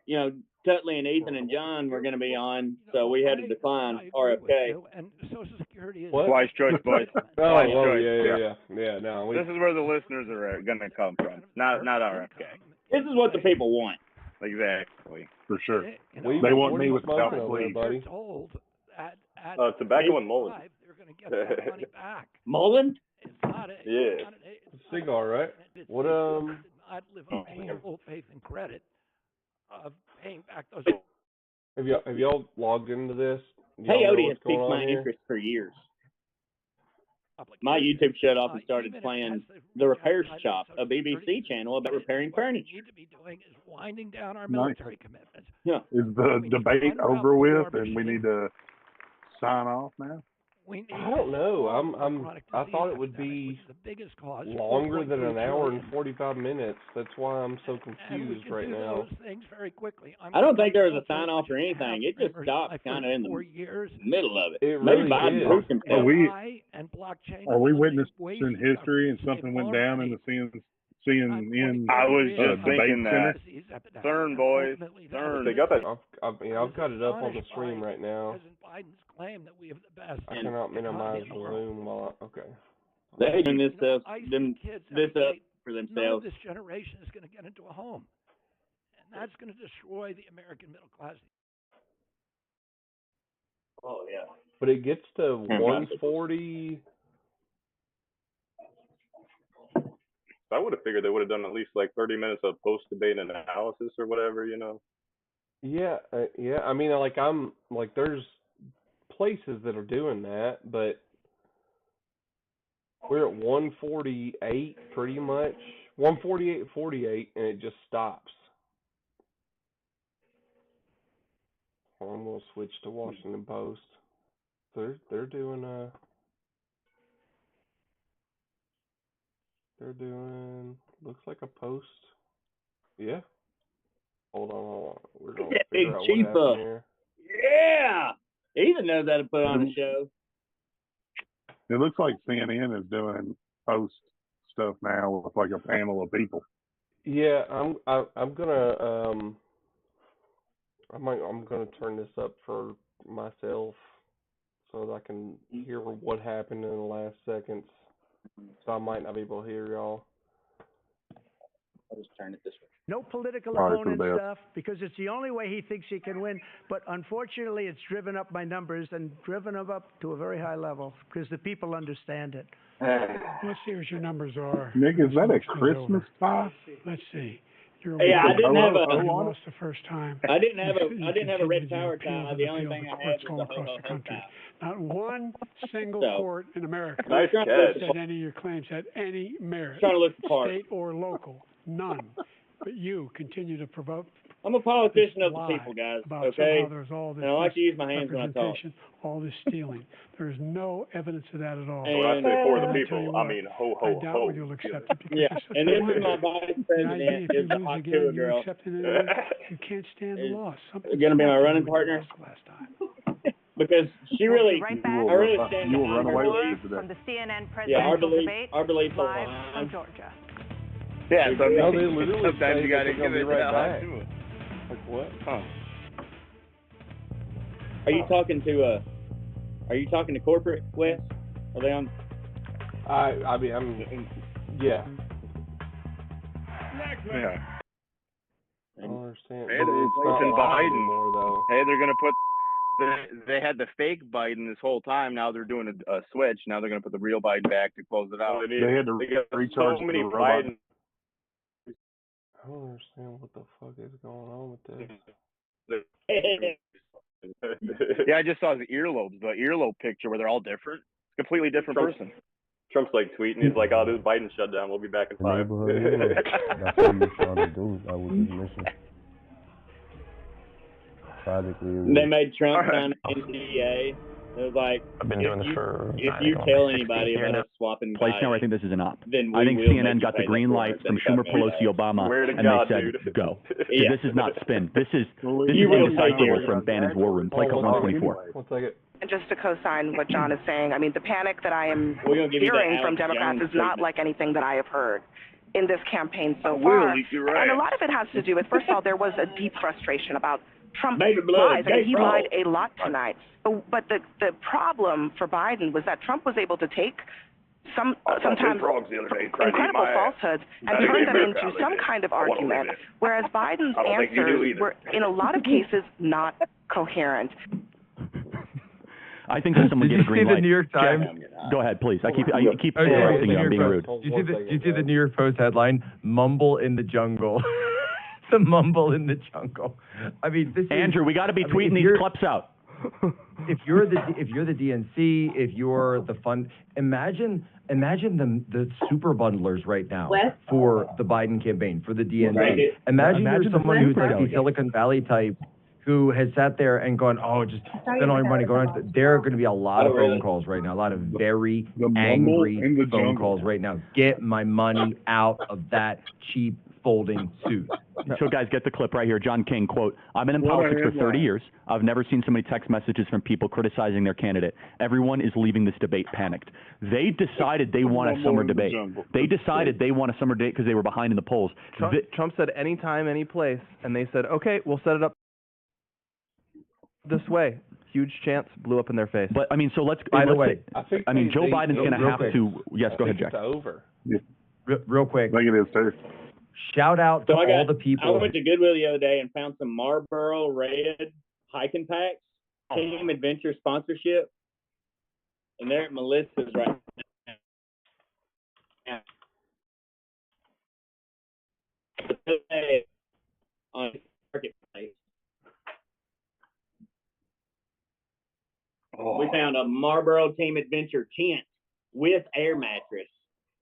you know, Tutley and Ethan and John were going to be on, so we had to decline RFK. And Social Security is Wise choice, boys. Oh, Wise well, choice. yeah. No, This is where the listeners are going to come from, not RFK. This is what the people want. Exactly. For sure. They want me without sleep, buddy. told at tobacco and Mullen. they're going to get that money back. Mullen? It's not a, Yeah. Cigar, right? What did not live up to their full faith and credit of paying back those. Have y'all logged into this? Peyote has piqued my interest for years. My YouTube shut off and started playing The Repair Shop, a BBC channel about repairing furniture. What we need to be doing is winding down our military commitments. Yeah. Is the debate over with and we need to sign off now? I don't know. I thought it would be longer than an hour and 45 minutes. That's why I'm so confused right now. Things very quickly. I don't think there was a sign off or anything. It just stopped kind of in the middle of it. It Maybe really Biden did. proved himself. Are we witnessing history and something went down in the CNN? I was just thinking that. Center? CERN, boys. CERN. They got that. I've got it up on the stream right now. Biden's claim that we have the best. I cannot minimize volume while okay. They're doing this up for None of themselves. this generation is going to get into a home, and that's going to destroy the American middle class. Oh yeah. But it gets to 140. I would have figured they would have done at least like 30 minutes of post-debate analysis or whatever, you know. Yeah, yeah. I mean, there's places that are doing that, but we're at 148 pretty much, 148.48, and it just stops. I'm gonna switch to Washington Post. They're doing looks like a post. Yeah. Hold on. We're gonna figure out what happened here. Yeah. Ethan knows how to put on a show. It looks like CNN is doing post stuff now with like a panel of people. Yeah, I'm gonna I'm gonna turn this up for myself so that I can hear what happened in the last seconds. So I might not be able to hear y'all. I'll just turn it this way. No political opponent stuff, because it's the only way he thinks he can win. But unfortunately, it's driven up my numbers and driven them up to a very high level because the people understand it. Let's see what your numbers are. Nick, is that a Christmas pie? Let's see. Yeah, I didn't have a. Lost the first time. I didn't have a red power tie. The only thing I had was a across the country. tie. Not one single court in America Nice catch. said any of your claims had any merit, Trying to look the part. state or local, none. But you continue to provoke. I'm a politician of the people, guys. About okay, somehow there's all this and I like to use my hands when I talk. All this stealing. There's no evidence of that at all. So when I say for the And people, I mean ho ho I doubt ho. whether you'll accept it because Yeah, you're such and a this is liar. my vice The idea president if you is a lose hot again, tour you're girl. accepting it. You can't stand the loss. You're gonna be my running partner. Last time. Because she really, Right back. I really stand you will behind run her away belief. with it From the CNN Yeah, our presidential belief, debate our belief live aligned. from Georgia. Yeah, No, they literally sometimes say you gotta that they're give it right that back. too. Like what? Huh. Are you talking to corporate, Wes? Are they on? I mean, yeah. Yeah. I don't understand. Hey, But they're it's not replacing live Biden. anymore, though. Hey, they're gonna put. They had the fake Biden this whole time. Now they're doing a switch. Now they're gonna put the real Biden back to close it out. They had to got recharge so many the robot. Biden. I don't understand what the fuck is going on with this. Yeah, I just saw the earlobe picture where they're all different. It's a completely different person. Trump's like tweeting. He's like, "Oh, this Biden shutdown. We'll be back in 5." That's what he was trying to do. That was his mission. Tragically, They made Trump sign an NDA. It was like, I've been doing this for. if you tell anybody about us swapping Place now, I Biden, think this is an op. then I think we will CNN make got you the pay green that light for from it. Schumer, Pelosi, Obama, Swear to and God, they said, dude. go. Yeah. This is not spin. This is You will pay indecipherable dearly. from Bannon's war room. Play code 124. One second. And just to co-sign what John is saying, I mean, the panic that I am We're gonna give you that hearing from Alex Democrats Jones is not treatment. like anything that I have heard. in this campaign so I far. will eat your ass. And a lot of it has to do with, first of all, there was a deep frustration about Trump's Baby blood, lies. I mean, gay he bro. lied a lot tonight. But the problem for Biden was that Trump was able to take sometimes incredible falsehoods and turn them into some kind of argument, whereas Biden's answers were, in a lot of cases, not coherent. I think that someone gave a green light. Did you see the New York Times? Go ahead, please. I keep interrupting you. I'm being rude. Did you see the New York Post headline? Mumble in the jungle. The mumble in the jungle. I mean, this Andrew, we got to be tweeting these clips out. If you're the DNC, if you're the fund, imagine the super bundlers right now for the Biden campaign, for the DNC. Imagine you're someone who's like the Silicon Valley type who has sat there and gone, oh, just spend all your money going on. There are going to be a lot of phone calls right now, a lot of very angry phone calls right now. Get my money out of that cheap folding suit. So, guys, get the clip right here. John King, quote, I've been in politics for 30 years. I've never seen so many text messages from people criticizing their candidate. Everyone is leaving this debate panicked. They decided they want a summer debate. They decided they want a summer debate because they were behind in the polls. Trump said anytime, any place, and they said, okay, we'll set it up this way. Huge chance, blew up in their face. But, I mean, so let's... By the way... I mean, Joe Biden's going to have to... Yes, go ahead, Jack. It's over. Real quick. I think it is, too. Shout out to all the people. I went to Goodwill the other day and found some Marlboro Red hiking packs, Team Adventure sponsorship, and they're at Melissa's right now. On Marketplace. We found a Marlboro Team Adventure tent with air mattress.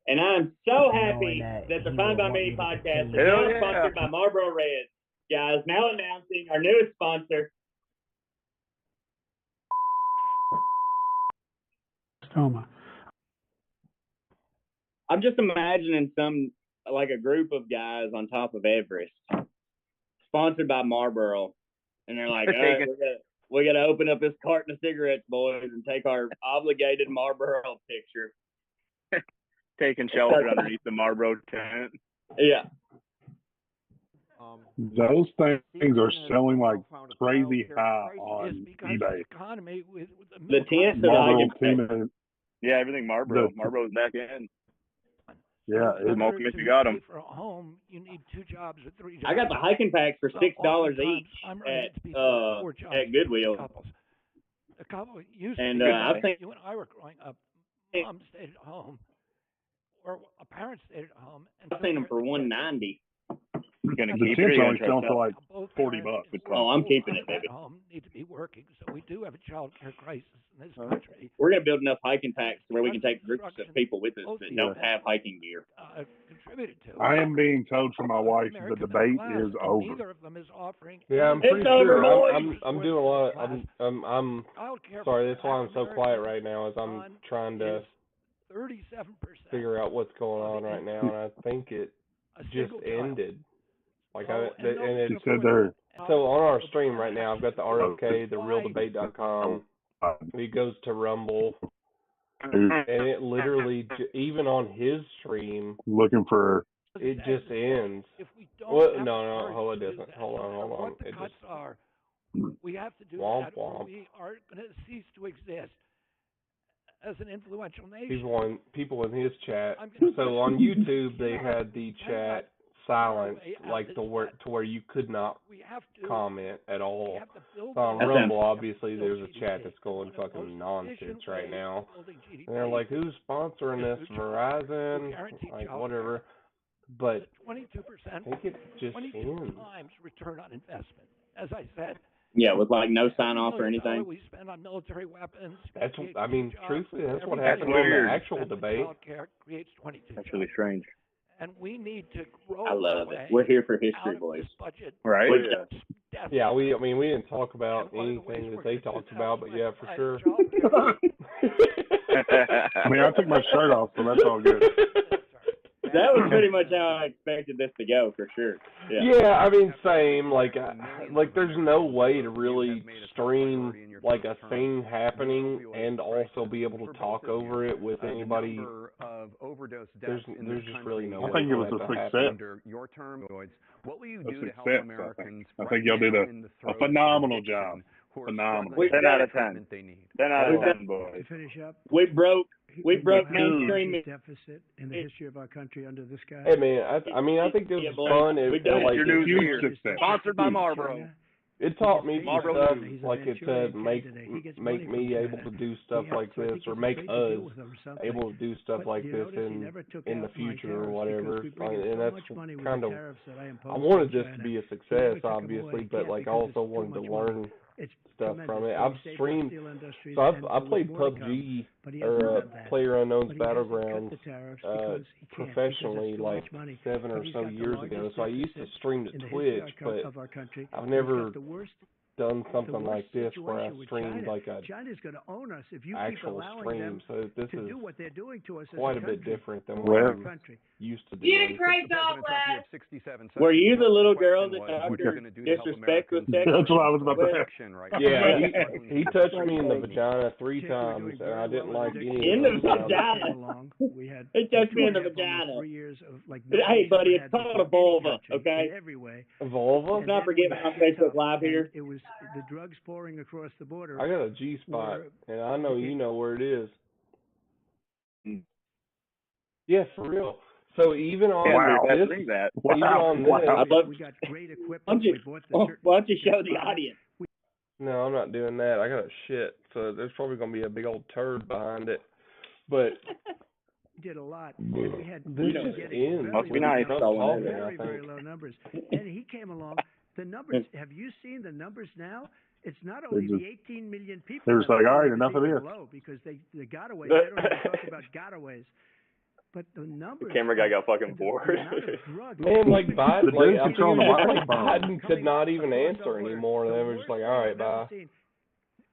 And I'm so happy that the Fine by Me podcast is now sponsored by Marlboro Red. Guys, now announcing our newest sponsor. I'm just imagining like a group of guys on top of Everest, sponsored by Marlboro. And they're like, all right, we got to open up this carton of cigarettes, boys, and take our obligated Marlboro picture. Taking shelter underneath the Marlboro tent. Yeah. Those things are selling like crazy high on eBay. The tents Marlboro yeah, everything Marlboro. Marlboro's back in. Yeah, smoke them if you got them. For a home, you need 2 jobs or 3 jobs. I got the hiking packs for $6 each at Goodwill. A couple used and to be I think you and I were growing up. Mom stayed at home, or a parent stayed at home. And I've seen them for $190. You're gonna the keep tips it. only sell for like $40. Oh, I'm keeping it, baby. Home need to be working, so we do have a child care crisis in this country. We're gonna build enough hiking packs where we can take groups of people with us that don't have hiking gear. Contributed to. I am being told from my wife the debate is over. Neither of them is offering. Yeah, I'm pretty sure. I'm doing a lot. I'm sorry. That's why I'm so quiet right now. Is I'm trying to 37% figure out what's going on right now, and I think it just ended. Like and it said there. So on our stream right now, I've got the ROK, the RealDebate.com. He goes to Rumble, and it literally, even on his stream, looking for it just ends. Well, no, hold it doesn't. Hold on. It just are. We have to do womp that. Womp. We are going to cease to exist as an influential nation. People in his chat. So on YouTube, they had the chat silence, like to where you could not comment at all. So on Rumble, obviously, there's a chat that's going fucking nonsense right now. And they're like, who's sponsoring this? Verizon? Like, whatever. But 22%, I think it just 22 ends. times return on investment. As I said. Yeah, with like no sign off or anything. We spend on military weapons. That's truthfully, that's what happened in the actual debate. Creates 22 That's really strange. And we need to grow. I love it. We're here for history, boys. Right? Yeah, we didn't talk about anything that they talked about, but yeah, for sure. I mean, I took my shirt off, so that's all good. That was pretty much how I expected this to go, for sure. Yeah, I mean, same. Like there's no way to really stream like a thing happening and also be able to talk over it with anybody. There's just really no way. I think it was a success. What will you do to help Americans? I think y'all did a phenomenal job. Phenomenal. 10 out of 10. 10 out of 10, boys. To finish up, we broke mainstream deficit in the history of our country under this guy. Hey man, I think this was fun. Your news here. Sponsored by Marlboro. It taught me some stuff, like it said, make me able to do stuff like this, or make us able to do stuff like this in the future or whatever. And that's kind of, I wanted this to be a success, obviously, but like I also wanted to learn stuff from it. I've streamed, so I played PUBG, or PlayerUnknown's Battlegrounds, professionally like 7 or so years ago. So I used to stream to Twitch, but I've never done something like this where I streamed like a actual stream. So this is quite a bit different than what I'm used to doing. Were you the little girl that Dr. Disrespect was texting? That's what I was about to say. Yeah, he touched me in the vagina 3 times, and I didn't like any of it. In the vagina? He touched me in the vagina. Hey, buddy, it's called a vulva, okay? A vulva? Let's not forget on Facebook Live here. It was the drugs pouring across the border. I got a G-spot, and I know you know where it is. Yeah, for real. So even on this, we got great equipment. Why don't you show the audience? No, I'm not doing that. I got a shit, so there's probably gonna be a big old turd behind it. But did a lot. We had this just ends. Must be nice. Very low numbers. And he came along. The numbers. Have you seen the numbers now? It's not only the 18 million people. They were like, all right, enough of this. Low because the gotaways. They don't even talk about gotaways. But the numbers. The camera guy got fucking bored. Man, like Biden, Biden could not even answer anymore. They were just like, all right, bye.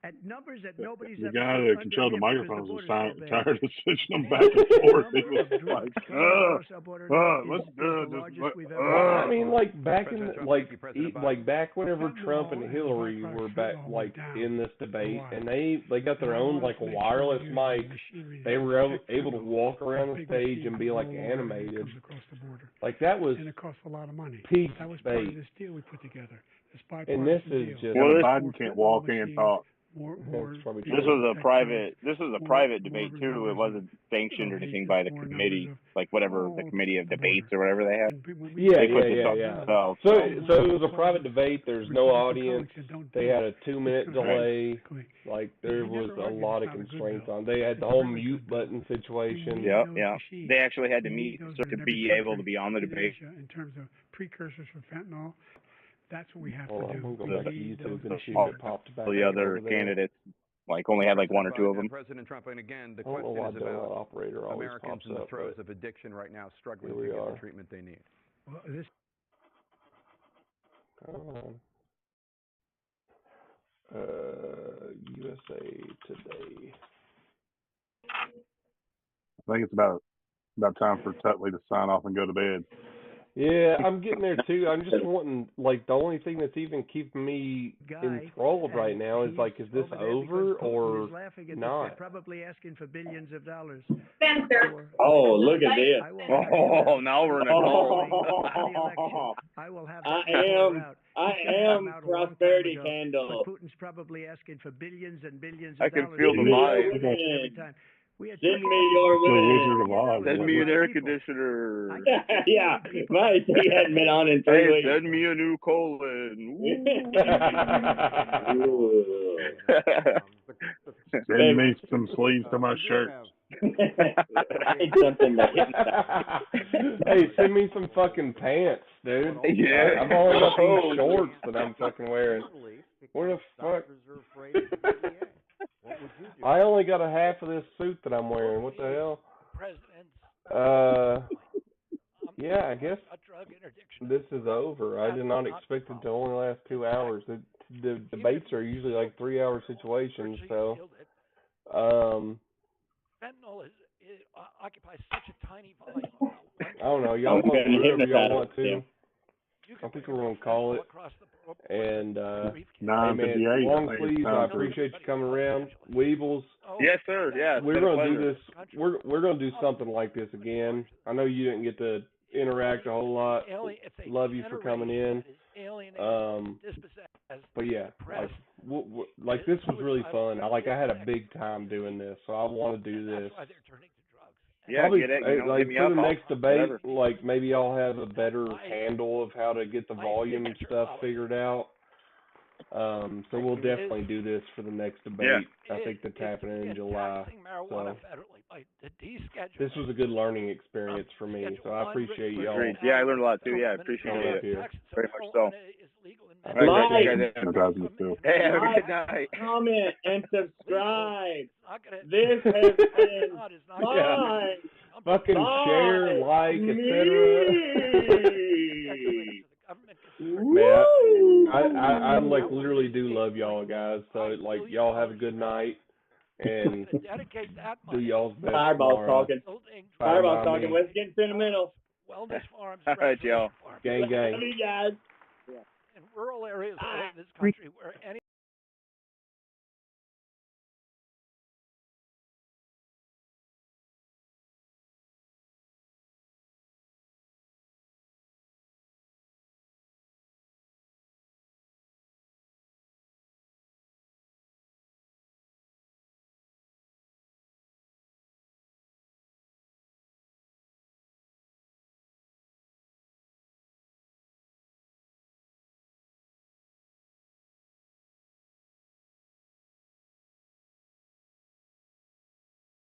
At numbers that nobody's the guy that controlled the microphones was tired of switching them back and forth. He was like, let's do it. I mean, like back in like back whenever Trump and Hillary were back like in this debate, and they got their own like wireless mics. They were able to walk around the stage and be like animated. Like that was. And it cost a lot of money. Peak that was part of this deal we put together. And this is just. Well, Biden can't walk and talk. This was a private debate too. It wasn't sanctioned or anything by the committee, like whatever the committee of debates or whatever they had. Yeah. So it was a private debate. There's no audience. They had a 2-minute delay. Like there was a lot of constraints on. They had the whole mute button situation. Yeah. They actually had to meet to be able to be on the debate. In terms of precursors for fentanyl. That's what we have to do. I'm going back to YouTube and see all it popped back. The other candidates, like, only had like 1 or 2 of them. President Trump, and again, the question is about Americans in the throes of addiction right now, struggling to get the treatment they need. Well, this. USA Today. I think it's about time for Tutley to sign off and go to bed. Yeah, I'm getting there too. I'm just wanting, like, the only thing that's even keeping me enthralled right now is like, is this over or not? Probably asking for billions of dollars. Spencer. Oh, look at this. Oh, now we're in a call. I am prosperity candle. Putin's probably asking for billions and billions of dollars. I can feel the vibe. Send me your winnings. Send me an air conditioner. Yeah, my he hadn't been on in 3 weeks. Send me a new colon. Send me some sleeves to my shirt. Hey, send me some fucking pants, dude. Yeah. I've only got these shorts that I'm fucking wearing. Where the fuck? I only got a half of this suit that I'm wearing. What the hell? Yeah, I guess this is over. I did not expect it to only last 2 hours. The debates are usually like 3-hour situations, so. Fentanyl occupies such a tiny volume I don't know. Y'all vote whatever y'all want to. I think we're going to call it. And, hey, man, long sleeves, I appreciate you coming around. Weebles. Yes, sir. Yeah, we're going to do this. We're going to do something like this again. I know you didn't get to interact a whole lot. Love you for coming in. But yeah, like this was really fun. I had a big time doing this, so I want to do this. Yeah, probably, get it. You know, like for the next debate, whatever. like maybe I'll have a better handle of how to get the volume and stuff figured out. So we'll definitely do this for the next debate. Yeah. I think that's happening in July. So this was a good learning experience for me. So I appreciate y'all. Yeah, I learned a lot too. Yeah, I appreciate it. Here. Very much so. Like, comment, and subscribe. This has been mine. Fucking share, like, etc. Man, I like literally do love y'all guys. So like y'all have a good night and do y'all's best. Fireball talking. Fireball talking. Let's get in the middle. All right, y'all. Gang, gang. Love you guys. In rural areas of this country where any